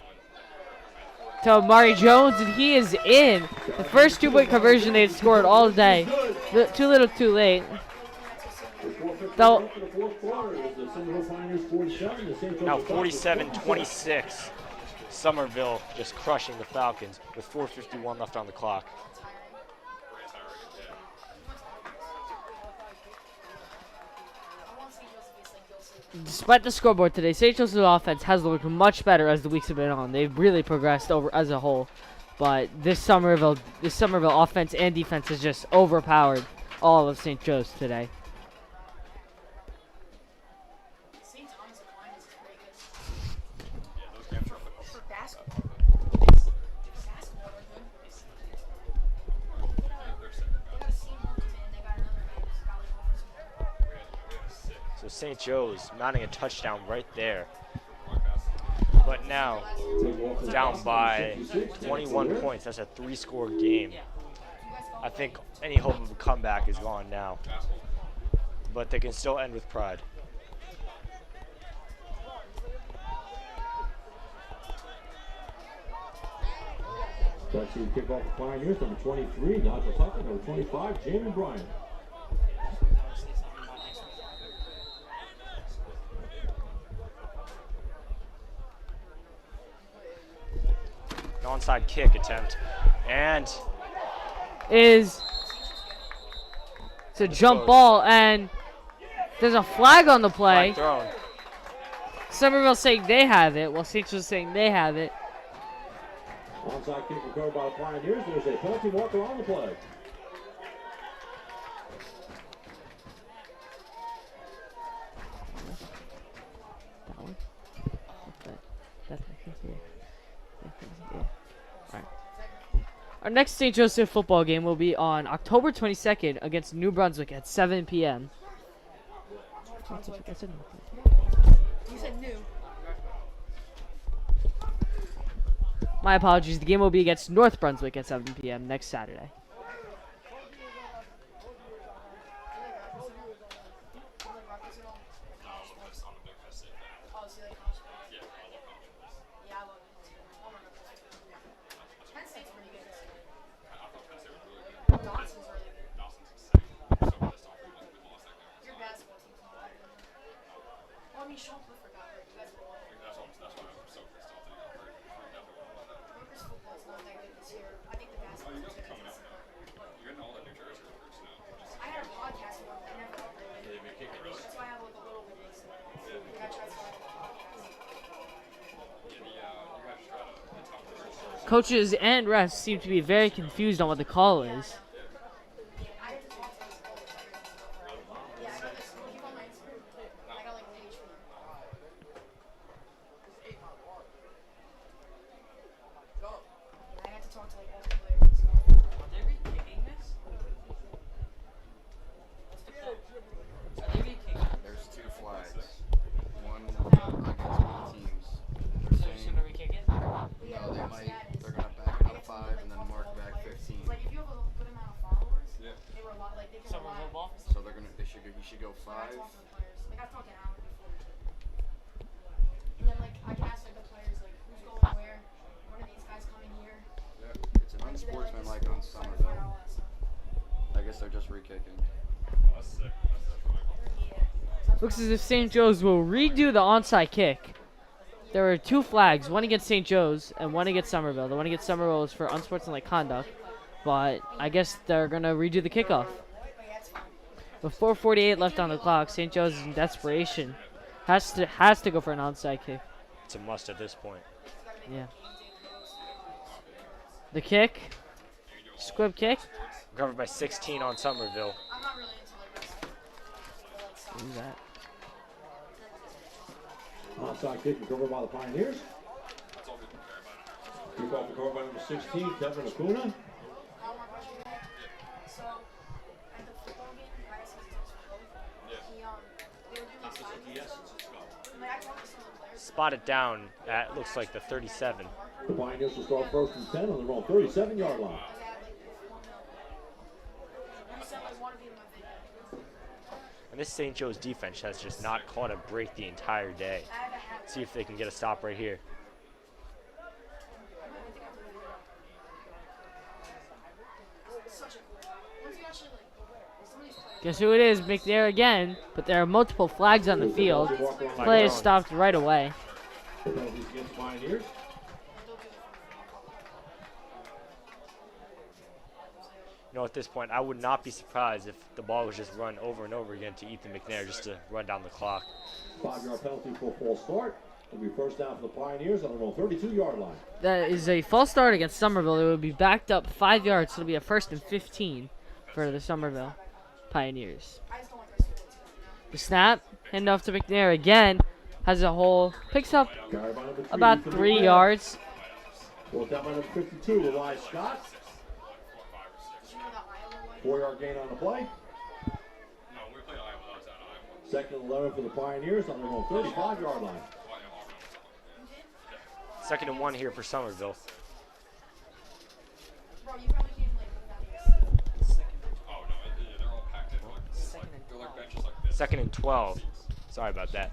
to Amari Jones, and he is in. The first 2-point conversion they've scored all day. Too little, too late. Though, Now 47-26. Somerville just crushing the Falcons with 4:51 left on the clock. despite the scoreboard today, St. Joseph's offense has looked much better as the weeks have been on. They've really progressed over as a whole. But this Somerville offense and defense has just overpowered all of St. Joe's today. St. Thomas Aquinas is pretty good. Yeah, those games are up For basketball. Basketball, they're good. They're sick. They got a Seam Mountain, and they got another game. It's got like offensive. We had a sick. So St. Joe's mounting a touchdown right there. But now, down by 21 points. That's a 3-score game. I think any hope of a comeback is gone now. But they can still end with pride. That's the kickoff for Pioneers, number 23, Nigel Tucker, number 25, Jamie Bryan. An onside kick attempt. And It's a jump ball, and there's a flag on the play. flag thrown. Somerville saying they have it, while St. Joe's saying they have it. Onside kick recovered by the Pioneers. There's a penalty marker on the play. Our next St. Joseph football game will be on October 22nd against New Brunswick at 7 p.m. You said new. My apologies. The game will be against North Brunswick at 7 p.m. next Saturday. Coaches and refs seem to be very confused on what the call is. There's 2 flags. One against both teams. They're saying no, they're gonna back it up 5 and then mark back 15. So he should go 5. It's an unsportsmanlike on Somerville. I guess they're just re-kicking. Looks as if St. Joe's will redo the onside kick. There were 2 flags, one against St. Joe's and one against Somerville. The one against Somerville is for unsportsmanlike conduct, but I guess they're going to redo the kickoff. With 4:48 left on the clock, St. Joe's is in desperation. Has to go for an onside kick. It's a must at this point. Yeah. The kick. Squib kick. Covered by 16 on Somerville. Who's that? Onside kick recovered by the Pioneers. Kickoff recovered by number 16, Kevin Acuna. Spotted down at, looks like the 37. The Pioneers will start first and 10 on their own 37-yard line. And this St. Joe's defense has just not caught a break the entire day. See if they can get a stop right here. Guess who it is? McNair again, but there are multiple flags on the field. Play is stopped right away. Penalties against Pioneers. You know, at this point, I would not be surprised if the ball was just run over and over again to Ethan McNair just to run down the clock. 5-yard penalty for a false start. It'll be first down for the Pioneers on their own 32-yard line. That is a false start against Somerville. It would be backed up 5 yards, so it'll be a first and 15 for the Somerville Pioneers. The snap, handoff to McNair again, has a hole, picks up about 3 yards. Fourth down by number 52, Elias Scott. 4-yard gain on the play. Second and 11 for the Pioneers on their own 35-yard line. 2nd and 1 here for Somerville. Second and 12. Sorry about that.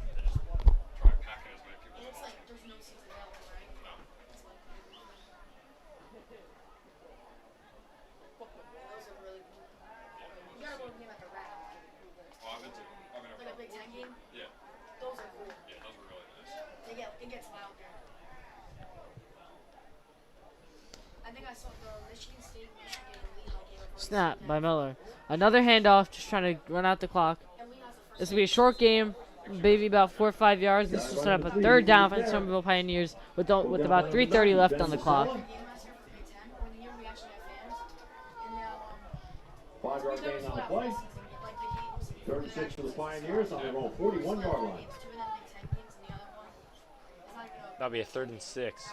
Snap by Miller. Another handoff, just trying to run out the clock. This will be a short game, maybe about 4 or 5 yards. This will set up a 3rd down for the Somerville Pioneers with about 3:30 left on the clock. 5-yard gain on the play. 3rd and 6 for the Pioneers on their own 41-yard line. That'll be a 3rd and 6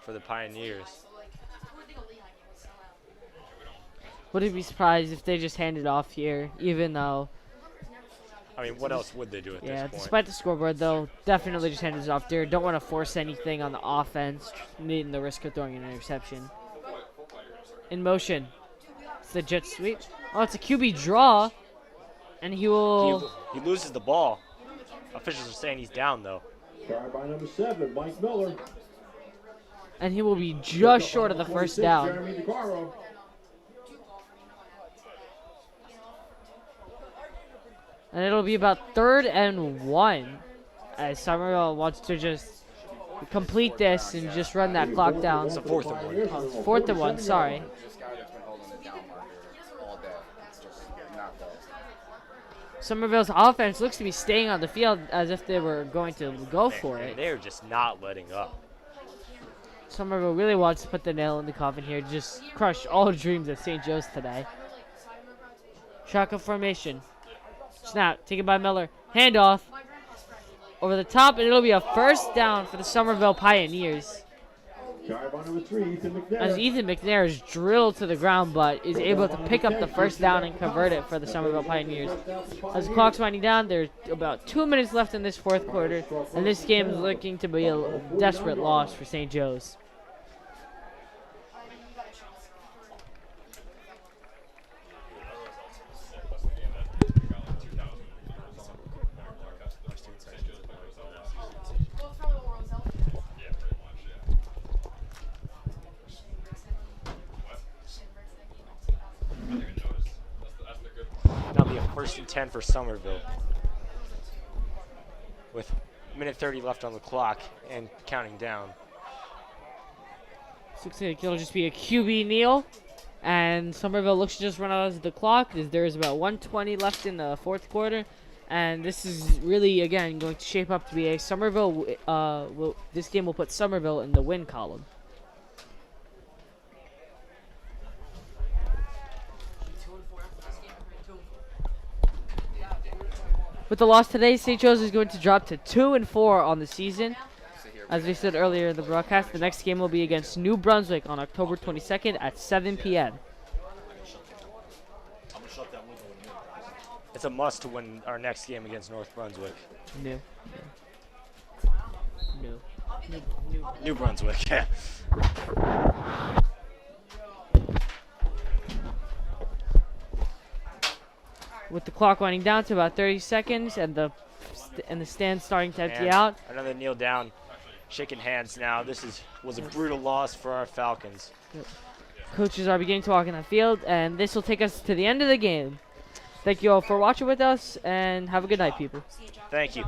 for the Pioneers. Wouldn't be surprised if they just hand it off here, even though. I mean, what else would they do at this point? Despite the scoreboard, they'll definitely just hand it off there. Don't want to force anything on the offense, needing the risk of throwing an interception. In motion. It's the jet sweep. Oh, it's a QB draw. And he will. He loses the ball. Officials are saying he's down, though. Carried by number 7, Mike Miller. And he will be just short of the first down. Jeremy DeCaro. And it'll be about 3rd and 1. As Somerville wants to just complete this and just run that clock down. It's a 4th and 1. 4th and 1, sorry. This guy that's been holding it down marker all day. It's just not there. Somerville's offense looks to be staying on the field as if they were going to go for it. They're just not letting up. Somerville really wants to put the nail in the coffin here, just crush all dreams of St. Joe's today. Shotgun formation. Snap, taken by Miller. Handoff. Over the top, and it'll be a 1st down for the Somerville Pioneers. Carried by number 3, Ethan McNair. As Ethan McNair is drilled to the ground, but is able to pick up the 1st down and convert it for the Somerville Pioneers. As the clock's winding down, there's about 2 minutes left in this 4th quarter, and this game is looking to be a desperate loss for St. Joe's. That'll be a 1st and 10 for Somerville. With minute 30 left on the clock and counting down. Looks like it'll just be a QB kneel. And Somerville looks to just run out of the clock as there is about 1:20 left in the 4th quarter. And this is really, again, going to shape up to be a Somerville. This game will put Somerville in the win column. With the loss today, St. Joe's is going to drop to 2-4 on the season. As we said earlier in the broadcast, the next game will be against New Brunswick on October 22nd at 7 p.m. It's a must to win our next game against North Brunswick. New Brunswick, yeah. With the clock winding down to about 30 seconds and the stand starting to empty out. Another kneel down, shaking hands now. This was a brutal loss for our Falcons. Coaches are beginning to walk in the field, and this will take us to the end of the game. Thank you all for watching with us, and have a good night, people. Thank you.